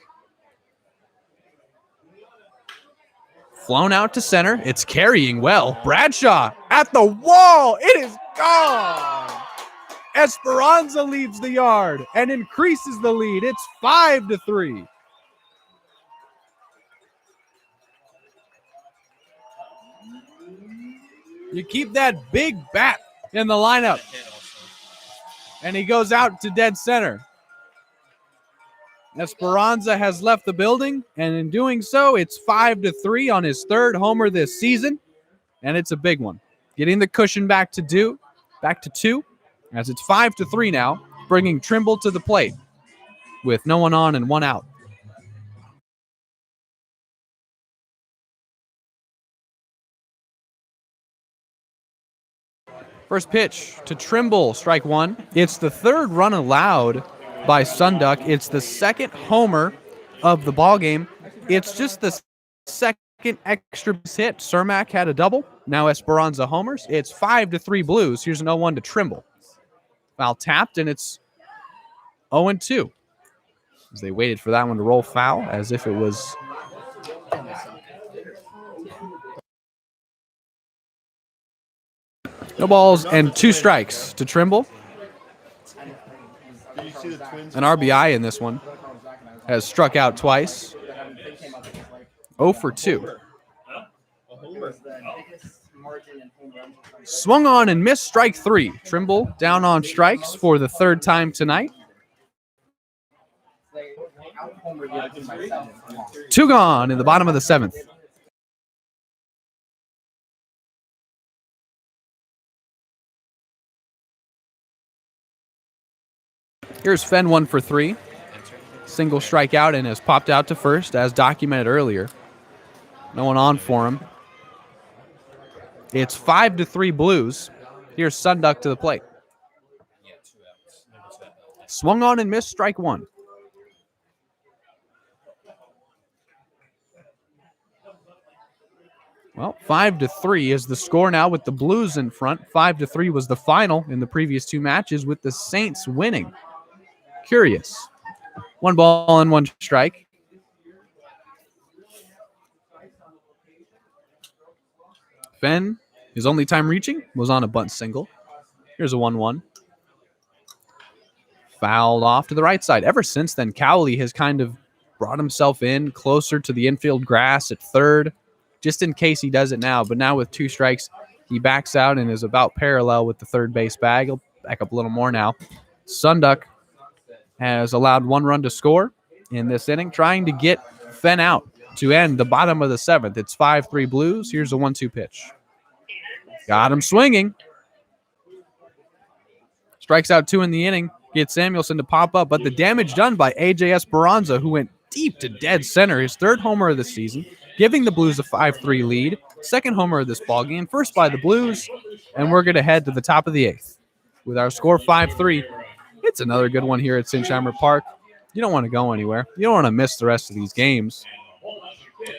Flown out to center. It's carrying well. Bradshaw at the wall. It is gone. Esperanza leaves the yard and increases the lead. It's 5-3. You keep that big bat in the lineup. And he goes out to dead center. Esperanza has left the building, and in doing so, it's 5-3 on his 3rd homer this season, and it's a big one. Getting the cushion back to 2, as it's 5-3 now, bringing Trimble to the plate with no one on and 1 out. First pitch to Trimble, strike 1. It's the 3rd run allowed by Sunduck. It's the 2nd homer of the ballgame. It's just the 2nd extra base hit. Cermak had a double. Now Esperanza homers. It's 5-3 Blues. Here's an 0-1 to Trimble. Foul tapped, and it's 0-2. As they waited for that one to roll foul, as if it was... No balls and 2 strikes to Trimble. An RBI in this one. Has struck out twice. 0 for 2. Swung on and missed, strike 3. Trimble down on strikes for the 3rd time tonight. 2 gone in the bottom of the 7th. Here's Fenn 1 for 3. Single strikeout and has popped out to first as documented earlier. No one on for him. It's 5-3 Blues. Here's Sunduck to the plate. Swung on and missed, strike 1. Well, 5-3 is the score now with the Blues in front. 5-3 was the final in the previous 2 matches with the Saints winning. Curious. 1 ball and 1 strike. Fenn, his only time reaching was on a bunt single. Here's a 1-1. Fouled off to the right side. Ever since then, Cowley has kind of brought himself in closer to the infield grass at 3rd, just in case he does it now. But now with 2 strikes, he backs out and is about parallel with the 3rd base bag. He'll back up a little more now. Sunduck has allowed 1 run to score in this inning, trying to get Fenn out to end the bottom of the 7th. It's 5-3 Blues. Here's a 1-2 pitch. Got him swinging. Strikes out 2 in the inning. Gets Samuelson to pop up, but the damage done by AJ Esperanza, who went deep to dead center. His 3rd homer of the season, giving the Blues a 5-3 lead. 2nd homer of this ballgame. First by the Blues, and we're going to head to the top of the 8th. with our score 5-3. It's another good one here at Sinsheimer Park. You don't want to go anywhere. You don't want to miss the rest of these games.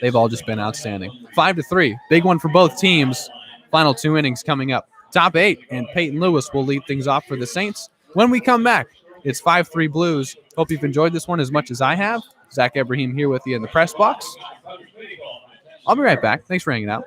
They've all just been outstanding. 5-3. Big one for both teams. Final 2 innings coming up. Top 8, and Peyton Lewis will lead things off for the Saints. When we come back, it's 5-3 Blues. Hope you've enjoyed this one as much as I have. Zach Ebrahim here with you in the press box. I'll be right back. Thanks for hanging out.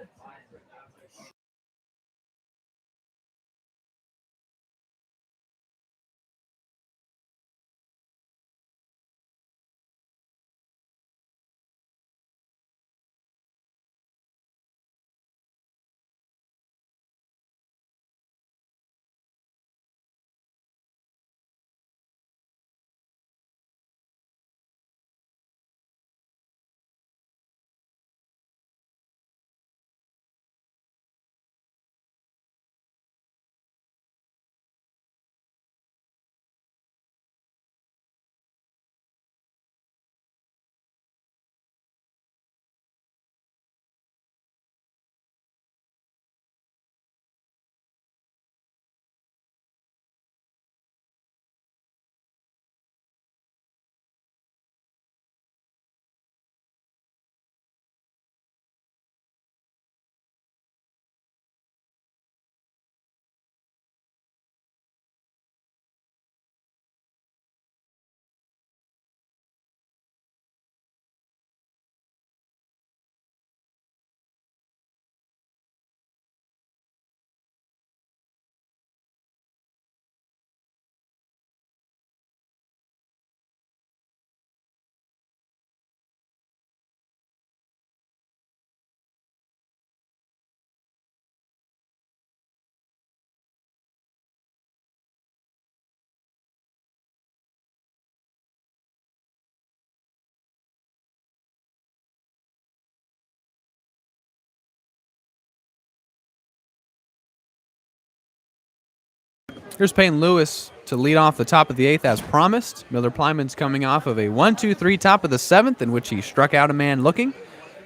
Here's Peyton Lewis to lead off the top of the 8th as promised. Miller Plyman's coming off of a 1-2-3 top of the 7th in which he struck out a man looking.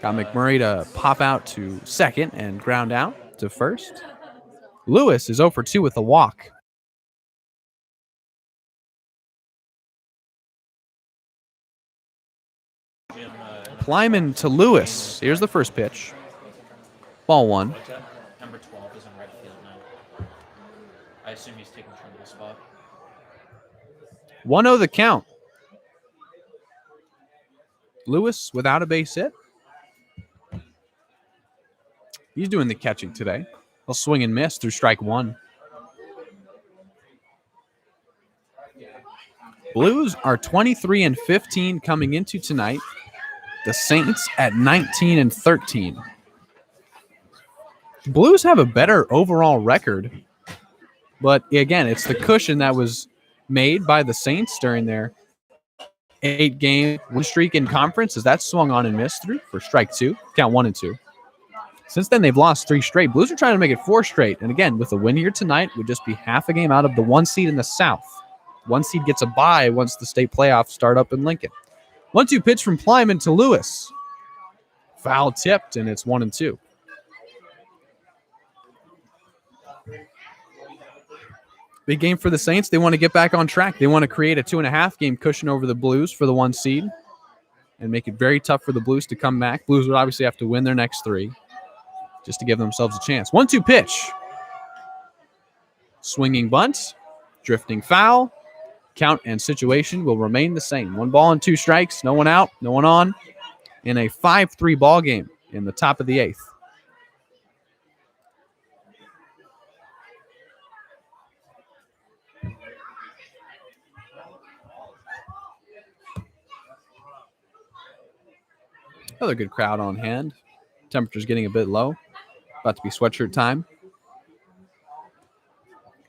Got McMurray to pop out to second and ground out to first. Lewis is 0 for 2 with a walk. Plyman to Lewis. Here's the first pitch. Ball 1. Number 12 is in right field now. I assume he's taking Trundle's spot. 1-0 the count. Lewis without a base hit. He's doing the catching today. He'll swing and miss through strike 1. Blues are 23-15 coming into tonight. The Saints at 19-13. Blues have a better overall record, but again, it's the cushion that was made by the Saints during their 8-game win streak in conference as that swung on and missed through for strike 2, count 1 and 2. Since then, they've lost 3 straight. Blues are trying to make it 4 straight, and again, with a win here tonight, would just be half a game out of the 1 seed in the South. 1 seed gets a bye once the state playoffs start up in Lincoln. 1-2 pitch from Plyman to Lewis. Foul tipped, and it's 1 and 2. Big game for the Saints. They want to get back on track. They want to create a 2.5 game cushion over the Blues for the 1 seed and make it very tough for the Blues to come back. Blues would obviously have to win their next 3 just to give themselves a chance. 1-2 pitch. Swinging bunt. Drifting foul. Count and situation will remain the same. 1 ball and 2 strikes. No one out. No one on. In a 5-3 ball game in the top of the 8th. Another good crowd on hand. Temperature's getting a bit low. About to be sweatshirt time.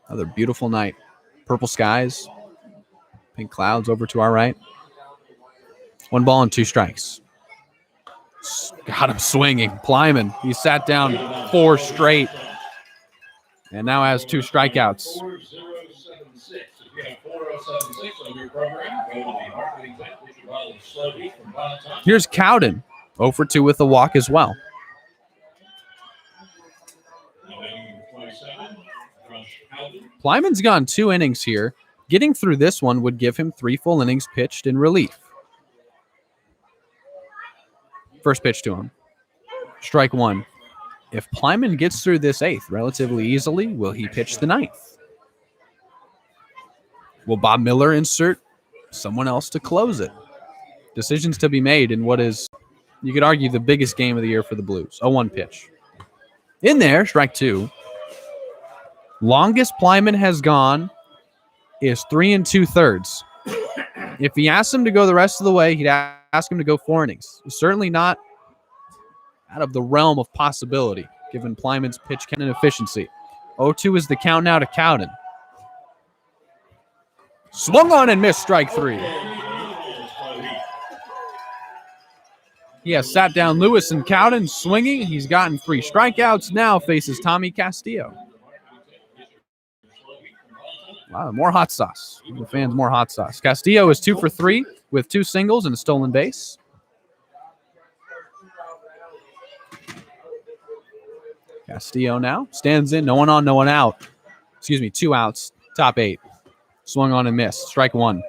Another beautiful night. Purple skies. Pink clouds over to our right. 1 ball and 2 strikes. Got him swinging. Plyman, he sat down 4 straight. And now has 2 strikeouts. Here's Cowden. 0 for 2 with a walk as well. Plyman's gone 2 innings here. Getting through this one would give him 3 full innings pitched in relief. First pitch to him. Strike 1. If Plyman gets through this 8th relatively easily, will he pitch the 9th? Will Bob Miller insert someone else to close it? Decisions to be made in what is, you could argue, the biggest game of the year for the Blues. 0-1 pitch. In there, strike 2. Longest Plyman has gone is 3 2/3. If he asks him to go the rest of the way, he'd ask him to go 4 innings. It's certainly not out of the realm of possibility, given Plyman's pitch count and efficiency. 0-2 is the count now to Cowden. Swung on and missed, strike 3. He has sat down Lewis and Cowden swinging. He's gotten 3 strikeouts. Now faces Tommy Castillo. Wow, more hot sauce. The fans, more hot sauce. Castillo is 2 for 3 with 2 singles and a stolen base. Castillo now stands in. No one on, no one out. 2 outs. Top 8. Swung on and missed. Strike 1.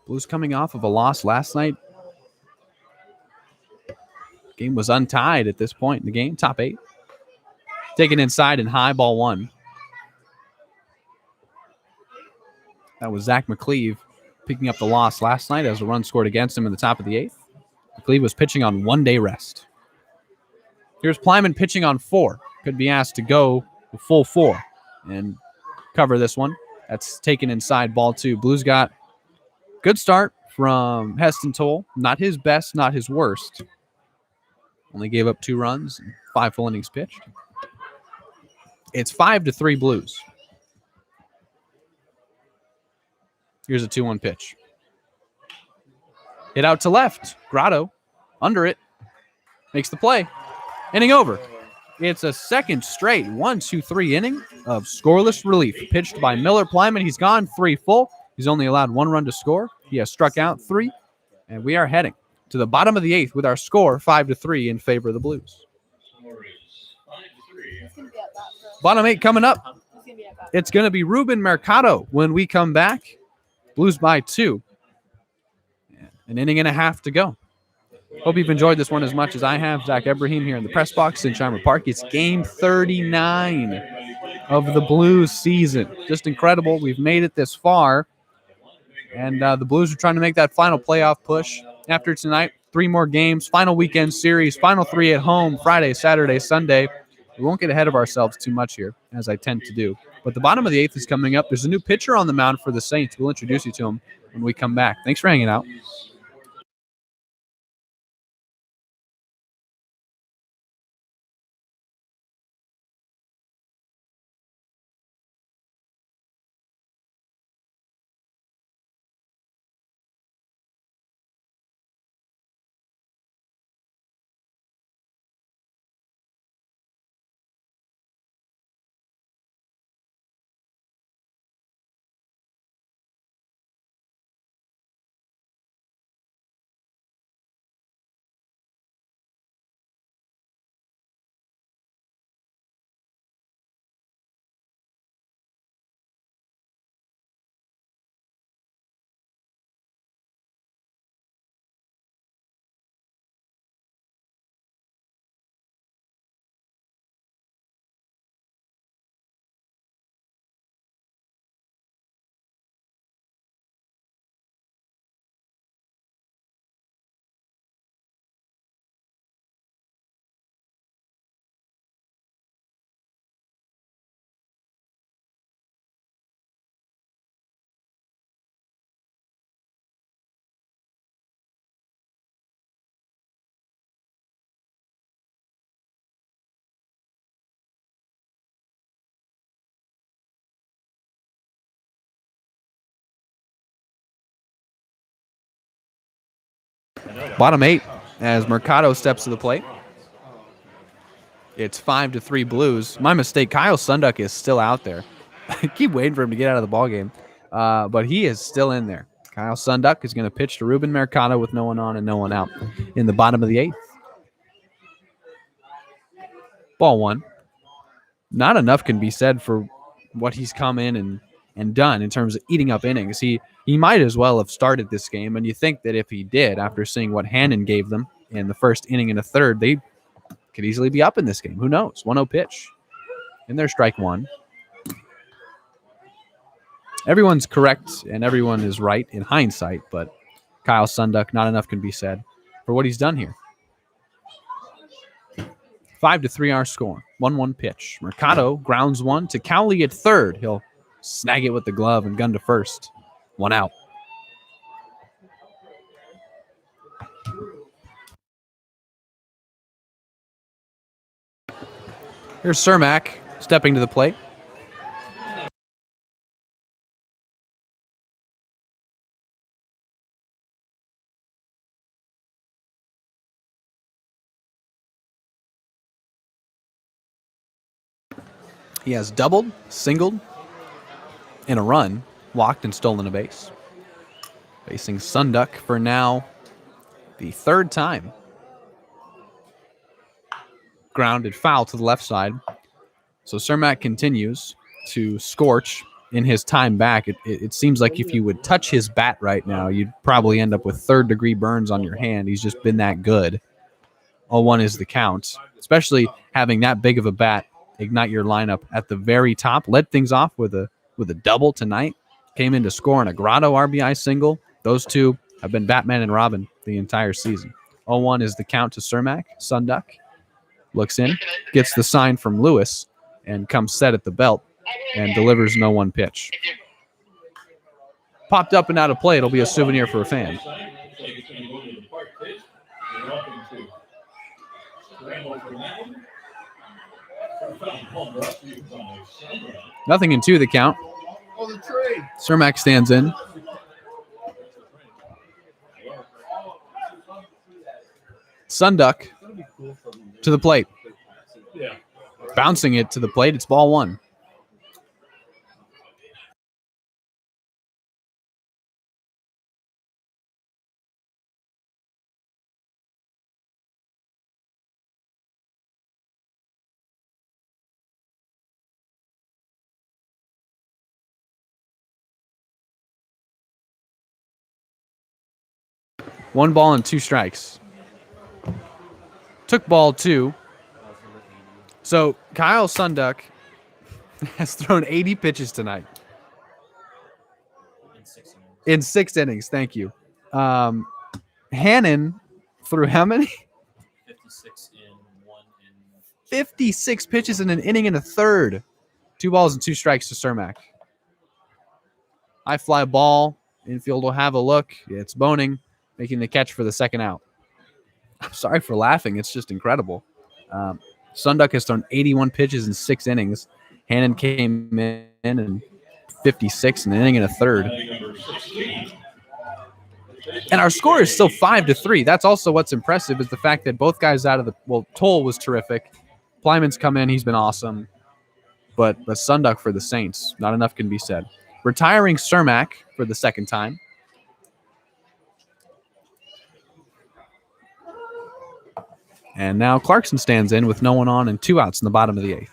Blues coming off of a loss last night. Game was untied at this point in the game. Top 8. Taken inside and high, ball 1. That was Zach McCleve picking up the loss last night as a run scored against him in the top of the 8th. McCleve was pitching on 1-day rest. Here's Plyman pitching on 4. Could be asked to go the full 4 and cover this one. That's taken inside, ball 2. Blues got good start from Heston Toll. Not his best, not his worst. Only gave up 2 runs and 5 full innings pitched. It's 5-3 Blues. Here's a 2-1 pitch. Hit out to left. Grotto under it. Makes the play. Inning over. It's a second straight 1-2-3 inning of scoreless relief. Pitched by Miller Plyman. He's gone 3 full. He's only allowed 1 run to score. He has struck out 3. And we are heading to the bottom of the 8th with our score 5-3 in favor of the Blues. Bottom 8 coming up. It's going to be Ruben Mercado when we come back. Blues by 2. An inning and a half to go. Hope you've enjoyed this one as much as I have. Zach Ebrahim here in the press box in Scheimer Park. It's game 39 of the Blues season. Just incredible. We've made it this far. And the Blues are trying to make that final playoff push. After tonight, 3 more games, final weekend series, final 3 at home, Friday, Saturday, Sunday. We won't get ahead of ourselves too much here, as I tend to do. But the bottom of the 8th is coming up. There's a new pitcher on the mound for the Saints. We'll introduce you to him when we come back. Thanks for hanging out. Bottom 8 as Mercado steps to the plate. It's 5-3 Blues. My mistake. Kyle Sunduck is still out there. I keep waiting for him to get out of the ballgame, but he is still in there. Kyle Sunduck is going to pitch to Ruben Mercado with no one on and no one out in the bottom of the 8th. Ball one. Not enough can be said for what he's come in and done in terms of eating up innings. He might as well have started this game, and you think that if he did, after seeing what Hannon gave them in the first inning and a third, they could easily be up in this game. Who knows? 1-0 pitch. And there's strike one. Everyone's correct and everyone is right in hindsight, but Kyle Sunduck, not enough can be said for what he's done here. 5-3 our score. 1-1 pitch. Mercado grounds one to Cowley at third. He'll snag it with the glove and gun to first. 1 out. Here's Cermak stepping to the plate. He has doubled, singled, and a run, walked and stolen a base. Facing Sunduck for now the third time. Grounded foul to the left side. So Cermak continues to scorch in his time back. It seems like if you would touch his bat right now, you'd probably end up with third-degree burns on your hand. He's just been that good. 0-1 is the count, especially having that big of a bat ignite your lineup at the very top. Led things off with a double tonight. Came in to score on a Grotto RBI single. Those two have been Batman and Robin the entire season. 0-1 is the count to Cermak. Sunduck looks in, gets the sign from Lewis, and comes set at the belt and delivers an 0-1 pitch. Popped up and out of play. It'll be a souvenir for a fan. Nothing in two, the count. Cermak stands in. Sunduck to the plate. Bouncing it to the plate. It's ball one. One ball and two strikes. Took ball two. So Kyle Sunduck has thrown 80 pitches tonight. In 6 innings, thank you. Hannon threw how many? 56 in 1 inning. 56 pitches in an inning and a third. 2 balls and 2 strikes to Cermak. High fly ball. Infield will have a look. It's Boning making the catch for the second out. I'm sorry for laughing. It's just incredible. Sunduck has thrown 81 pitches in 6 innings. Hannon came in and 56 in an inning and a third. And our score is still 5-3. That's also what's impressive is the fact that both guys out of the Toll was terrific. Plyman's come in. He's been awesome. But Sunduck for the Saints, not enough can be said. Retiring Cermak for the second time. And now Clarkson stands in with no one on and 2 outs in the bottom of the 8th.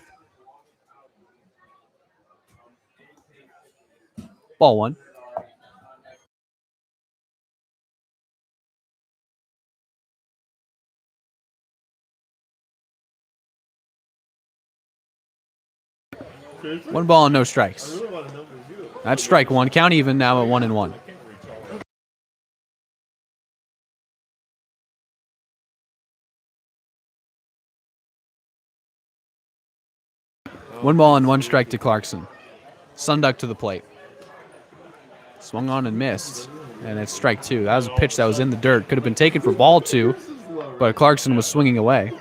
Ball one. One ball and no strikes. That's strike one. Count even now at 1-1. One ball and 1 strike to Clarkson. Sunduck to the plate. Swung on and missed. And it's strike 2. That was a pitch that was in the dirt. Could have been taken for ball 2, but Clarkson was swinging away.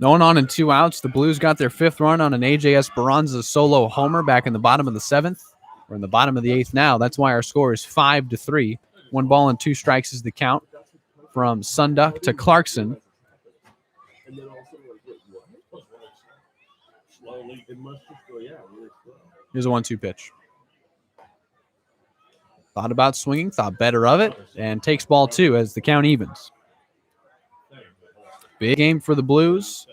No one on and 2 outs. The Blues got their 5th run on an AJ Esperanza solo homer back in the bottom of the 7th. We're in the bottom of the 8th now. That's why our score is 5-3. 1 ball and 2 strikes is the count from Sunduck to Clarkson. Here's a 1-2 pitch. Thought about swinging, thought better of it, and takes ball 2 as the count evens. Big game for the Blues.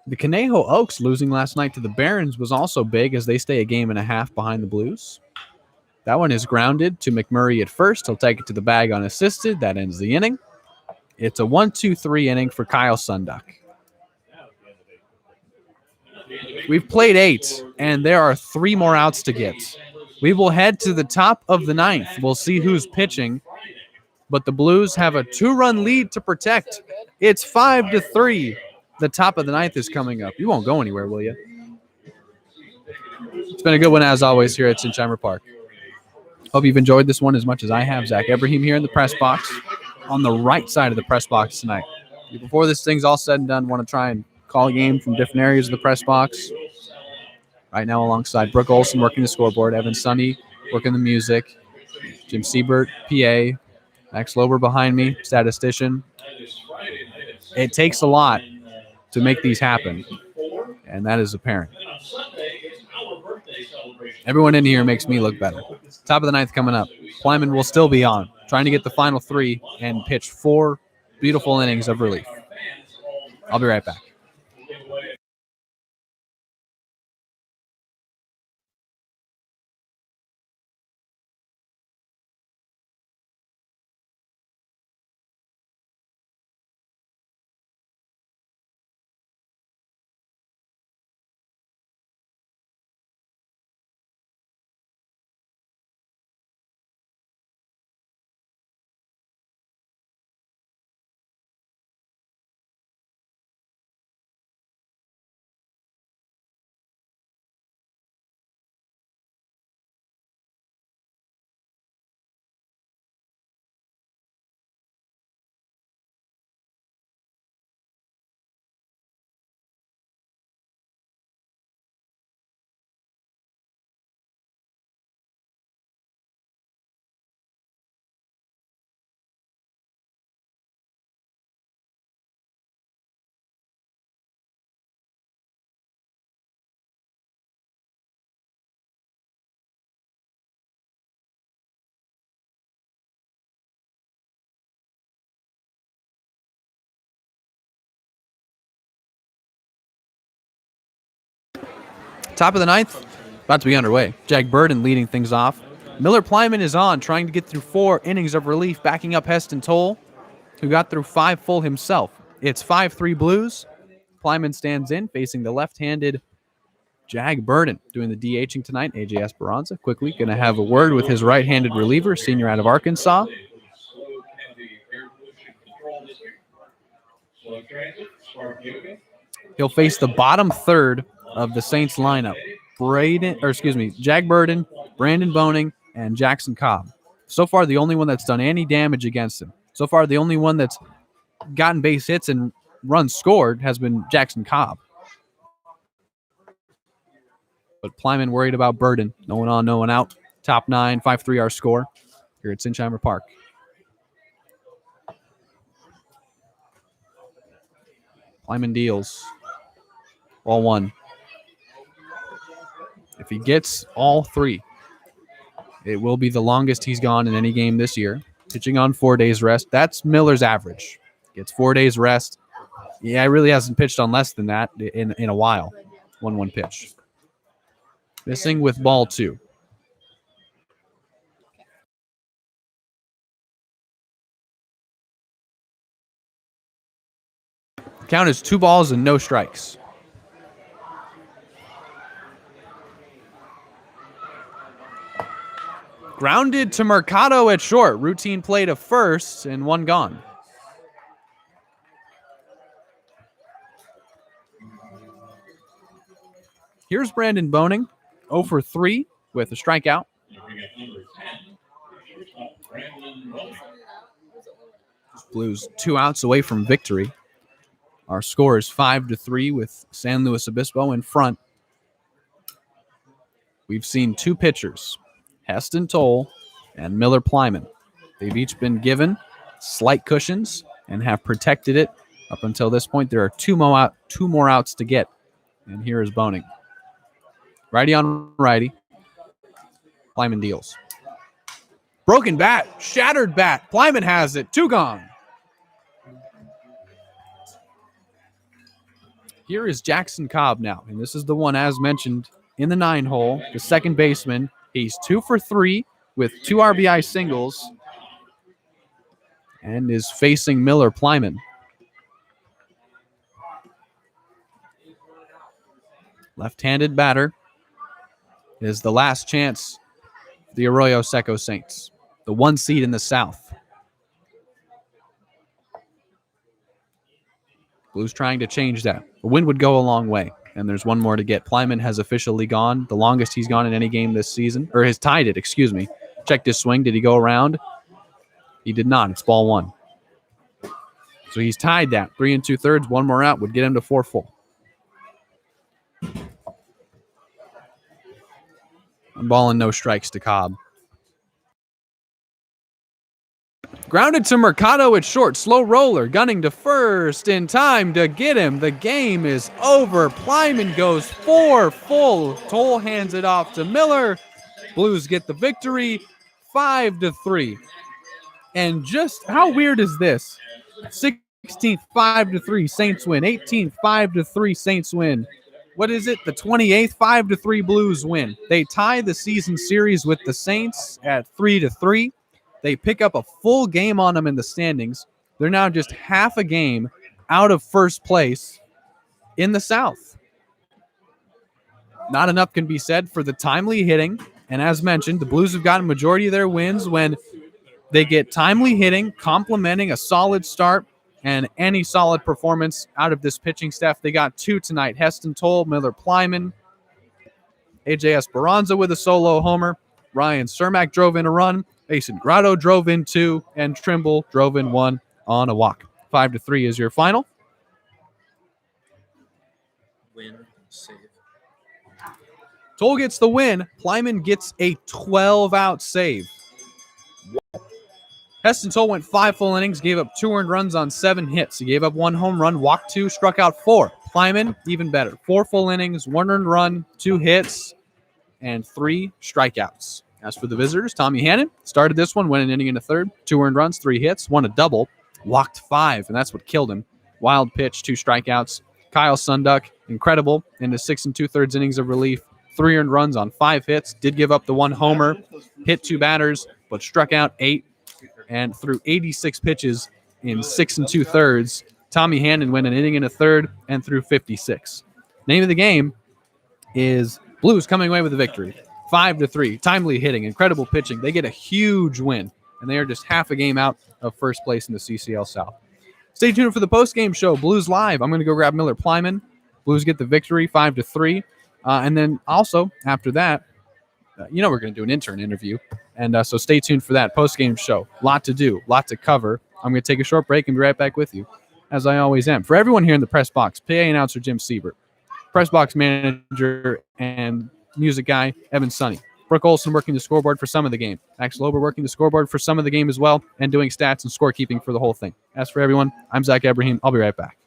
The Conejo Oaks losing last night to the Barons was also big as they stay a game and a half behind the Blues. That one is grounded to McMurray at first. He'll take it to the bag unassisted. That ends the inning. It's a 1-2-3 inning for Kyle Sunduck. We've played 8, and there are 3 more outs to get. We will head to the top of the 9th. We'll see who's pitching, but the Blues have a 2-run lead to protect. It's 5-3. The top of the 9th is coming up. You won't go anywhere, will you? It's been a good one, as always, here at Sinsheimer Park. Hope you've enjoyed this one as much as I have. Zach Ebrahim here in the press box on the right side of the press box tonight. Before this thing's all said and done, want to try and call a game from different areas of the press box. Right now alongside Brooke Olson working the scoreboard, Evan Sunny working the music, Jim Siebert, PA, Max Lober behind me, statistician. It takes a lot to make these happen, and that is apparent. Everyone in here makes me look better. Top of the 9th coming up. Plyman will still be on, trying to get the final 3 and pitch 4 beautiful innings of relief. I'll be right back. Top of the 9th, about to be underway. Jack Burden leading things off. Miller Plyman is on, trying to get through 4 innings of relief, backing up Heston Toll, who got through 5 full himself. It's 5-3 Blues. Plyman stands in, facing the left-handed Jag Burden. Doing the DHing tonight, AJ Esperanza. Quickly going to have a word with his right-handed reliever, senior out of Arkansas. He'll face the bottom third of the Saints lineup. Jag Burden, Brandon Boning, and Jackson Cobb. So far, the only one that's done any damage against him. So far, the only one that's gotten base hits and runs scored has been Jackson Cobb. But Plyman worried about Burden. No one on, no one out. Top 9, 5-3 our score here at Sinsheimer Park. Plyman deals. Ball 1. If he gets all 3, it will be the longest he's gone in any game this year. Pitching on 4 days rest. That's Miller's average. Gets 4 days rest. Yeah, he really hasn't pitched on less than that in a while. 1-1 pitch. Missing with ball 2. Count is 2 balls and no strikes. Grounded to Mercado at short. Routine play to first and 1 gone. Here's Brandon Boning, 0 for 3 with a strikeout. Blues 2 outs away from victory. Our score is 5-3 with San Luis Obispo in front. We've seen 2 pitchers, Heston Toll and Miller Plyman. They've each been given slight cushions and have protected it up until this point. There are 2 more outs to get. And here is Boning. Righty on righty. Plyman deals. Broken bat, shattered bat. Plyman has it. 2 gone. Here is Jackson Cobb now, and this is the one, as mentioned, in the 9-hole, the second baseman. He's 2 for 3 with 2 RBI singles and is facing Miller Plyman. Left-handed batter is the last chance for the Arroyo Seco Saints, the 1 seed in the South. Blues trying to change that. A win would go a long way, and there's one more to get. Plyman has officially gone, the longest he's gone in any game this season, or has tied it, excuse me. Checked his swing. Did he go around? He did not. It's ball 1. So he's tied that. 3 2/3, one more out would get him to 4 full. One ball and no strikes to Cobb. Grounded to Mercado at short. Slow roller. Gunning to first in time to get him. The game is over. Plyman goes 4 full. Toll hands it off to Miller. Blues get the victory 5-3. And just how weird is this? 16th 5-3 Saints win. 18th 5-3 Saints win. What is it? The 28th 5-3 Blues win. They tie the season series with the Saints at 3-3. They pick up a full game on them in the standings. They're now just half a game out of first place in the South. Not enough can be said for the timely hitting. And as mentioned, the Blues have gotten a majority of their wins when they get timely hitting, complementing a solid start and any solid performance out of this pitching staff. They got 2 tonight. Heston Toll, Miller Plyman, AJ Esperanza with a solo homer. Ryan Cermak drove in a run. Mason Grotto drove in 2, and Trimble drove in 1 on a walk. 5-3 is your final. Win, save. Toll gets the win. Plyman gets a 12-out save. Heston Toll went 5 full innings, gave up 2 earned runs on 7 hits. He gave up 1 home run, walked 2, struck out 4. Plyman, even better. 4 full innings, 1 earned run, 2 hits, and 3 strikeouts. As for the visitors, Tommy Hannon started this one, went an inning and a third, 2 earned runs, 3 hits, 1 a double, walked 5, and that's what killed him. Wild pitch, 2 strikeouts. Kyle Sunduck, incredible, into 6 2/3 innings of relief, 3 earned runs on 5 hits, did give up the 1 homer, hit 2 batters, but struck out 8, and threw 86 pitches in 6 2/3. Tommy Hannon went an inning and a third and threw 56. Name of the game is Blues coming away with the victory. 5-3, timely hitting, incredible pitching. They get a huge win, and they are just half a game out of first place in the CCL South. Stay tuned for the post-game show, Blues Live. I'm going to go grab Miller Plyman. Blues get the victory, 5-3. And then also, after that, we're going to do an intern interview. And so stay tuned for that post-game show. Lot to do, lot to cover. I'm going to take a short break and be right back with you, as I always am. For everyone here in the press box, PA announcer Jim Siebert, press box manager and music guy Evan Sonny, Brooke Olson working the scoreboard for some of the game, Max Lober working the scoreboard for some of the game as well, and doing stats and scorekeeping for the whole thing. As for everyone, I'm Zach Ebrahim. I'll be right back.